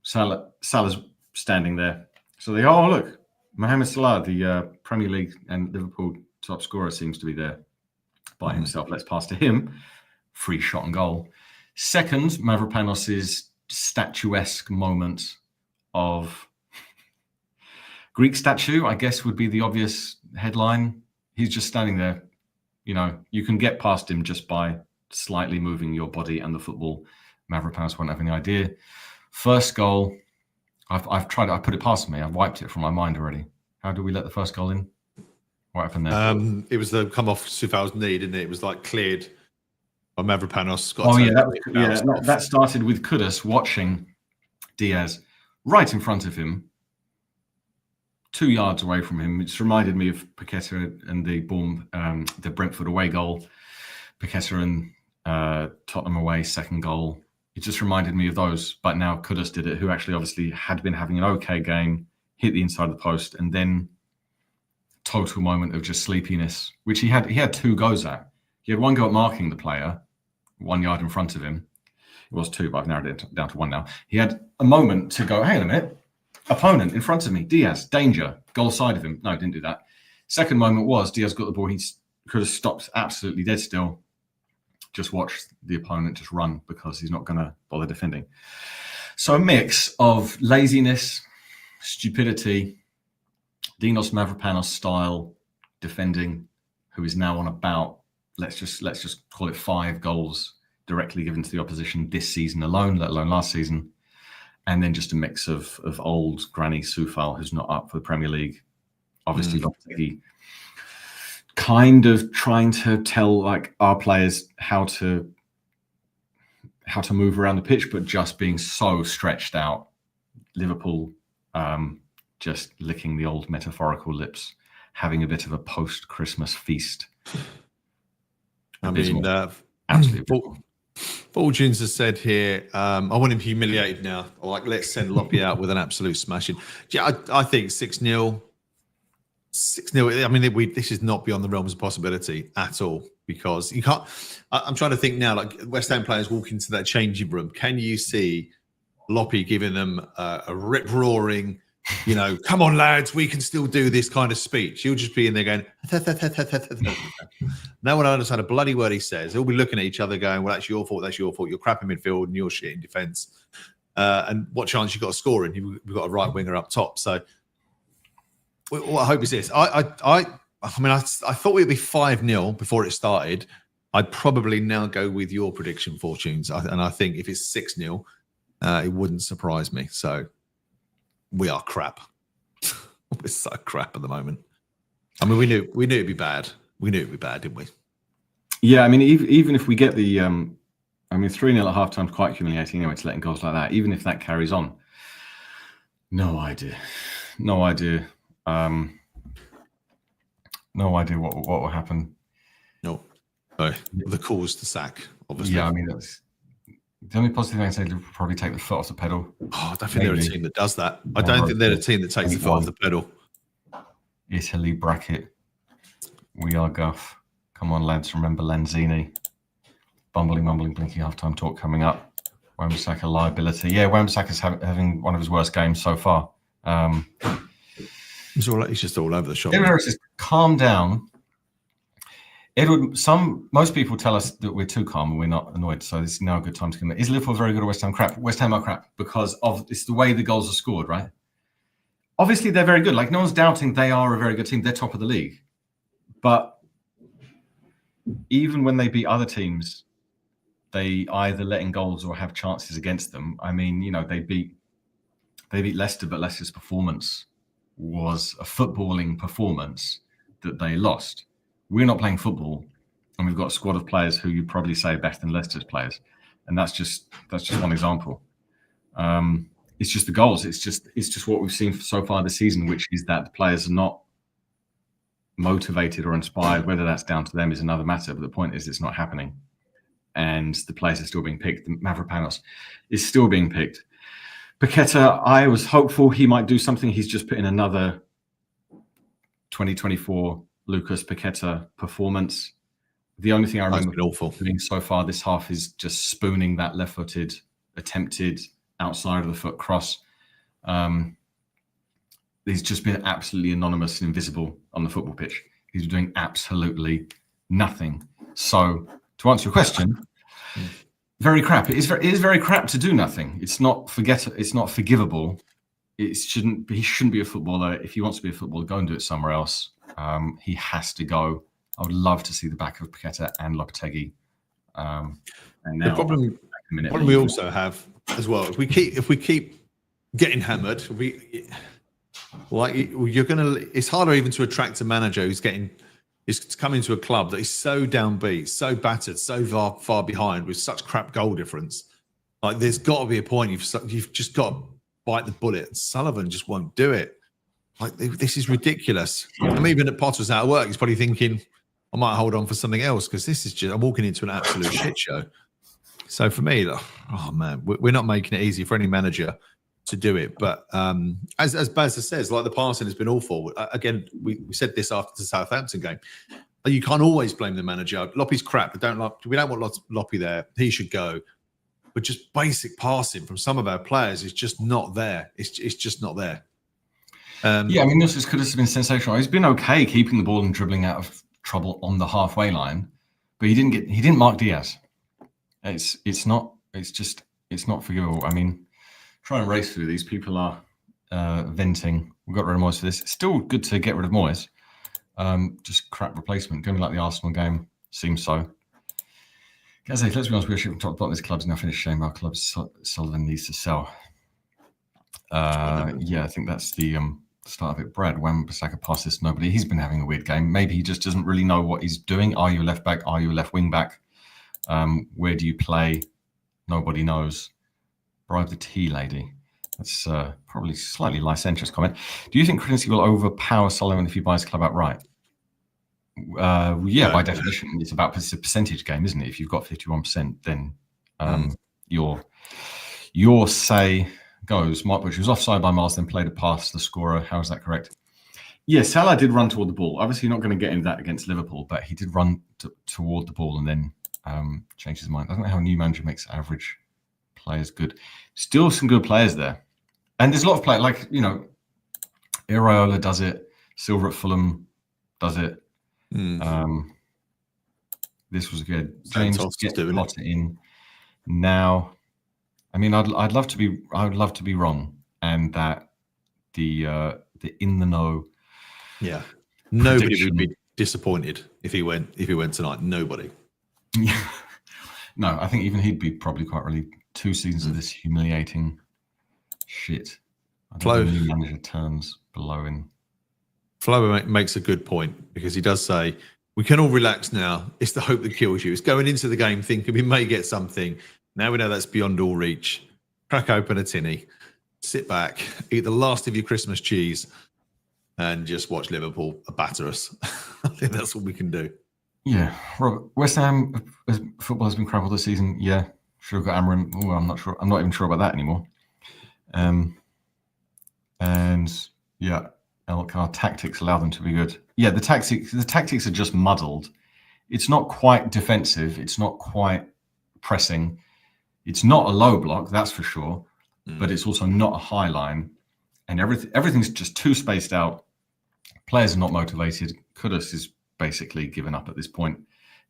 Salah's standing there. So they, look, Mohamed Salah, the Premier League and Liverpool top scorer, seems to be there by himself. Let's pass to him. Free shot and goal. Second, Mavropanos' statuesque moment of Greek statue, I guess, would be the obvious headline. He's just standing there. You know, you can get past him just by slightly moving your body and the football. Mavropanos won't have any idea. First goal, I've tried it. I put it past me. I've wiped it from my mind already. How do we let the first goal in? What happened there? It was the come off Soufal's knee, didn't it? It was like cleared by Mavropanos. That started with Kudus watching Diaz right in front of him, 2 yards away from him. It just reminded me of Paqueta and the Brentford away goal. Paqueta and Tottenham away second goal. It just reminded me of those. But now Kudus did it, who actually obviously had been having an okay game, hit the inside of the post, and then total moment of just sleepiness, which he had 2 goes at. He had one go at marking the player, 1 yard in front of him. It was 2, but I've narrowed it down to 1 now. He had a moment to go, hang on a minute, opponent in front of me, Diaz, danger, goal side of him. No, didn't do that. Second moment was Diaz got the ball. He could have stopped absolutely dead still. Just watch the opponent just run because he's not going to bother defending. So a mix of laziness, stupidity, Dinos Mavropanos style defending, who is now on about, let's just call it 5 goals directly given to the opposition this season alone, let alone last season. And then just a mix of old granny Soufal, who's not up for the Premier League. Obviously, Lopetegui kind of trying to tell like our players how to move around the pitch, but just being so stretched out. Liverpool just licking the old metaphorical lips, having a bit of a post-Christmas feast. I mean, absolutely. Fortunes has said here, I want him humiliated now. Like, let's send Loppy out with an absolute smashing. Yeah, I think 6-0. 6-0. I mean, this is not beyond the realms of possibility at all, because you can't. I'm trying to think now, like West Ham players walk into that changing room. Can you see Loppy giving them a rip-roaring, you know, come on, lads, we can still do this kind of speech? He'll just be in there going, no one understands a bloody word he says. They'll be looking at each other going, well, that's your fault, that's your fault. You're crap in midfield and you're shit in defence. And what chance you got of scoring? We've got a right winger up top. So what I hope is this. I mean, I thought we'd be 5-0 before it started. I'd probably now go with your prediction, Fortunes. And I think if it's 6-0, it wouldn't surprise me. So we are crap. We're so crap at the moment. I mean, we knew it'd be bad. We knew it'd be bad, didn't we? Yeah, I mean, even if we get the, 3-0 at halftime is quite humiliating anyway, to letting goals like that. Even if that carries on, no idea what will happen. No, the cause to sack, obviously. Yeah, I mean, that's the only positive thing I say. They'll probably take the foot off the pedal. Oh, I don't think they're a team that does that. I don't think they're a team that takes the foot off the pedal. Italy bracket. We are guff. Come on, lads. Remember Lanzini. Bumbling, blinky halftime talk coming up. Wan-Bissaka liability. Yeah, Wan-Bissaka's having one of his worst games so far. He's just all over the shop. Edward Harris says, calm down. Edward, most people tell us that we're too calm and we're not annoyed, so this is now a good time to commit. Is Liverpool very good or West Ham crap? West Ham are crap because it's the way the goals are scored, right? Obviously, they're very good. Like, no one's doubting they are a very good team. They're top of the league. But even when they beat other teams, they either let in goals or have chances against them. I mean, you know, they beat Leicester, but Leicester's performance was a footballing performance that they lost. We're not playing football, and we've got a squad of players who you'd probably say are better than Leicester's players, and that's just one example. It's just the goals. It's just what we've seen so far this season, which is that the players are not motivated or inspired. Whether that's down to them is another matter, but the point is it's not happening, and the players are still being picked. Mavropanos is still being picked. Paqueta, I was hopeful he might do something. He's just put in another 2024 Lucas Paqueta performance. The only thing I remember doing so far this half is just spooning that left-footed, attempted outside of the foot cross. He's just been absolutely anonymous and invisible on the football pitch. He's doing absolutely nothing. So, to answer your question, very crap. It is very crap to do nothing. It's not forgivable, he shouldn't be a footballer. If he wants to be a footballer, go and do it somewhere else. He has to go. I would love to see the back of Paqueta and Lopetegui. And now, the problem we also have as well, if we keep getting hammered, it's harder even to attract a manager who's coming to a club that is so downbeat, so battered, so far behind with such crap goal difference. Like, there's got to be a point you've just got to bite the bullet. Sullivan just won't do it. Like, this is ridiculous. And even at Potter's out of work, he's probably thinking, I might hold on for something else, because this is I'm walking into an absolute shit show. So for me, oh man, we're not making it easy for any manager to do it. But as Bazza says, like, the passing has been awful. Again, we said this after the Southampton game. You can't always blame the manager. Loppy's crap. We don't want Loppy there. He should go. But just basic passing from some of our players is just not there. It's just not there. Yeah, I mean, this could have been sensational. He's been okay keeping the ball and dribbling out of trouble on the halfway line, but he didn't mark Diaz. It's not forgivable. I mean, try and race through these. People are venting. We got rid of Moyes for this. It's still good to get rid of Moyes. Just crap replacement. Going to be like the Arsenal game. Seems so. Guys, let's be honest, we should talk about this club's now finished. Shame our club Sullivan needs to sell. Yeah, I think that's the start of it. Brad Wan-Bissaka passes to nobody. He's been having a weird game. Maybe he just doesn't really know what he's doing. Are you a left back? Are you a left wing back? Where do you play? Nobody knows. Bribe the tea lady. That's probably slightly licentious comment. Do you think Credency will overpower Sullivan if he buys club outright? Yeah, by definition, it's a percentage game, isn't it? If you've got 51%, then your say goes. Mark Butcher was offside by Miles, then played a pass to the scorer. How is that correct? Yeah, Salah did run toward the ball. Obviously, not going to get into that against Liverpool, but he did run toward the ball and then changed his mind. I don't know how a new manager makes average players good. Still some good players there. And there's a lot of players, like, Iraola does it. Silver at Fulham does it. This was good. James get Potter in now. I mean, I'd love to be wrong, and that the in the know. Yeah, nobody would be disappointed if he went tonight. Nobody. No, I think even he'd be probably quite really 2 seasons of this humiliating shit. I don't think the manager turns below in. Flo makes a good point, because he does say, we can all relax now. It's the hope that kills you. It's going into the game thinking we may get something. Now we know that's beyond all reach. Crack open a tinny, sit back, eat the last of your Christmas cheese, and just watch Liverpool batter us. I think that's what we can do. Yeah. Robert, West Ham football has been crap all this season. Yeah. Sure got Amarim. Oh, I'm not sure. I'm not even sure about that anymore. And yeah, our tactics allow them to be good. Yeah, the tactics are just muddled. It's not quite defensive. It's not quite pressing. It's not a low block, that's for sure. But it's also not a high line. And everything's just too spaced out. Players are not motivated. Kudus is basically given up at this point.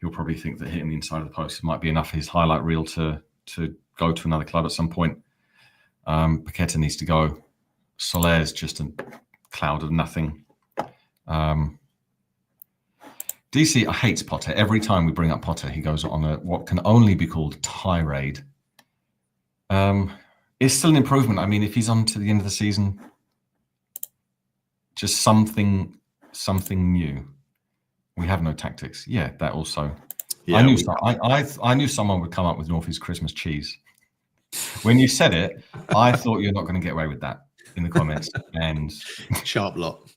He'll probably think that hitting the inside of the post might be enough for his highlight reel to go to another club at some point. Paqueta needs to go. Soler's just a cloud of nothing. DC hates Potter. Every time we bring up Potter, he goes on what can only be called a tirade. It's still an improvement. I mean, if he's on to the end of the season, just something new. We have no tactics. Yeah, that also. Yeah, I knew someone would come up with Northie's Christmas cheese. When you said it, I thought you're not going to get away with that in the comments. And sharp lot.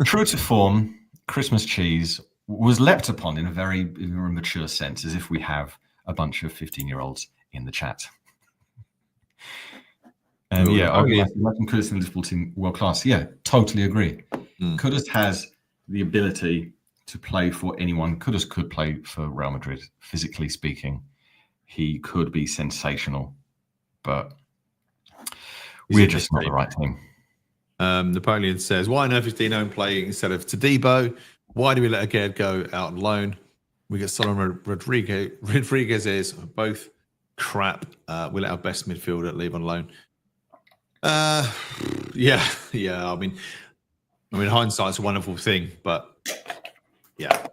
True to form, Christmas cheese was leapt upon in a very mature sense, as if we have a bunch of 15-year-olds in the chat. And imagine Kudus in the Liverpool team world class. Yeah, totally agree. Kudus has the ability to play for anyone. Kudus could play for Real Madrid, physically speaking. He could be sensational, but we're just not the right team. Napoleon says, why on earth is Dino playing instead of Todibo? Why do we let Aguerd go out on loan? We get Solomon Rodriguez is both crap. We let our best midfielder leave on loan. Yeah. I mean, hindsight's a wonderful thing, but yeah,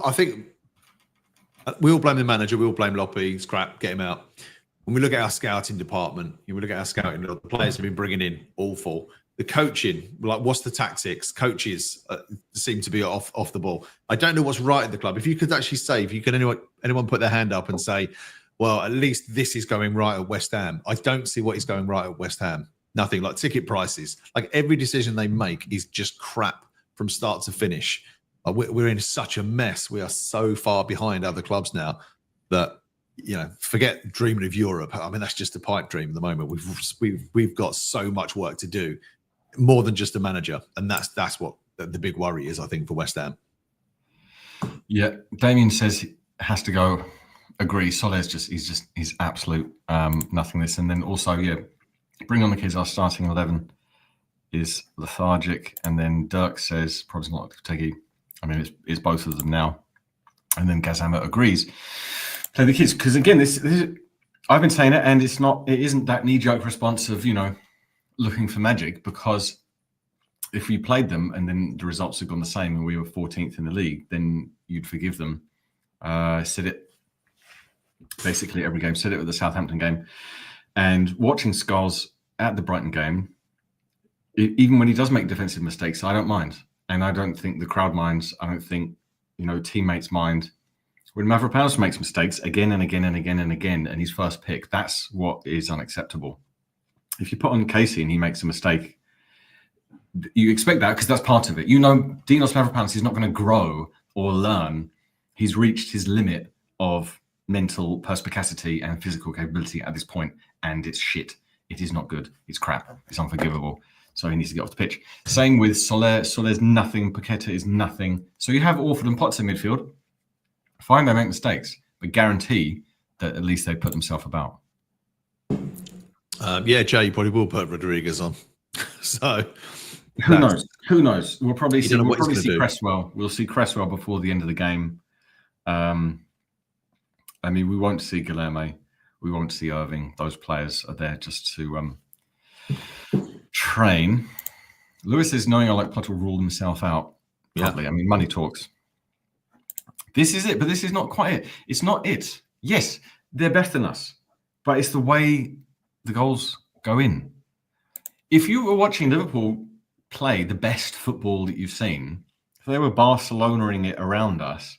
I think we all blame the manager. We all blame Loppe. Scrap, get him out. When we look at our scouting department, we look at our scouting, the players have been bringing in awful. The coaching, like, what's the tactics? Coaches seem to be off the ball. I don't know what's right at the club. If you could actually say, if you could anyone put their hand up and say, well, at least this is going right at West Ham. I don't see what is going right at West Ham. Nothing. Like ticket prices. Like every decision they make is just crap from start to finish. We're in such a mess. We are so far behind other clubs now that, forget dreaming of Europe. I mean, that's just a pipe dream at the moment. We've got so much work to do, more than just a manager, and that's what the big worry is, I think, for West Ham. Yeah, Damien says he has to go. Agree. Soler's he's absolute nothingness. And then also, bring on the kids. Our starting 11 is lethargic. And then Dirk says probably not Lopetegui. I mean, it's both of them now. And then Gazama agrees. Play the kids, because again, this I've been saying it, and it isn't that knee-jerk response of looking for magic, because if we played them and then the results had gone the same and we were 14th in the league, then you'd forgive them. Said it basically every game. Said it with the Southampton game, and watching Scholes at the Brighton game, even when he does make defensive mistakes, I don't mind. And I don't think the crowd minds. I don't think, teammates mind. When Mavropanos makes mistakes again and again and again and again, and he's first pick, that's what is unacceptable. If you put on Casey and he makes a mistake, you expect that, because that's part of it. Dinos Mavropanos is not going to grow or learn. He's reached his limit of mental perspicacity and physical capability at this point, and it's shit. It is not good. It's crap. It's unforgivable. So he needs to get off the pitch. Same with Soler. Soler's nothing. Paqueta is nothing. So you have Orford and Potts in midfield. Fine, they make mistakes, but guarantee that at least they put themselves about. Jay, you probably will put Rodriguez on. So who knows? Who knows? We'll probably see Cresswell. We'll see Cresswell before the end of the game. We won't see Guilherme. We won't see Irving. Those players are there just to train. Lewis is knowing I like Potter will rule himself out. Probably. Yeah. Money talks. This is it, but this is not quite it. It's not it. Yes, they're better than us, but it's the way the goals go in. If you were watching Liverpool play the best football that you've seen, if they were Barcelonaing it around us,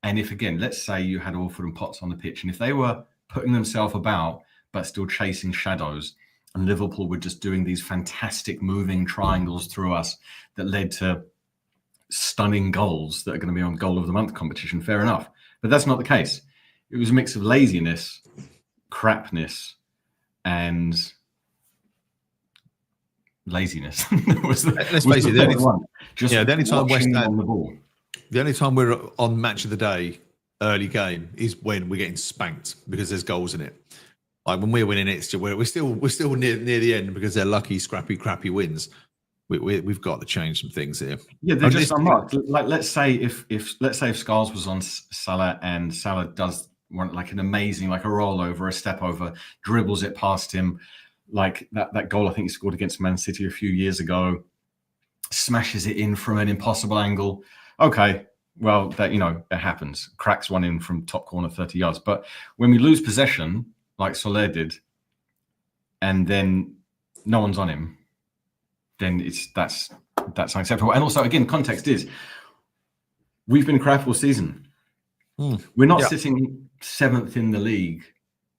and if, again, let's say you had Orford and Potts on the pitch, and if they were putting themselves about but still chasing shadows, and Liverpool were just doing these fantastic moving triangles through us that led to stunning goals that are going to be on Goal of the Month competition, fair enough. But that's not the case. It was a mix of laziness, crapness, and laziness. Let's face it, the only time West Ham on the ball. The only time we're on match of the day, early game, is when we're getting spanked because there's goals in it. Like when we're winning it, we're still near the end because they're lucky, scrappy, crappy wins. We've got to change some things here. Yeah, they're just unmarked. Like let's say if Scholes was on Salah and Salah does like an amazing, like a rollover, a step over, dribbles it past him, like that goal I think he scored against Man City a few years ago, smashes it in from an impossible angle. Okay, well that it happens. Cracks one in from top corner 30 yards. But when we lose possession, like Soler did, and then no one's on him, then that's unacceptable. And also, again, context is we've been crap all season. We're not sitting 7th in the league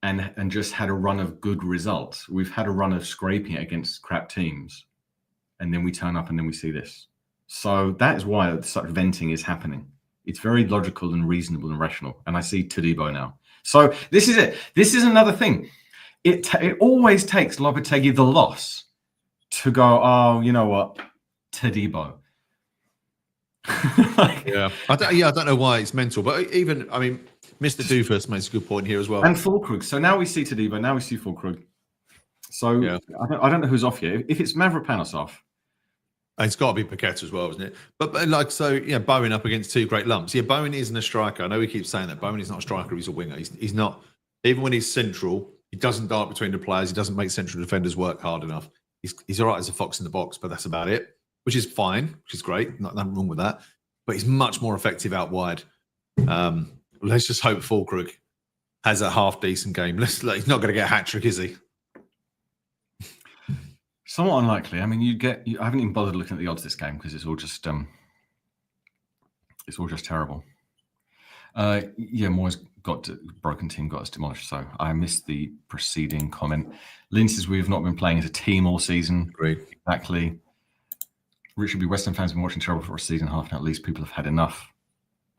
and just had a run of good results. We've had a run of scraping against crap teams, and then we turn up and then we see this. So that is why such venting is happening. It's very logical and reasonable and rational. And I see Todibo now. So this is it. This is another thing. It always takes Lopetegui the loss to go, oh, you know what, Todibo. I don't know why it's mental, but even, Mr. Doofus makes a good point here as well. And Fulkrug. So now we see Todibo, now we see Fulkrug. So I don't know who's off here. If it's Mavropanos off. It's got to be Paqueta as well, isn't it? But Bowen up against two great lumps. Yeah, Bowen isn't a striker. I know we keep saying that. Bowen is not a striker. He's a winger. He's not, even when he's central, He doesn't dart between the players. He doesn't make central defenders work hard enough. He's all right as a fox in the box, but that's about it, which is fine, which is great. Nothing wrong with that. But he's much more effective out wide. Let's just hope Fulkrug has a half-decent game. He's not going to get a hat-trick, is he? Somewhat unlikely. I mean, I haven't even bothered looking at the odds this game because it's all just terrible. Moyes broken team got us demolished. So I missed the preceding comment. Lynn says we've not been playing as a team all season. Great. Exactly. Richard B. West Ham fans have been watching terrible for a season and a half now. At least people have had enough.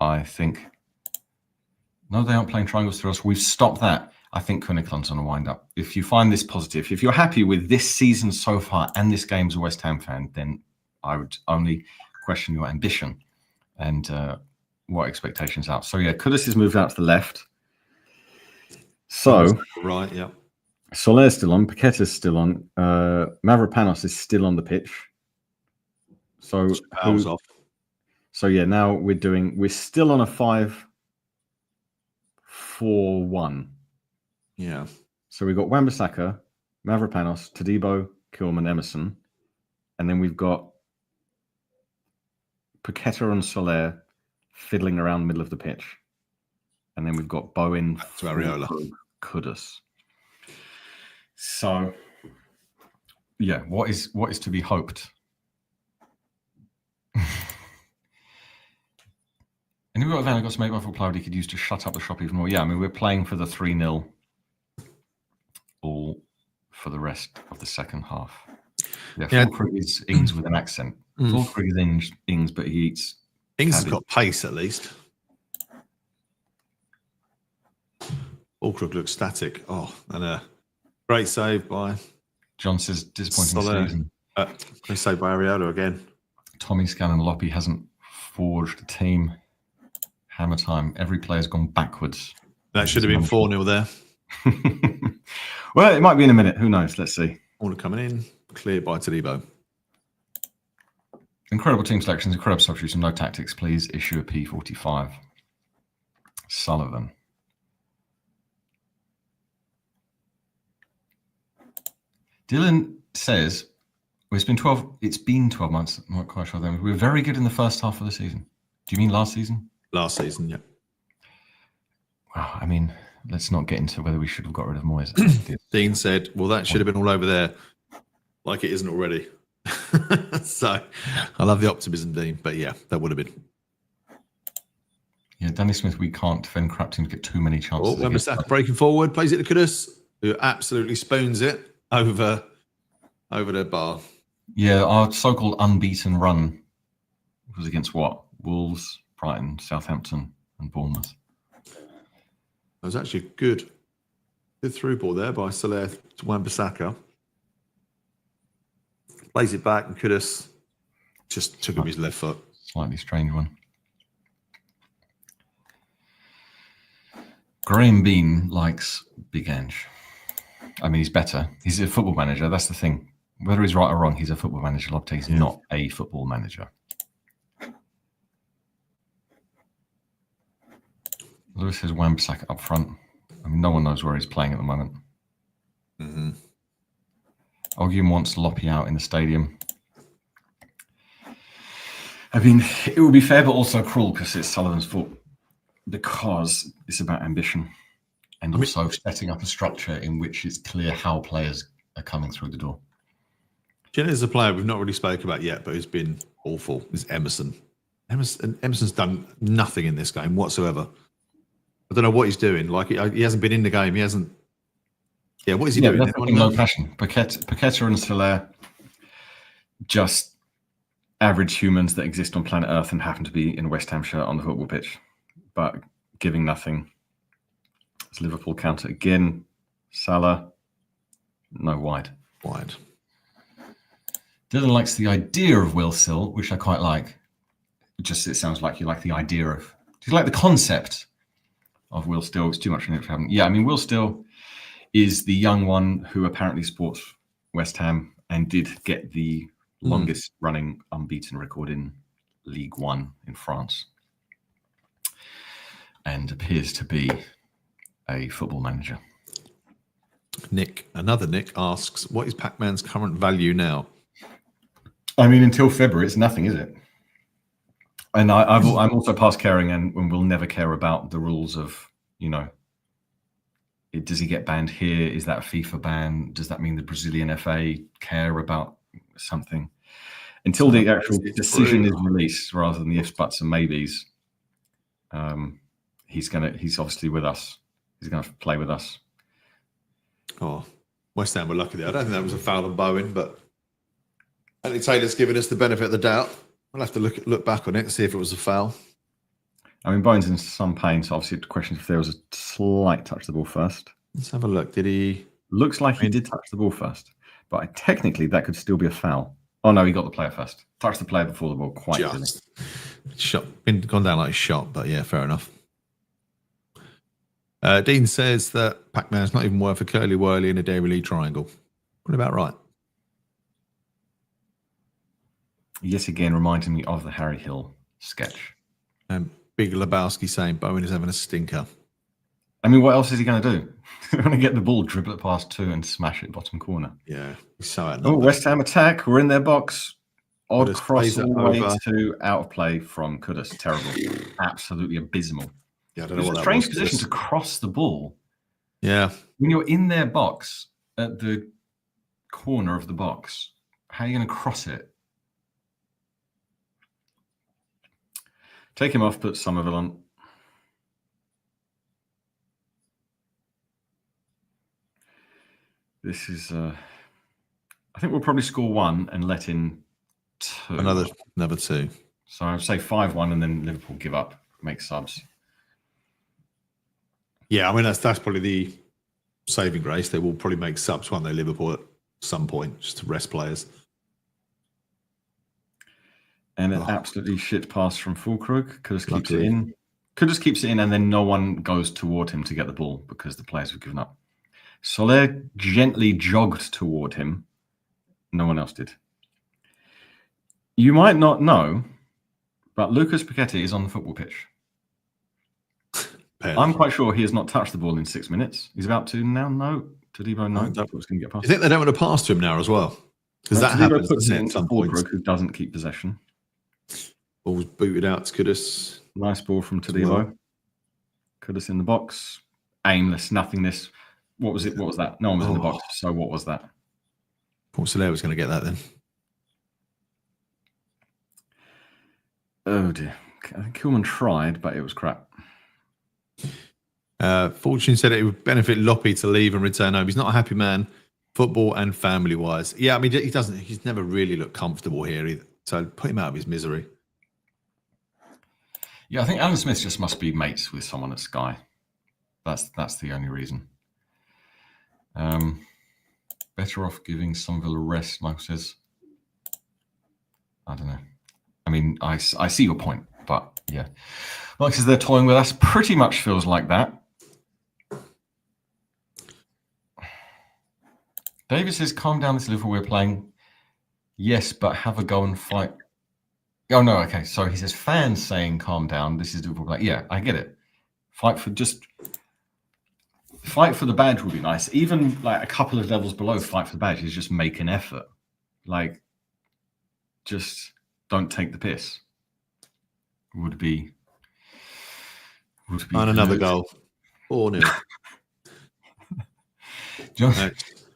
I think. No, they aren't playing triangles through us. We've stopped that. I think Kunigland's on a wind up. If you find this positive, if you're happy with this season so far and this game as a West Ham fan, then I would only question your ambition and what expectations are. So, Kudus has moved out to the left. So, right, yeah. Soler's still on. Paqueta's still on. Mavropanos is still on the pitch. So, off. So, now we're still on a 5-4-1. Yeah. So we've got Wan-Bissaka, Mavropanos, Todibo, Kilman, Emerson. And then we've got Paqueta and Soler fiddling around the middle of the pitch. And then we've got Bowen, Areola, Kudus. So, what is to be hoped? And we've got Van to make one for Cloud he could use to shut up the shop even more. Yeah, I mean, we're playing for the 3-0 all for the rest of the second half. Fulkrug is Ings with an accent. Fulkrug is Ings, but he eats. Ings has got pace at least. Fulkrug looks static. Oh, and a great save by John says disappointing season. Great save by Areola again. Tommy Scanlon Loppy hasn't forged a team. Hammer time. Every player's gone backwards. That should have been 4-0 there. Well, it might be in a minute. Who knows? Let's see. Order coming in. Cleared by Todibo. Incredible team selections, incredible substitution, no tactics. Please issue a P45. Sullivan. Dylan says, well, it's been 12 months. I'm not quite sure then. We were very good in the first half of the season. Do you mean last season? Last season, yeah. Well, I mean, let's not get into whether we should have got rid of Moyes. Dean said, well, that should have been all over there, like it isn't already. So I love the optimism, Dean. But that would have been. Yeah, Danny Smith, we can't defend crap teams get too many chances. Wan-Bissaka breaking forward, plays it to Kudus, who absolutely spoons it over the bar. Yeah, our so-called unbeaten run was against what? Wolves, Brighton, Southampton, and Bournemouth. That was actually a good through ball there by Soler to Wan-Bissaka. Plays it back and Kudus just took him his left foot. Slightly strange one. Graham Bean likes Big Ange. I mean, he's better. He's a football manager. That's the thing. Whether he's right or wrong, he's a football manager. Lopetegui's not a football manager. Lewis says Wan-Bissaka up front. I mean, no one knows where he's playing at the moment. Mm-hmm. Ogum wants Loppy out in the stadium. I mean, it would be fair, but also cruel because it's Sullivan's fault. Because it's about ambition and also setting up a structure in which it's clear how players are coming through the door. Jenna is a player we've not really spoken about yet, but who's been awful. Is Emerson. Emerson's done nothing in this game whatsoever. I don't know what he's doing. Like he hasn't been in the game. He hasn't. Yeah, what is he doing? No passion. Paqueta and Soler, just average humans that exist on planet Earth and happen to be in a West Ham shirt on the football pitch, but giving nothing. It's Liverpool counter again. Salah, no wide. Wide. Dylan likes the idea of Will Still, which I quite like. It sounds like you like the idea of. Do you like the concept of Will Still? It's too much for him to have. Yeah, I mean, Will Still is the young one who apparently supports West Ham and did get the longest running unbeaten record in League One in France. And appears to be a football manager. Another Nick asks, what is Pac-Man's current value now? I mean, until February, it's nothing, is it? And I'm also past caring, and we'll never care about the rules of, does he get banned here? Is that a FIFA ban? Does that mean the Brazilian FA care about something? Until the actual decision is released, rather than the ifs, buts, and maybes, he's obviously with us. He's going to play with us. Oh, West Ham were lucky there. I don't think that was a foul on Bowen, but Anthony Taylor's given us the benefit of the doubt. I'll have to look back on it and see if it was a foul. I mean, Bowen's in some pain, so obviously the question is if there was a slight touch of the ball first. Let's have a look. Did he? Looks like he did touch the ball first, but technically that could still be a foul. Oh no, he got the player first. Touched the player before the ball. Quite just shot. Gone down like a shot, but yeah, fair enough. Dean says that Pac-Man's not even worth a curly whirly in a Dairy Lee triangle. What about right? Yet again, reminding me of the Harry Hill sketch. Big Lebowski saying Bowen is having a stinker. I mean, what else is he going to do? He's going to get the ball, dribble it past two, and smash it bottom corner. Yeah, he's so out. Oh, West Ham attack. We're in their box. Odd Kudus cross all the way to out of play from Kudus. Terrible. Absolutely abysmal. Yeah, I don't know what it's a that strange was. position to cross the ball. Yeah. When you're in their box at the corner of the box, how are you going to cross it? Take him off, put Somerville on. This is, I think we'll probably score one and let in two. Another two. So I would say 5-1 and then Liverpool give up, make subs. Yeah, I mean, that's probably the saving grace. They will probably make subs, won't they, Liverpool, at some point, just to rest players. And an absolutely shit pass from Fulkrug. Kudus keeps it in. Kudus keeps it in, and then no one goes toward him to get the ball because the players have given up. Soler gently jogged toward him. No one else did. You might not know, but Lucas Paqueta is on the football pitch. I'm quite sure he has not touched the ball in 6 minutes. He's about to now. No. Todibo, no. That was going to get past. You think they don't want to pass to him now as well? Because that happens at some point. Who doesn't keep possession. Ball was booted out to Kudus. Nice ball from Todibo. Well. Kudus in the box. Aimless, nothingness. What was it? What was that? No one was in the box. So what was that? Paul Soler was going to get that then. Oh dear. I think Kilman tried, but it was crap. Fortune said it would benefit Loppy to leave and return home. He's not a happy man, football and family-wise. Yeah, I mean, he's never really looked comfortable here either. So put him out of his misery. Yeah, I think Alan Smith just must be mates with someone at Sky. That's the only reason. Better off giving Somerville a rest, Michael says. I don't know. I mean, I see your point, but yeah. Like says they're toying with us. Pretty much feels like that. David says, calm down, this Liverpool we're playing. Yes, but have a go and fight. Oh, no, okay. So he says, fans saying calm down, this is Liverpool playing. Yeah, I get it. Fight for the badge would be nice. Even like a couple of levels below fight for the badge is just make an effort. Like, just don't take the piss. Would be and another goal. 4-0.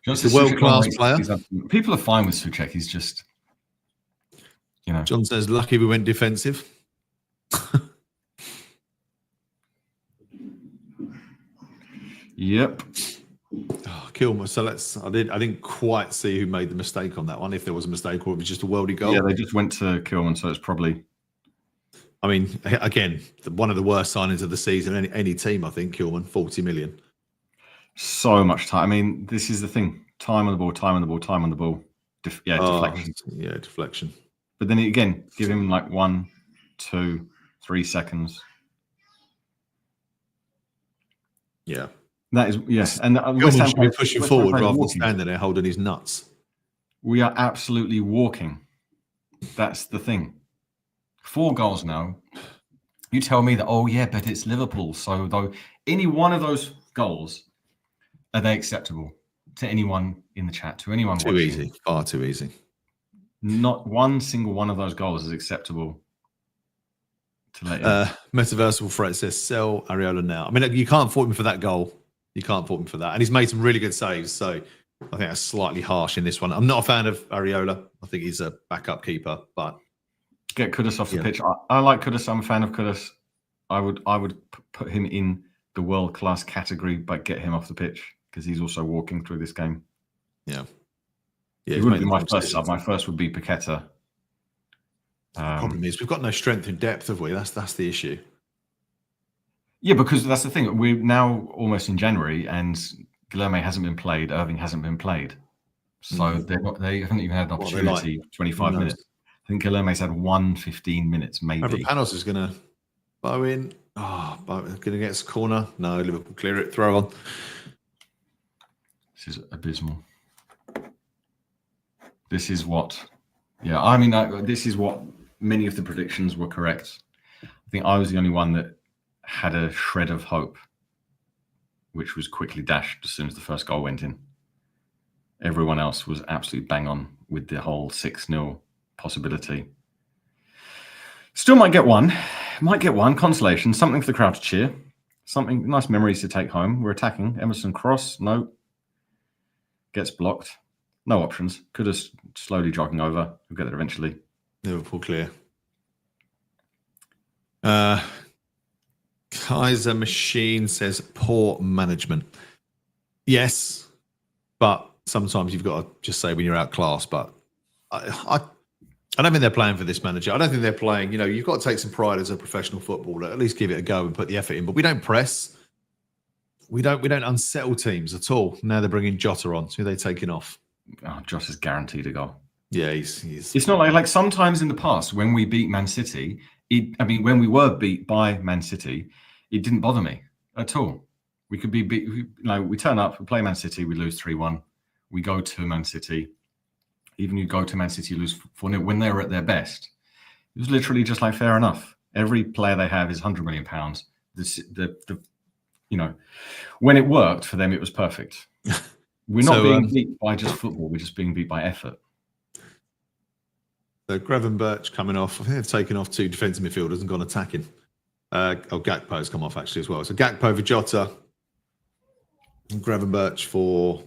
He's a world-class player. People are fine with Soucek. He's just, John says, lucky we went defensive. Yep. Kilmer. So I didn't quite see who made the mistake on that one. If there was a mistake or if it was just a worldy goal. Yeah, they just went to Kilman, so it's probably. I mean, again, one of the worst signings of the season. Any team, I think, Kilman, 40 million. So much time. I mean, this is the thing. Time on the ball, time on the ball, time on the ball. Deflection. Yeah, deflection. But then again, give him like 1, 2, 3 seconds. Yeah. That is, yes. And West Ham should be pushing forward rather than standing there holding his nuts. We are absolutely walking. That's the thing. 4 goals now. You tell me that, oh, yeah, but it's Liverpool. So, though, any one of those goals, are they acceptable? to anyone in the chat, to anyone Too watching. easy, far too easy. Not one single one of those goals is acceptable to let in. Metaversal Threat says, sell Areola now. I mean, you can't fault him for that goal. You can't fault him for that. And he's made some really good saves. So I think that's slightly harsh in this one. I'm not a fan of Areola. I think he's a backup keeper, but get Kudus off the pitch. I like Kudus. I'm a fan of Kudus. I would put him in the world-class category, but get him off the pitch because he's also walking through this game. Yeah. He would be my first sub. My first would be Paqueta. Problem is we've got no strength and depth, have we? That's the issue. Yeah, because that's the thing. We're now almost in January, and Guilherme hasn't been played. Irving hasn't been played, so they haven't even had an opportunity. 25 minutes. I think Guilherme's had 15 minutes, maybe. Panos is going to bow in. Going to get us a corner. No, Liverpool clear it. Throw on. This is abysmal. This is what. Yeah, I mean, this is what many of the predictions were correct. I think I was the only one that had a shred of hope, which was quickly dashed as soon as the first goal went in. Everyone else was absolutely bang on with the whole 6-0 possibility. Still might get one. Consolation, something for the crowd to cheer. Something, nice memories to take home. We're attacking. Emerson cross, no. Gets blocked. No options. Could have slowly jogging over. We'll get there eventually. Liverpool clear. Kaiser Machine says poor management. Yes, but sometimes you've got to just say when you're outclassed. But I don't think they're playing for this manager. I don't think they're playing. You've got to take some pride as a professional footballer. At least give it a go and put the effort in. But we don't press. We don't unsettle teams at all. Now they're bringing Jota on. Who are they taking off? Oh, Jota's guaranteed a goal. Yeah, he's. It's not like sometimes in the past when we beat Man City. When we were beat by Man City, it didn't bother me at all. We could be beat. We turn up, we play Man City, we lose 3-1. We go to Man City. Even you go to Man City, you lose 4-0 when they were at their best. It was literally just like fair enough. Every player they have is £100 million. When it worked for them, it was perfect. We're not being beat by just football. We're just being beat by effort. So Gravenberch coming off. I think they've taken off 2 defensive midfielders and gone attacking. Gakpo's come off actually as well. So Gakpo for Jota. And Gravenberch for,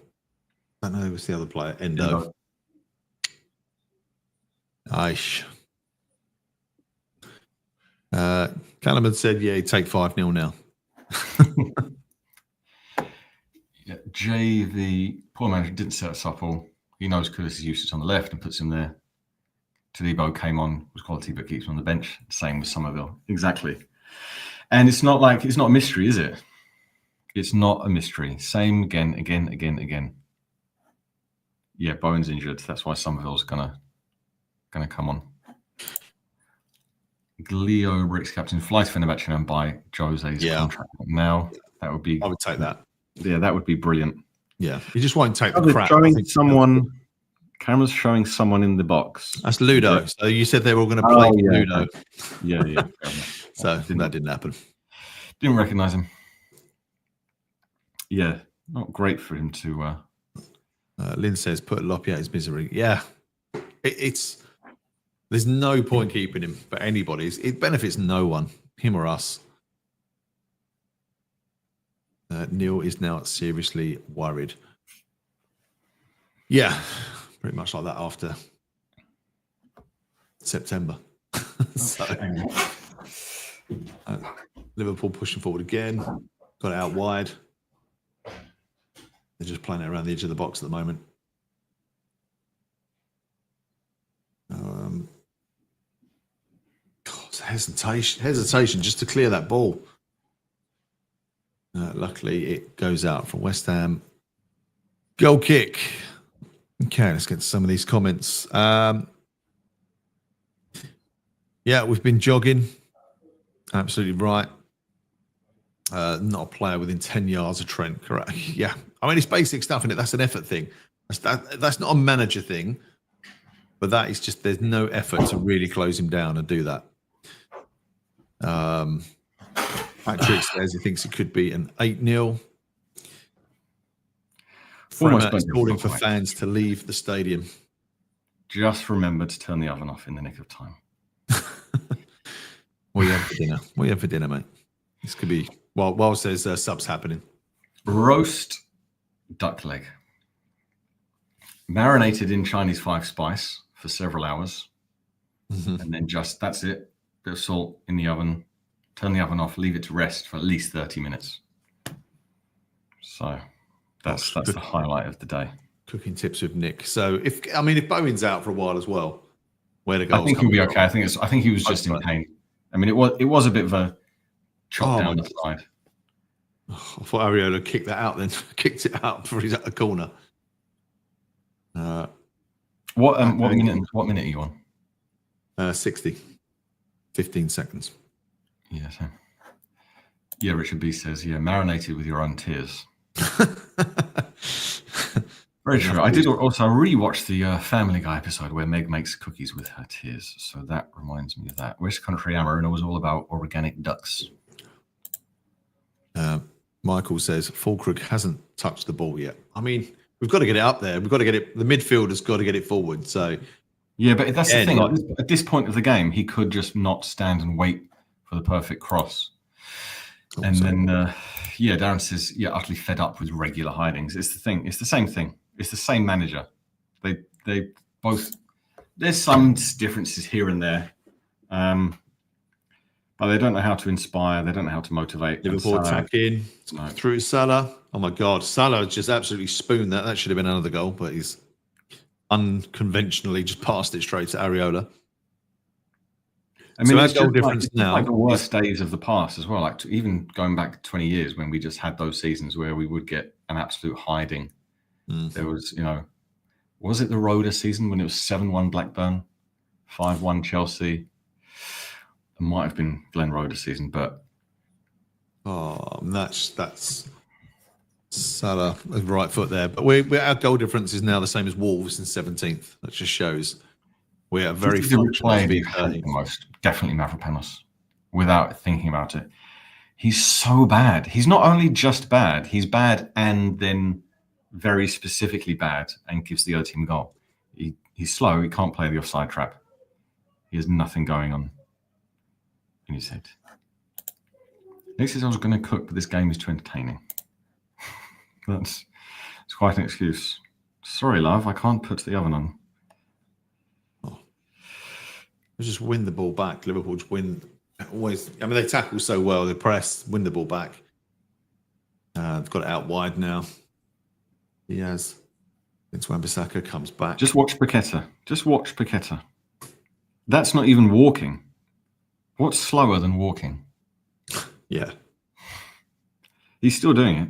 I don't know, who's the other player? Endo. Aish. Callum said, yeah, he'd take 5-0 now. Yeah, Jay, the poor manager, didn't set us up all. He knows Kudus is useless on the left and puts him there. Todibo came on, was quality, but keeps him on the bench. Same with Somerville. Exactly. And it's not a mystery, is it? It's not a mystery. Same again. Yeah, Bowen's injured. That's why Somerville's gonna come on. Leo Bricks captain, fly to Fenerbahce and buy Jose's contract now. That would be. I would take that. Yeah, that would be brilliant. Yeah, you just won't take the crap. Camera's showing someone in the box. That's Ludo. Yeah. So you said they were all going to play Ludo. Yeah. So that didn't happen. Didn't recognise him. Yeah, not great for him to. Lynn says, "Put Lopi out his misery." Yeah, it's. There's no point keeping him for anybody. It benefits no one, him or us. Neil is now seriously worried. Yeah, pretty much like that after September. So, Liverpool pushing forward again. Got it out wide. They're just playing it around the edge of the box at the moment. Hesitation just to clear that ball. Luckily, it goes out from West Ham. Goal kick. Okay, let's get to some of these comments. Yeah, we've been jogging. Absolutely right. Not a player within 10 yards of Trent. Correct. Yeah. I mean, it's basic stuff, isn't it? That's an effort thing. That's not a manager thing. But that is just, there's no effort to really close him down and do that. Patrick says he thinks it could be an 8-0. Almost Framat is burnt calling your for book, mate. fans to leave the stadium. Just remember to turn the oven off in the nick of time. What you have for dinner? What you have for dinner, mate? This could be whilst there's subs happening. Roast duck leg. Marinated in Chinese 5 spice for several hours. And then that's it. Bit of salt in the oven. Turn the oven off. Leave it to rest for at least 30 minutes. So that's the highlight of the day. Cooking tips with Nick. So if Bowen's out for a while as well, where the goals? I think he'll be okay. I think he was just in pain. I mean, it was a bit of a chop down the side. I thought Areola kicked that out. Then kicked it out before he's at the corner. What minute are you on? 60. 15 seconds. Yeah. So. Yeah. Richard B says, marinated with your own tears. Very true. I did also rewatch the Family Guy episode where Meg makes cookies with her tears. So that reminds me of that. West Country Amarina was all about organic ducks. Michael says Fulkrug hasn't touched the ball yet. I mean, we've got to get it up there. We've got to get it. The midfielder's got to get it forward. So yeah, but that's the thing. At this point of the game, he could just not stand and wait for the perfect cross. Then, Darren says, utterly fed up with regular hidings. It's the thing. It's the same thing. It's the same manager. They both. There's some differences here and there, but they don't know how to inspire. They don't know how to motivate. Liverpool attacking through Salah. Oh my God, Salah just absolutely spooned that. That should have been another goal, but he's unconventionally just passed it straight to Areola. I mean, so it's goal just difference now. Like the worst days of the past as well. Like even going back 20 years when we just had those seasons where we would get an absolute hiding. There was, was it the Roda season when it was 7-1 Blackburn, 5-1 Chelsea? It might have been Glenn Roda season, but that's Salah right foot there. But our goal difference is now the same as Wolves in 17th. That just shows we are very the most. Definitely Mavropanos, without thinking about it. He's so bad. He's not only just bad, he's bad and then very specifically bad and gives the other team a goal. He's slow. He can't play the offside trap. He has nothing going on in his head. Nick says I was going to cook, but this game is too entertaining. It's quite an excuse. Sorry, love. I can't put the oven on. They just win the ball back. Liverpool just win. Always. I mean, they tackle so well. They press, win the ball back. They've got it out wide now. Diaz. It's Wan-Bissaka comes back. Just watch Paqueta. That's not even walking. What's slower than walking? Yeah. He's still doing it.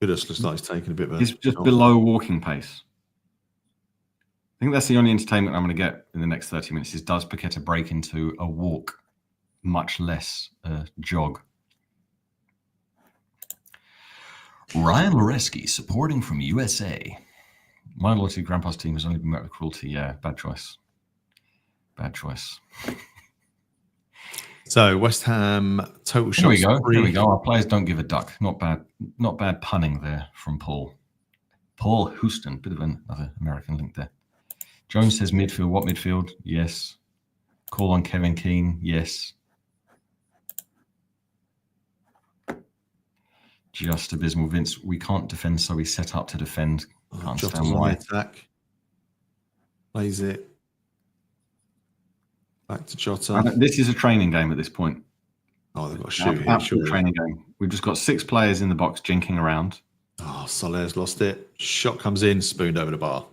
Kudus looks like he's taking a bit of a... He's just below walking pace. I think that's the only entertainment I'm going to get in the next 30 minutes is does Paqueta break into a walk, much less a jog? Ryan Loreski supporting from USA. My loyalty to Grandpa's team has only been met with cruelty. Yeah, bad choice. So West Ham total shots. Here we go. Our players don't give a duck. Not bad punning there from Paul. Paul Houston, bit of another American link there. Jones says midfield. What midfield? Yes. Call on Kevin Keane. Yes. Just abysmal. Vince, we can't defend, so we set up to defend. Can't understand why. Attack. Plays it. Back to Jota. This is a training game at this point. Oh, they've got to shoot here. Absolute training game. We've just got 6 players in the box jinking around. Oh, Soler's lost it. Shot comes in, spooned over the bar.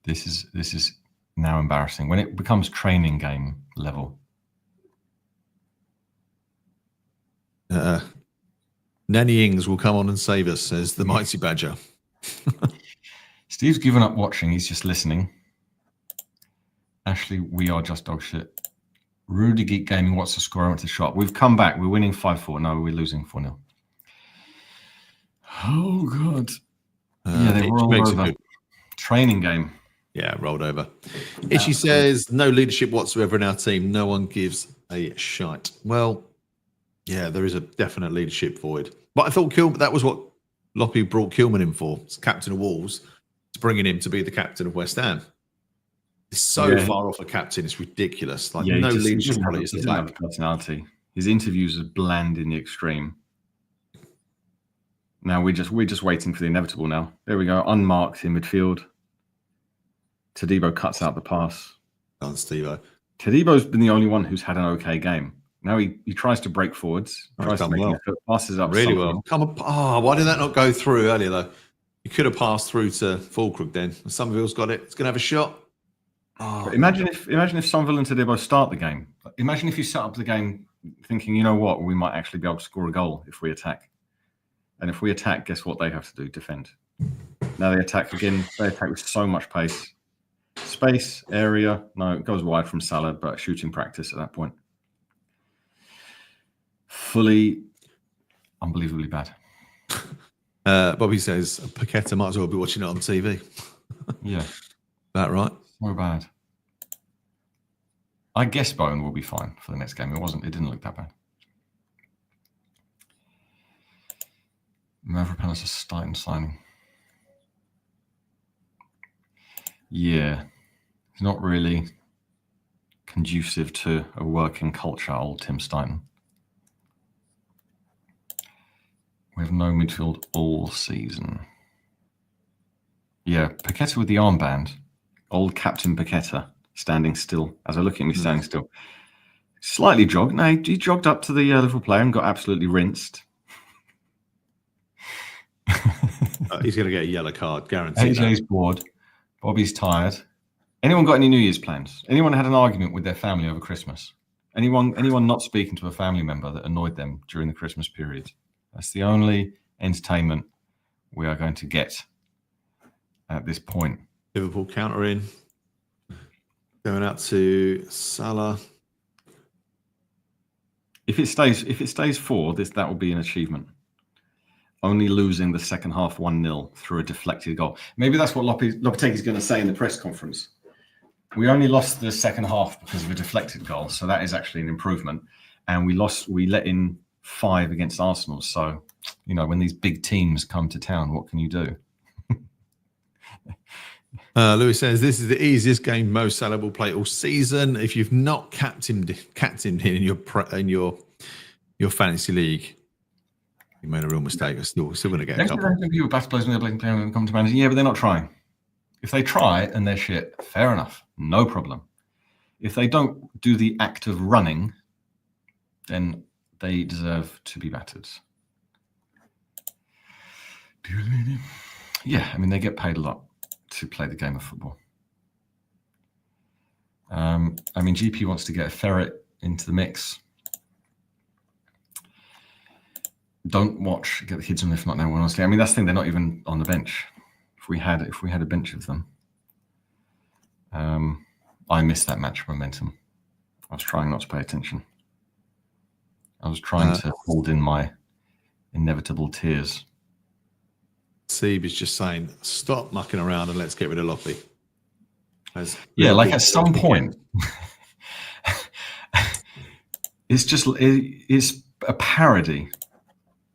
This is now embarrassing. When it becomes training game level. Nanny Ings will come on and save us, says the mighty Badger. Steve's given up watching. He's just listening. Ashley, we are just dog shit. Rudy Geek Gaming, what's the score? I went to the shop. We've come back. We're winning 5-4. No, we're losing 4-0. Oh, God. Yeah, they rolled over. Training game. Yeah, rolled over. Itchy says, no leadership whatsoever in our team. No one gives a shite. Well, yeah, there is a definite leadership void. But I thought that was what Loppy brought Kilman in for, as captain of Wolves, to bringing him to be the captain of West Ham. It's so far off a captain, it's ridiculous. Like no leadership qualities. He doesn't have the personality. His interviews are bland in the extreme. Now we're just waiting for the inevitable now. There we go, unmarked in midfield. Todibo cuts out the pass. On Steve-O. Todibo's been the only one who's had an okay game. Now he tries to break forwards, tries to make passes up really well. Come on. Oh, why did that not go through earlier though? You could have passed through to Fulcrook then. Somerville's got it. It's going to have a shot. Oh, imagine if Somerville and Todibo start the game. Imagine if you set up the game thinking, you know what, we might actually be able to score a goal if we attack. And if we attack, guess what they have to do? Defend. Now they attack again. They attack with so much pace. Space, area. No, it goes wide from Salah, but shooting practice at that point. Fully, unbelievably bad. Bobby says, Paqueta might as well be watching it on TV. Yeah. That right? So bad. I guess Bowen will be fine for the next game. It didn't look that bad. Mavropanos is starting signing. Yeah. It's not really conducive to a working culture, old Tim Stein. We have no midfield all season. Yeah, Paqueta with the armband. Old Captain Paqueta standing still. As I look at him, he's standing still. Slightly jogged. No, he jogged up to the Liverpool player and got absolutely rinsed. He's going to get a yellow card, guaranteed. AJ's bored. Bobby's tired. Anyone got any New Year's plans? Anyone had an argument with their family over Christmas? Anyone not speaking to a family member that annoyed them during the Christmas period? That's the only entertainment we are going to get at this point. Liverpool counter in. Going out to Salah. If it stays 4, that will be an achievement. Only losing the second half 1-0 through a deflected goal. Maybe that's what Lopetegui is going to say in the press conference. We only lost the second half because of a deflected goal, so that is actually an improvement. And we let in 5 against Arsenal. So, when these big teams come to town, what can you do? Louis says this is the easiest game Mo Salah will play all season. If you've not captained him in your fantasy league, you made a real mistake. We're still going to get a couple. You back players when they're playing come to manage. Yeah, but they're not trying. If they try and they're shit, fair enough, no problem. If they don't do the act of running, then they deserve to be battered. Yeah, they get paid a lot to play the game of football. GP wants to get a ferret into the mix. Don't get the kids on if not now, honestly. That's the thing, they're not even on the bench. If we had a bench of them. I missed that match momentum. I was trying not to pay attention. I was trying to hold in my inevitable tears. Steve is just saying, stop mucking around and let's get rid of Loppy. At some point, it's a parody.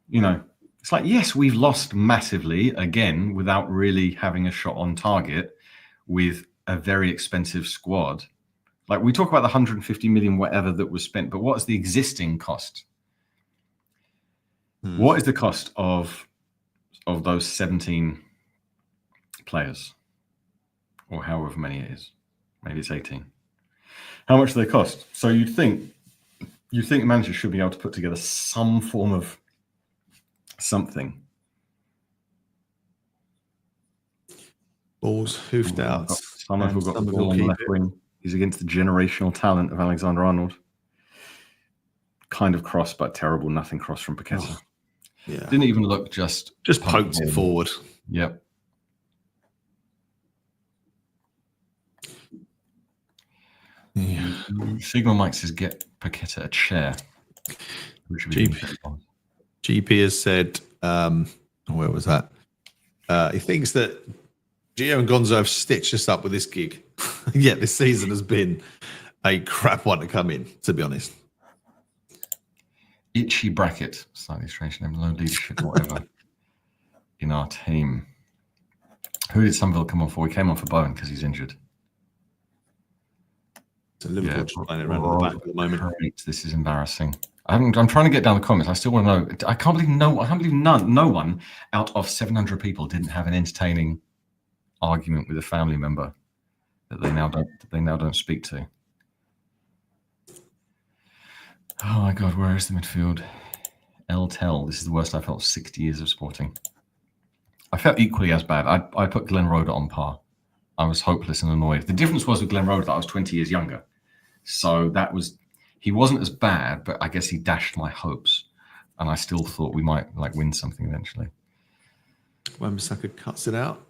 It's like, yes, we've lost massively again without really having a shot on target with a very expensive squad. Like, we talk about the 150 million whatever that was spent, but what's the existing cost? What is the cost of those 17 players? Or however many it is. Maybe it's 18. How much do they cost? So you'd think the manager should be able to put together some form of something. Balls hoofed out. Somerville got the ball on the left wing. He's against the generational talent of Alexander-Arnold. Kind of cross, but terrible. Nothing cross from Paqueta. Yeah. Didn't even look just poked it forward. Yep. Yeah. Sigma Mike says get Paqueta a chair. GP has said, where was that? He thinks that Gio and Gonzo have stitched us up with this gig. Yet this season has been a crap one to come in, to be honest. Itchy bracket, slightly strange name, no leadership, whatever. in our team. Who did Somerville come on for? We came on for Bowen because he's injured. So Liverpool just playing it around the back at the moment. Great. This is embarrassing. I'm trying to get down the comments. I still want to know. I can't believe no one out of 700 people didn't have an entertaining argument with a family member that they now don't speak to. Oh my God, where is the midfield? El Tel. This is the worst I felt 60 years of sporting. I felt equally as bad. I put Glenn Roeder on par. I was hopeless and annoyed. The difference was with Glenn Roeder that I was 20 years younger. So he wasn't as bad, but I guess he dashed my hopes. And I still thought we might win something eventually. Wan-Bissaka cuts it out.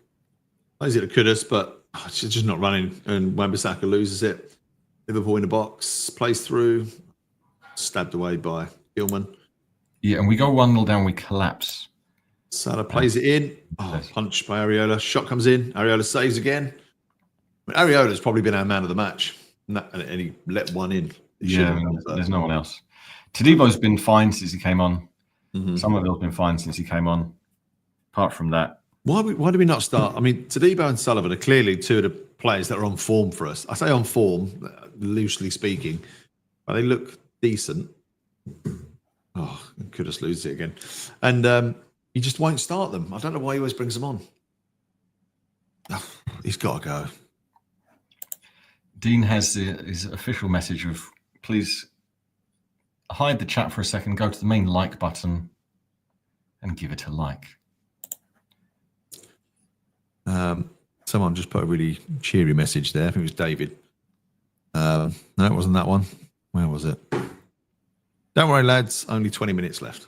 Plays it to Kudus, but it's just not running. And Wan-Bissaka loses it. Liverpool in the box, plays through, stabbed away by Gilman. Yeah, and we go 1-0 down, we collapse. Salah plays it in. Oh, punch by Areola. Shot comes in. Areola saves again. Areola's probably been our man of the match. And he let one in. There's no one else. Tadebo's been fine since he came on. Mm-hmm. Somerville's been fine since he came on. Apart from that. Why do we not start? I mean, Tadebo and Sullivan are clearly two of the players that are on form for us. I say on form, loosely speaking, but they look decent. Oh, Kudus loses it again. And he just won't start them. I don't know why he always brings them on. Oh, he's got to go. Dean has his official message of, please hide the chat for a second, go to the main like button and give it a like. Someone just put a really cheery message there. I think it was David. No, it wasn't that one. Where was it? Don't worry, lads. Only 20 minutes left.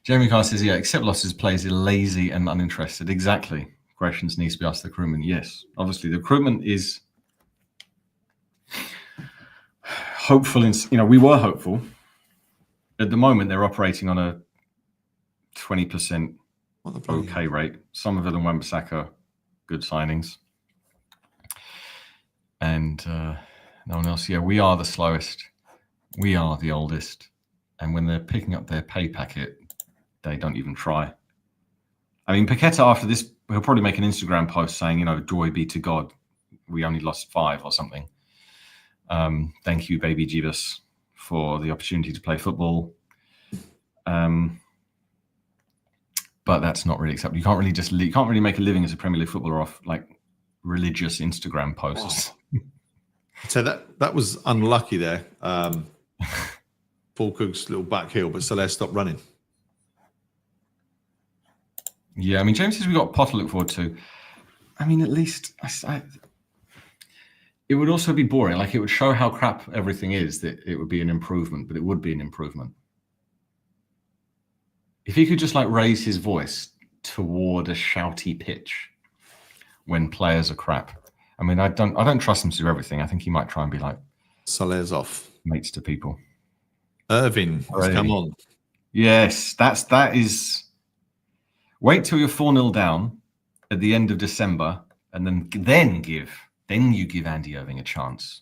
Jeremy Carr says, yeah, except losses, players are lazy and uninterested. Exactly. Questions needs to be asked the recruitment. Yes, obviously the recruitment is hopeful. We were hopeful. At the moment, they're operating on a 20% okay rate. Somerville and Wan-Bissaka, good signings. And no one else. Yeah, we are the slowest. We are the oldest. And when they're picking up their pay packet, they don't even try. I mean, Paqueta, after this, he'll probably make an Instagram post saying, joy be to God. We only lost 5 or something. Thank you, baby Jesus, for the opportunity to play football. But that's not really acceptable. You can't really make a living as a Premier League footballer off religious Instagram posts. Oh. So that was unlucky there. Paul Cook's little back heel, but Soler stopped running. Yeah, I mean, James says we got Potter to look forward to. I mean, at least it would also be boring. It would show how crap everything is, that it would be an improvement, but it would be an improvement. If he could just raise his voice toward a shouty pitch when players are crap. I mean, I don't trust him to do everything. I think he might try and be Soler's off. Mates to people. Irving has come on. Yes, that is. Wait till you're 4-0 down at the end of December, and then you give Andy Irving a chance.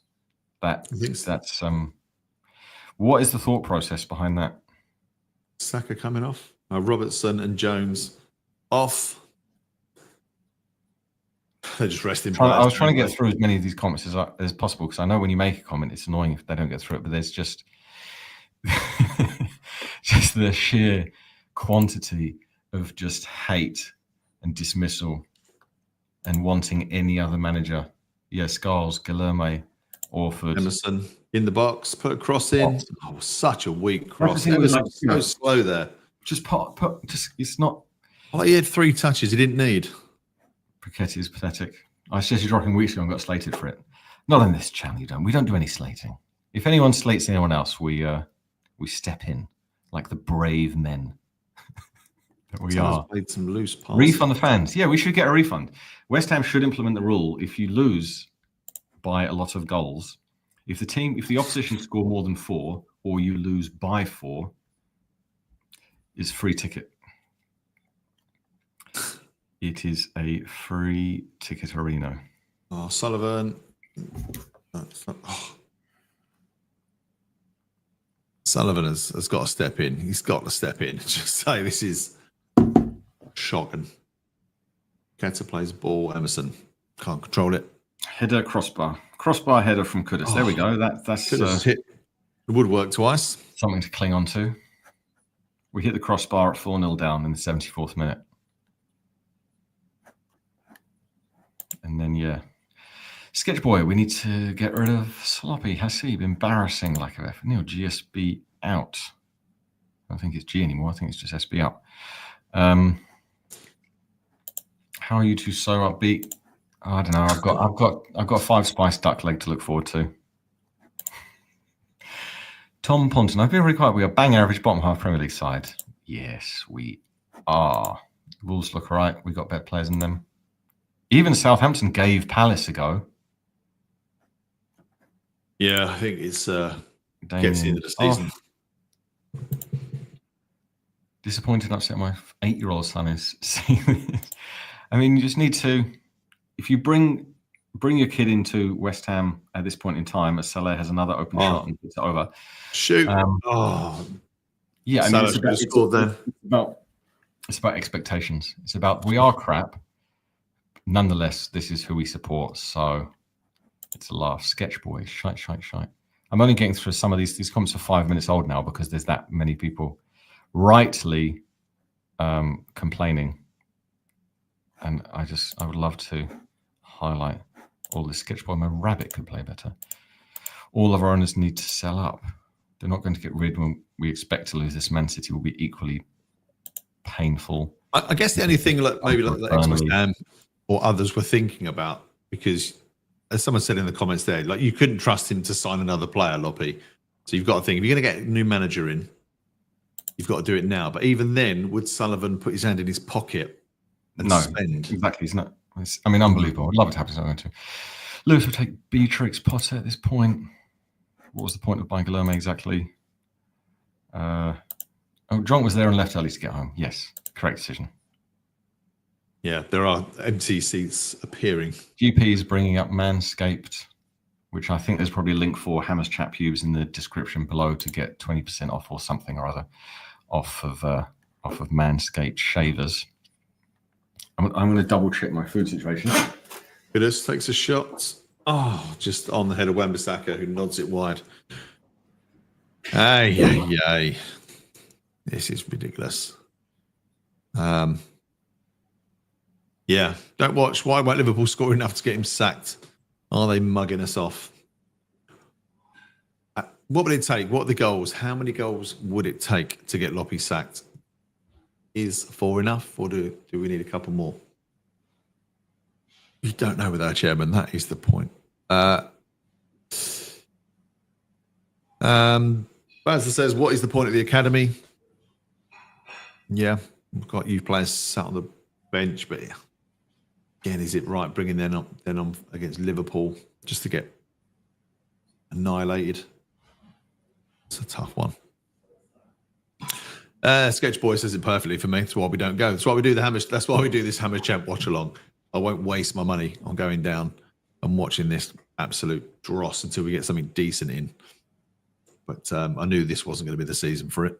That's what is the thought process behind that? Saka coming off. Robertson and Jones off. They're just resting. I was trying to get through as many of these comments as possible, because I know when you make a comment, it's annoying if they don't get through it. But there's just the sheer quantity of just hate and dismissal and wanting any other manager. Yeah, Scarles, Guilherme, Orford. Emerson in the box, put a cross in. Oh, such a weak cross. It was so slow there. Just it's not. He had 3 touches he didn't need. Paqueta is pathetic. I suggested rocking weeks ago and got slated for it. Not on this channel, you don't. We don't do any slating. If anyone slates anyone else, we step in like the brave men that we are. Played some loose passes. Refund the fans. Yeah, we should get a refund. West Ham should implement the rule: if you lose by a lot of goals, if the opposition score more than 4, or you lose by 4, is free ticket. It is a free ticket arena. Oh, Sullivan. Sullivan has got to step in. He's got to step in. Just say this is shocking. Keta plays ball. Emerson can't control it. Header, crossbar header from Kudus. There we go. That's hit the woodwork twice. Something to cling on to. We hit the crossbar at 4-0 down in the 74th minute. And then, Sketch Boy, we need to get rid of Sloppy. Hasib, embarrassing lack of effort. Neil, GSB out. I don't think it's G anymore. I think it's just SB out. How are you two so upbeat? I don't know. I've got 5 spice duck leg to look forward to. Tom Ponton, I've been really quiet. We are bang average bottom half Premier League side. Yes, we are. Wolves look all right. We got better players than them. Even Southampton gave Palace a go. Yeah, I think it's gets the end of the season. Disappointed and upset my 8-year-old son is seeing this. I mean, you just need to, if you bring your kid into West Ham at this point in time, as Salah has another open shot and it's over. Shoot. Yeah, I mean, it's about expectations. It's about we are crap. Nonetheless, this is who we support. So it's a laugh. Sketch Boy, shite. I'm only getting through some of these comments are 5 minutes old now because there's that many people rightly complaining. And I would love to highlight all this. Sketch Boy. My rabbit could play better. All of our owners need to sell up. They're not going to get rid when we expect to lose. This Man City will be equally painful. I guess the only thing maybe West Ham or others were thinking about, because as someone said in the comments there, like you couldn't trust him to sign another player, Loppy. So you've got to think, if you're going to get a new manager in, you've got to do it now. But even then, would Sullivan put his hand in his pocket and spend? Exactly. It's not. I mean, unbelievable. I'd love it to happen. Something to Lewis would take Beatrix Potter at this point. What was the point of buying Guilherme exactly? John was there and left early to get home. Yes, correct decision. Yeah, there are empty seats appearing. GP is bringing up Manscaped, which I think there's probably a link for Hammer's Chat Pubes in the description below to get 20% off or something or other off of Manscaped shavers. I'm going to double check my food situation. Kudus takes a shot. Oh, just on the head of Wan-Bissaka, who nods it wide. Ay. This is ridiculous. Yeah, don't watch. Why won't Liverpool score enough to get him sacked? Are they mugging us off? What would it take? What are the goals? How many goals would it take to get Loppy sacked? Is 4 enough, or do we need a couple more? You don't know with our chairman. That is the point. Bazza says, what is the point of the academy? Yeah, we've got youth players sat on the bench, but again, is it right bringing them on against Liverpool just to get annihilated? It's a tough one. Sketch Boy says it perfectly for me. That's why we don't go. That's why we do that's why we do this Hammer Champ watch along. I won't waste my money on going down and watching this absolute dross until we get something decent in. But I knew this wasn't going to be the season for it.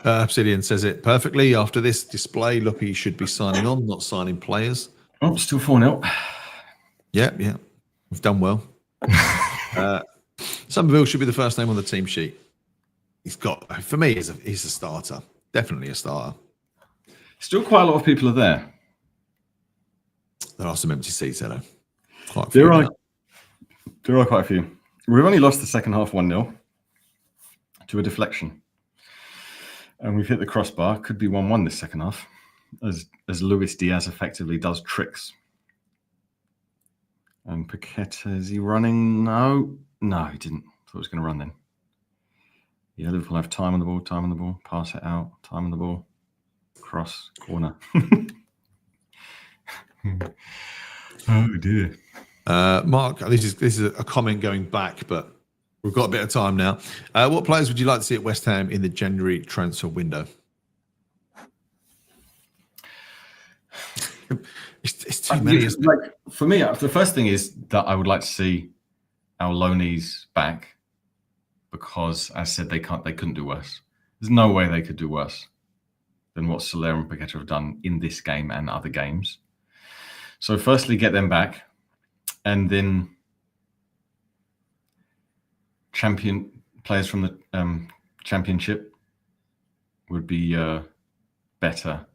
Obsidian says it perfectly. After this display, Loppy should be signing on, not signing players. Oh, still 4-0. Yeah. We've done well. Somerville should be the first name on the team sheet. For me, he's a starter. Definitely a starter. Still quite a lot of people are there. There are some empty seats there, though. There are quite a few. We've only lost the second half 1-0 to a deflection. And we've hit the crossbar. Could be 1-1 this second half, as Luis Diaz effectively does tricks. And Paqueta, is he running? No, he didn't. Thought he was going to run then. Yeah, Liverpool have time on the ball, pass it out, time on the ball, cross, corner. Oh dear. Mark, this is a comment going back, but we've got a bit of time now. What players would you like to see at West Ham in the January transfer window? It's too many. For me, the first thing is that I would like to see our loanees back because, as I said, they couldn't do worse. There's no way they could do worse than what Soler and Paqueta have done in this game and other games. So firstly, get them back, and then players from the championship would be better.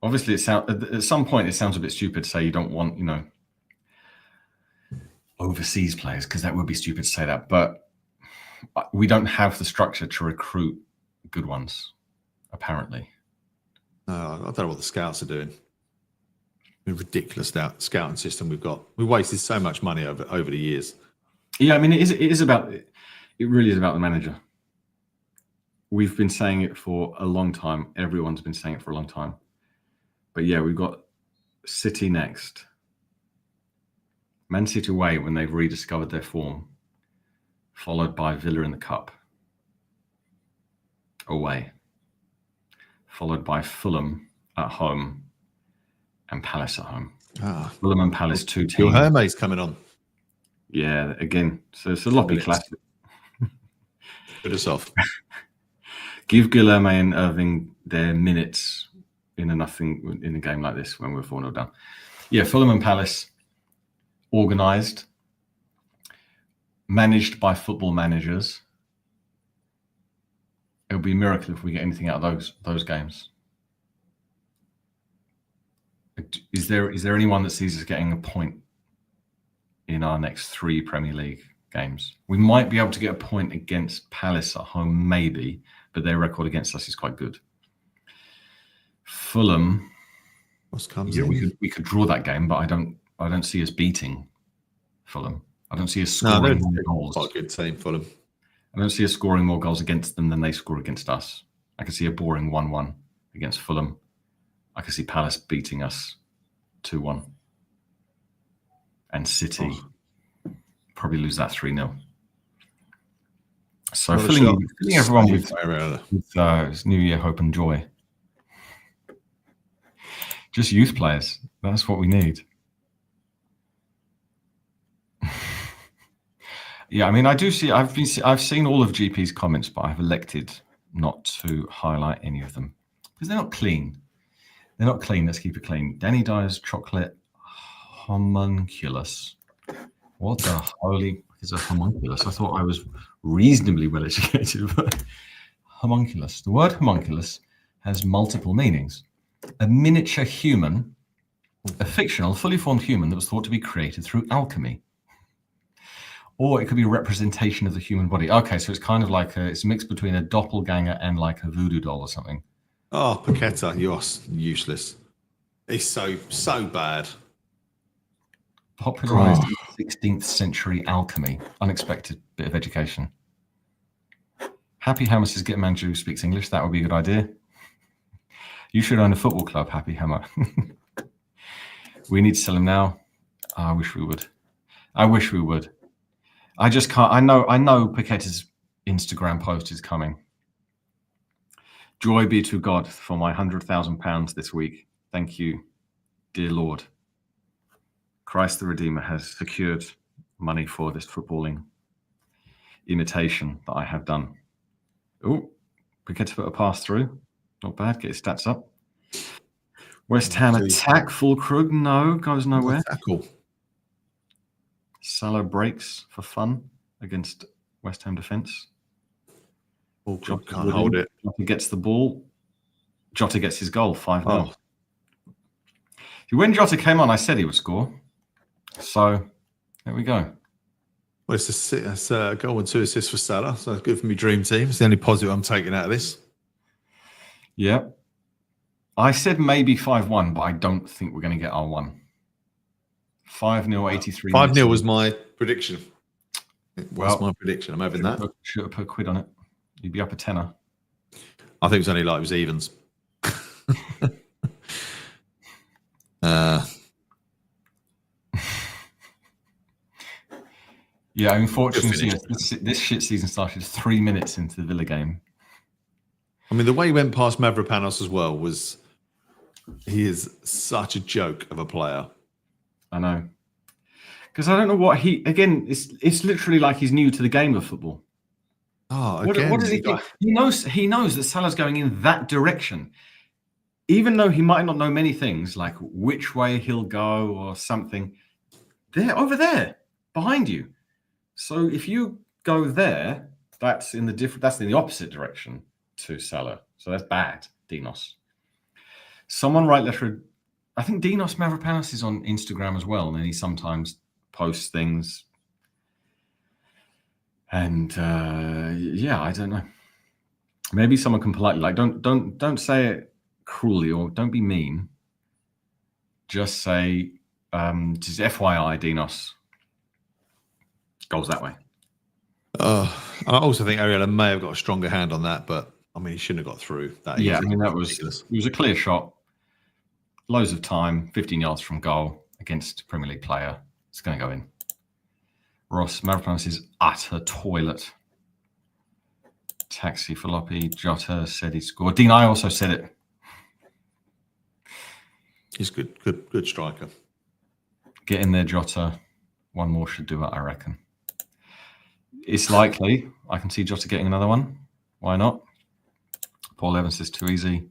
Obviously, at some point it sounds a bit stupid to say you don't want, overseas players, because that would be stupid to say that. But we don't have the structure to recruit good ones, apparently. I don't know what the scouts are doing. A ridiculous scouting system we've got. We wasted so much money over the years. Yeah, I mean, it really is about the manager. We've been saying it for a long time. Everyone's been saying it for a long time. But yeah, we've got City next. Man City away when they've rediscovered their form. Followed by Villa in the Cup. Away. Followed by Fulham at home. And Palace at home. Fulham and Palace, 2 teams. Your Hermes coming on. Yeah, again. So it's a lobby classic. Put us off. Give Guilherme and Irving their minutes in a game like this when we're 4-0 down. Yeah, Fulham and Palace, organised, managed by football managers. It'll be a miracle if we get anything out of those games. Is there anyone that sees us getting a point in our next 3 Premier League games? We might be able to get a point against Palace at home, maybe, but their record against us is quite good. Fulham, we could draw that game, but I don't see us beating Fulham. I don't see us scoring more goals. Quite a good team, Fulham. I don't see us scoring more goals against them than they score against us. I can see a boring 1-1 against Fulham. I can see Palace beating us 2-1. And City probably lose that 3-0. So filling everyone with New Year hope and joy. Just youth players. That's what we need. Yeah, I mean, I've seen all of GP's comments, but I've elected not to highlight any of them because they're not clean. They're not clean. Let's keep it clean. Danny Dyer's chocolate homunculus. What the holy is a homunculus? I thought I was reasonably well educated, but homunculus. The word homunculus has multiple meanings. A miniature human, a fictional, fully formed human that was thought to be created through alchemy. Or it could be a representation of the human body. Okay, so it's kind of like it's a mix between a doppelganger and like a voodoo doll or something. Oh, Paqueta, you're useless. It's so bad. Popularized in 16th century alchemy. Unexpected bit of education. Happy Hammer says, get a man who speaks English. That would be a good idea. You should own a football club, Happy Hammer. We need to sell him now. I wish we would. I just can't. I know Paqueta's Instagram post is coming. Joy be to God for my £100,000 this week. Thank you, dear Lord. Christ the Redeemer has secured money for this footballing imitation that I have done. Oh, Paqueta put a pass through. Not bad. Get his stats up. West Ham attack. Fulkrug. No, goes nowhere. Tackle. Salah breaks for fun against West Ham defence. Fulkrug can't hold it. Jota gets the ball. Jota gets his goal, 5-0. Oh. When Jota came on, I said he would score. So, there we go. Well, it's a goal and 2 assists for Salah. So, good for me dream team. It's the only positive I'm taking out of this. Yeah. I said maybe 5-1, but I don't think we're going to get our 1. 5-0, 83 5-0 was my prediction. That's my prediction. I'm having that. Should have put a quid on it. You'd be up a tenner. I think it was only like it was evens. Yeah, unfortunately, this shit season started 3 minutes into the Villa game. I mean, the way he went past Mavropanos as well he is such a joke of a player. I know. Because I don't know what it's literally like he's new to the game of football. Oh, What does he think? He knows that Salah's going in that direction. Even though he might not know many things, like which way he'll go or something, they're over there behind you. So if you go there, that's in the opposite direction to Salah. So that's bad, Dinos. Someone write letter. I think Dinos Mavropanos is on Instagram as well, and he sometimes posts things. And I don't know. Maybe someone can politely don't say it cruelly or don't be mean. Just say, just FYI, Dinos goes that way. I also think Ariella may have got a stronger hand on that, but I mean, he shouldn't have got through that. Yeah, easily. I mean, it was a clear shot. Loads of time, 15 yards from goal against a Premier League player. It's going to go in. Ross Mavropanos is utter toilet. Taxi for Loppy. Jota said he scored. Dean, I also said it. He's good striker. Get in there, Jota. One more should do it, I reckon. It's likely. I can see Jota getting another one. Why not? Paul Evans says too easy.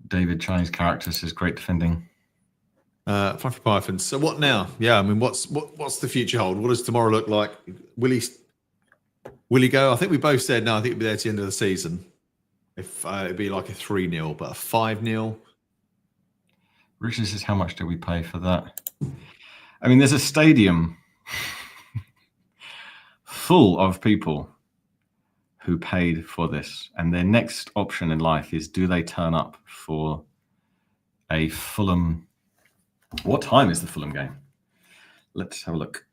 David Chinese character says great defending. Fluffy Python. So what now? Yeah, I mean, what's the future hold? What does tomorrow look like? Will he go? I think we both said no. I think he'll be there to the end of the season. If it'd be like a 3-0, but a 5-0. Richard says, how much do we pay for that? I mean, there's a stadium full of people who paid for this, and their next option in life is, do they turn up for a Fulham? What time is the Fulham game? Let's have a look.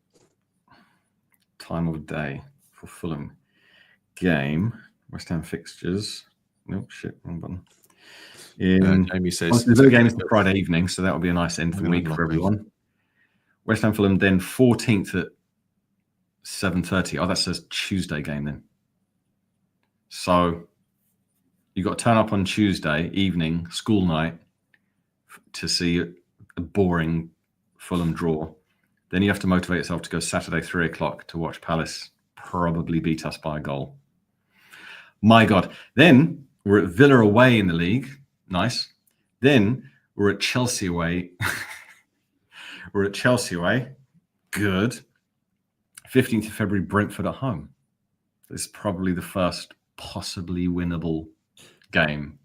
Time of day for Fulham game. West Ham fixtures. Nope, shit, wrong button. Jamie says the game is the Friday evening, so that will be a nice end for the week for everyone. West Ham Fulham then 14th at 7:30. Oh, that's a Tuesday game then. So you've got to turn up on Tuesday evening, school night, to see a boring Fulham draw. Then you have to motivate yourself to go Saturday 3:00 to watch Palace probably beat us by a goal. My God. Then we're at Villa away in the league. Nice. Then we're at Chelsea away. Good. 15th of February, Brentford at home. This is probably the first possibly winnable game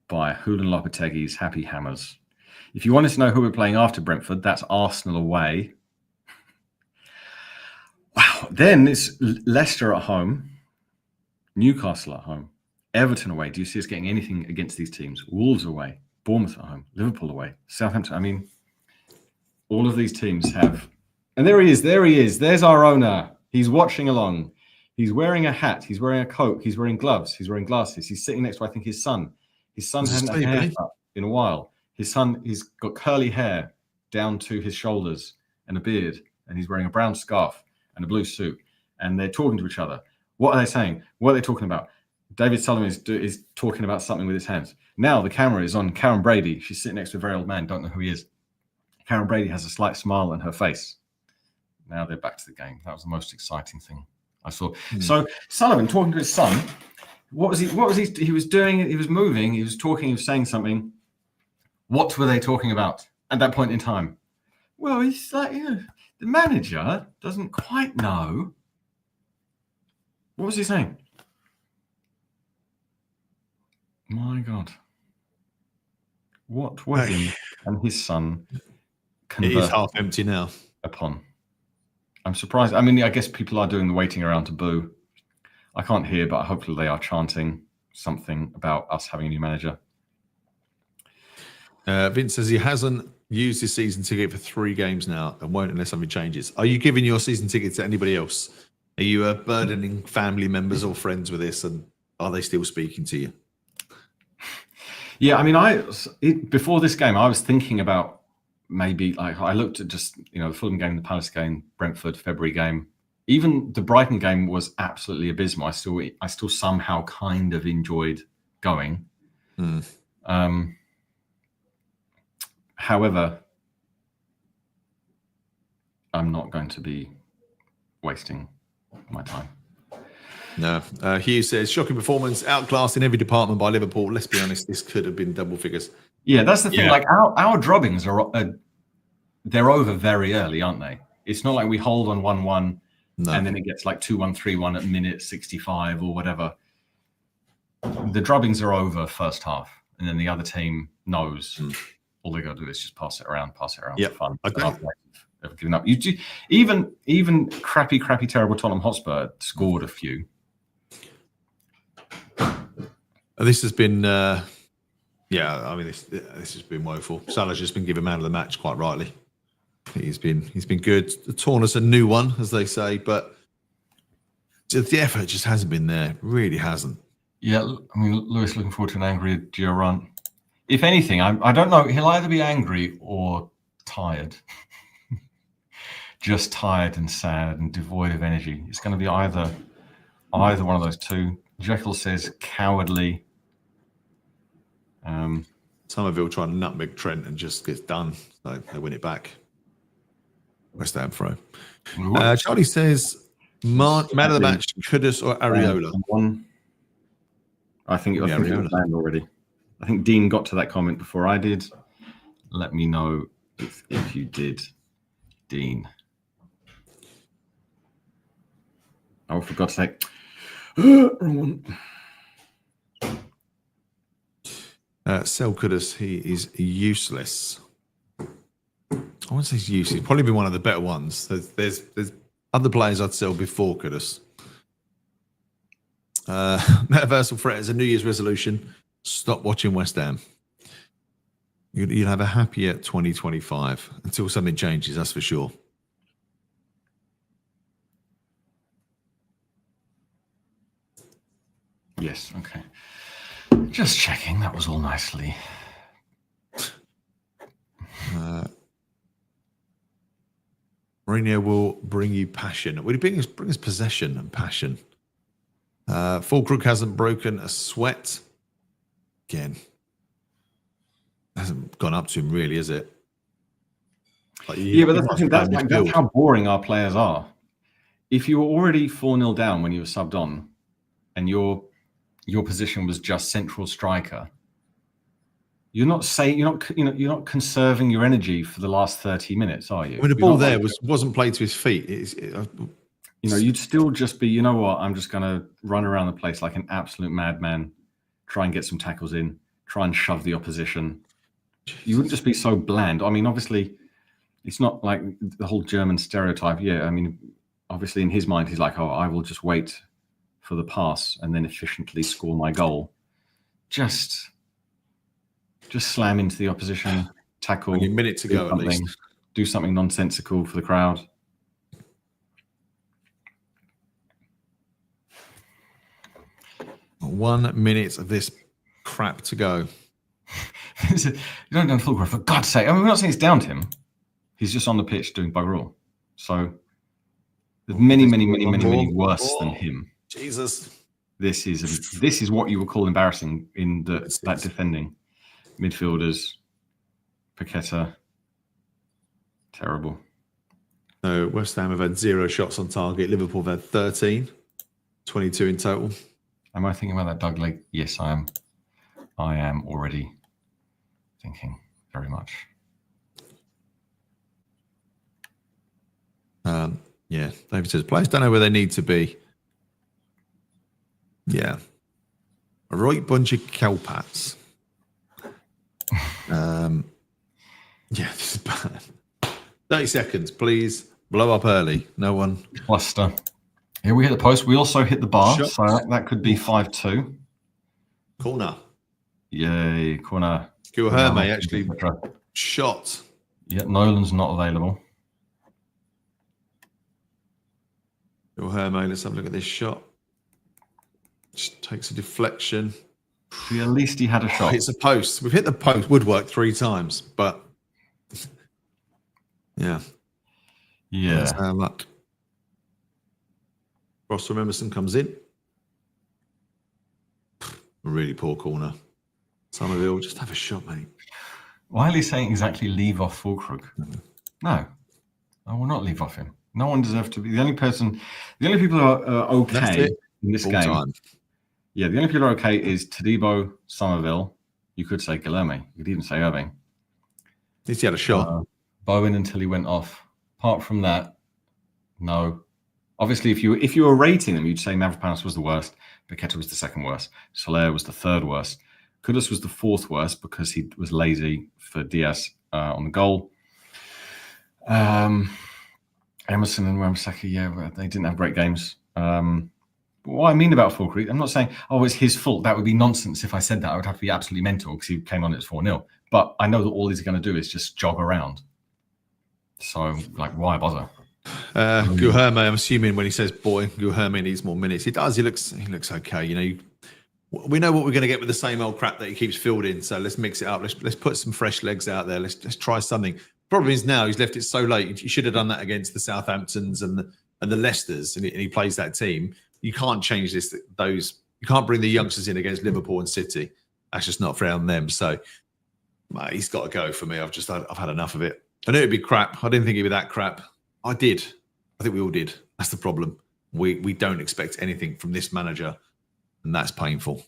by Julen Lopetegui's Happy Hammers. If you wanted to know who we're playing after Brentford, that's Arsenal away. Wow. Then it's Leicester at home, Newcastle at home, Everton away. Do you see us getting anything against these teams? Wolves away, Bournemouth at home, Liverpool away, Southampton. I mean, all of these teams have... And there he is. There's our owner. He's watching along. He's wearing a hat. He's wearing a coat. He's wearing gloves. He's wearing glasses. He's sitting next to, I think, his son. His son hasn't had a haircut in a while. His son, he's got curly hair down to his shoulders and a beard. And he's wearing a brown scarf and a blue suit. And they're talking to each other. What are they saying? What are they talking about? David Sullivan is talking about something with his hands. Now the camera is on Karen Brady. She's sitting next to a very old man. Don't know who he is. Karen Brady has a slight smile on her face. Now they're back to the game. That was the most exciting thing I saw. So Sullivan talking to his son. What was he? He was doing. He was moving. He was talking. He was saying something. What were they talking about at that point in time? Well, he's like, the manager doesn't quite know. What was he saying? My God. What were him and his son It is half empty now. Upon? I'm surprised. I mean, I guess people are doing the waiting around to boo. I can't hear, but hopefully they are chanting something about us having a new manager. Vince says he hasn't used his season ticket for 3 games now and won't unless something changes. Are you giving your season ticket to anybody else? Are you burdening family members or friends with this, and are they still speaking to you? Yeah, I mean, before this game, I was thinking about maybe, like, I looked at just, the Fulham game, the Palace game, Brentford, February game. Even the Brighton game was absolutely abysmal. I still somehow kind of enjoyed going. However, I'm not going to be wasting my time. No. Hugh says, shocking performance, outclassed in every department by Liverpool. Let's be honest, this could have been double figures. Yeah, that's the thing. Yeah. Like our droppings are they're over very early, aren't they? It's not like we hold on 1-1 and then it gets like 2-1, 3-1 at minute 65 or whatever. The drubbings are over first half, and then the other team knows all they got to do is just pass it around for fun. Okay. I've given up. Even crappy, terrible Tottenham Hotspur scored a few. This has been, this has been woeful. Salah's just been given man of the match, quite rightly. He's been good. Torn us a new one, as they say, but the effort just hasn't been there. Really hasn't. Yeah, I mean, Lewis looking forward to an angry Durant. If anything, I don't know. He'll either be angry or tired. Just tired and sad and devoid of energy. It's going to be either one of those two. Jekyll says cowardly. Somerville trying to nutmeg Trent and just gets done. So they win it back. West Ham throw. Charlie says, man of the match, Kudus or Areola? I think it was planned already. I think Dean got to that comment before I did. Let me know if you did, Dean. Oh, for God's sake. Wrong one. Sell Kudus, he is useless. I wouldn't say he's useless. He's probably been one of the better ones. There's other players I'd sell before Kudus. Metaversal threat is a New Year's resolution. Stop watching West Ham. You'll have a happier 2025 until something changes, that's for sure. Yes, okay. Just checking. That was all nicely. Mourinho will bring you passion. Will he bring us possession and passion? Fulkrug hasn't broken a sweat. Again, hasn't gone up to him really, is it? But that's how boring our players are. If you were already 4-0 down when you were subbed on, and your position was just central striker, you're not conserving your energy for the last 30 minutes, are you? When the ball there wasn't played to his feet. You'd still just be, you know what? I'm just going to run around the place like an absolute madman, try and get some tackles in, try and shove the opposition. You wouldn't just be so bland. I mean, obviously, it's not like the whole German stereotype. Yeah, I mean, obviously in his mind, he's like, oh, I will just wait for the pass and then efficiently score my goal. Just slam into the opposition, tackle. A minute to go at least. Do something nonsensical for the crowd. One minute of this crap to go. You don't do Fulkrug, for God's sake. I mean, we're not saying it's down to him. He's just on the pitch doing bugger all. So there's many worse than him. Jesus. This is what you would call embarrassing in that defending. Midfielders, Paqueta, terrible. So West Ham have had 0 shots on target. Liverpool have had 13, 22 in total. Am I thinking about that Doug Leg? Yes, I am. I am already thinking very much. Yeah, David says players don't know where they need to be. Yeah, a right bunch of cowpats. Yeah, this is bad. 30 seconds, please. Blow up early. No one. Cluster. Here we hit the post. We also hit the bar, Shot. so that could be 5-2. Corner. Yay, corner. Guilherme actually shot. Yeah, Nolan's not available. Guilherme, let's have a look at this shot. Just takes a deflection. See, at least he had a shot. It's a post. We've hit the post woodwork 3 times, but yeah. That's our luck. Ross from Emerson comes in. Really poor corner. Somerville, just have a shot, mate. Why are you saying exactly leave off Fulkrug? No. I will not leave off him. No one deserves to be the only people who are okay in this game. Time. Yeah, the only people who are okay is Todibo, Somerville. You could say Guilherme. You could even say Irving. At least he had a shot. Bowen until he went off. Apart from that, no. Obviously, if you were rating them, you'd say Mavropanos was the worst. Paqueta was the second worst. Soler was the third worst. Kudus was the fourth worst because he was lazy for Diaz on the goal. Emerson and Ramsaki, yeah, they didn't have great games. What I mean about Fulcrum, I'm not saying, it's his fault. That would be nonsense if I said that. I would have to be absolutely mental because he came on at 4-0. But I know that all he's going to do is just jog around. So, why bother? Guilherme, I'm assuming when he says, boy, Guilherme needs more minutes. He does. He looks okay. We know what we're going to get with the same old crap that he keeps fielding. So let's mix it up. Let's put some fresh legs out there. Let's try something. Problem is now he's left it so late. He should have done that against the Southamptons and the Leicesters, and he plays that team. You can't change this. You can't bring the youngsters in against Liverpool and City. That's just not fair on them. So he's got to go for me. I've had enough of it. I knew it'd be crap. I didn't think it'd be that crap. I did. I think we all did. That's the problem. We don't expect anything from this manager, and that's painful.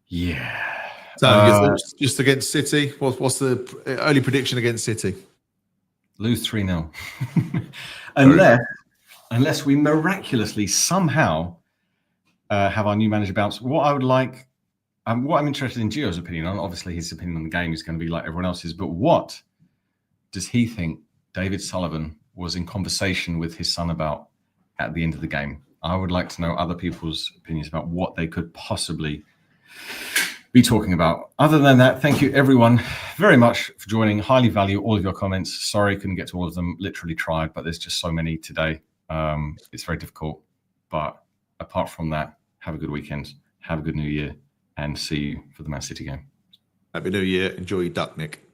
Yeah. So just against City, what's the early prediction against City? Lose 3-0. Unless we miraculously somehow have our new manager bounce. What I would like, what I'm interested in Gio's opinion on, obviously his opinion on the game is going to be like everyone else's, but what does he think David Sullivan was in conversation with his son about at the end of the game? I would like to know other people's opinions about what they could possibly be talking about. Other than that, thank you everyone very much for joining. Highly value all of your comments. Sorry, couldn't get to all of them. Literally tried, but there's just so many today. It's very difficult. But apart from that, have a good weekend. Have a good New Year, and see you for the Man City game. Happy New Year. Enjoy your duck, Nick.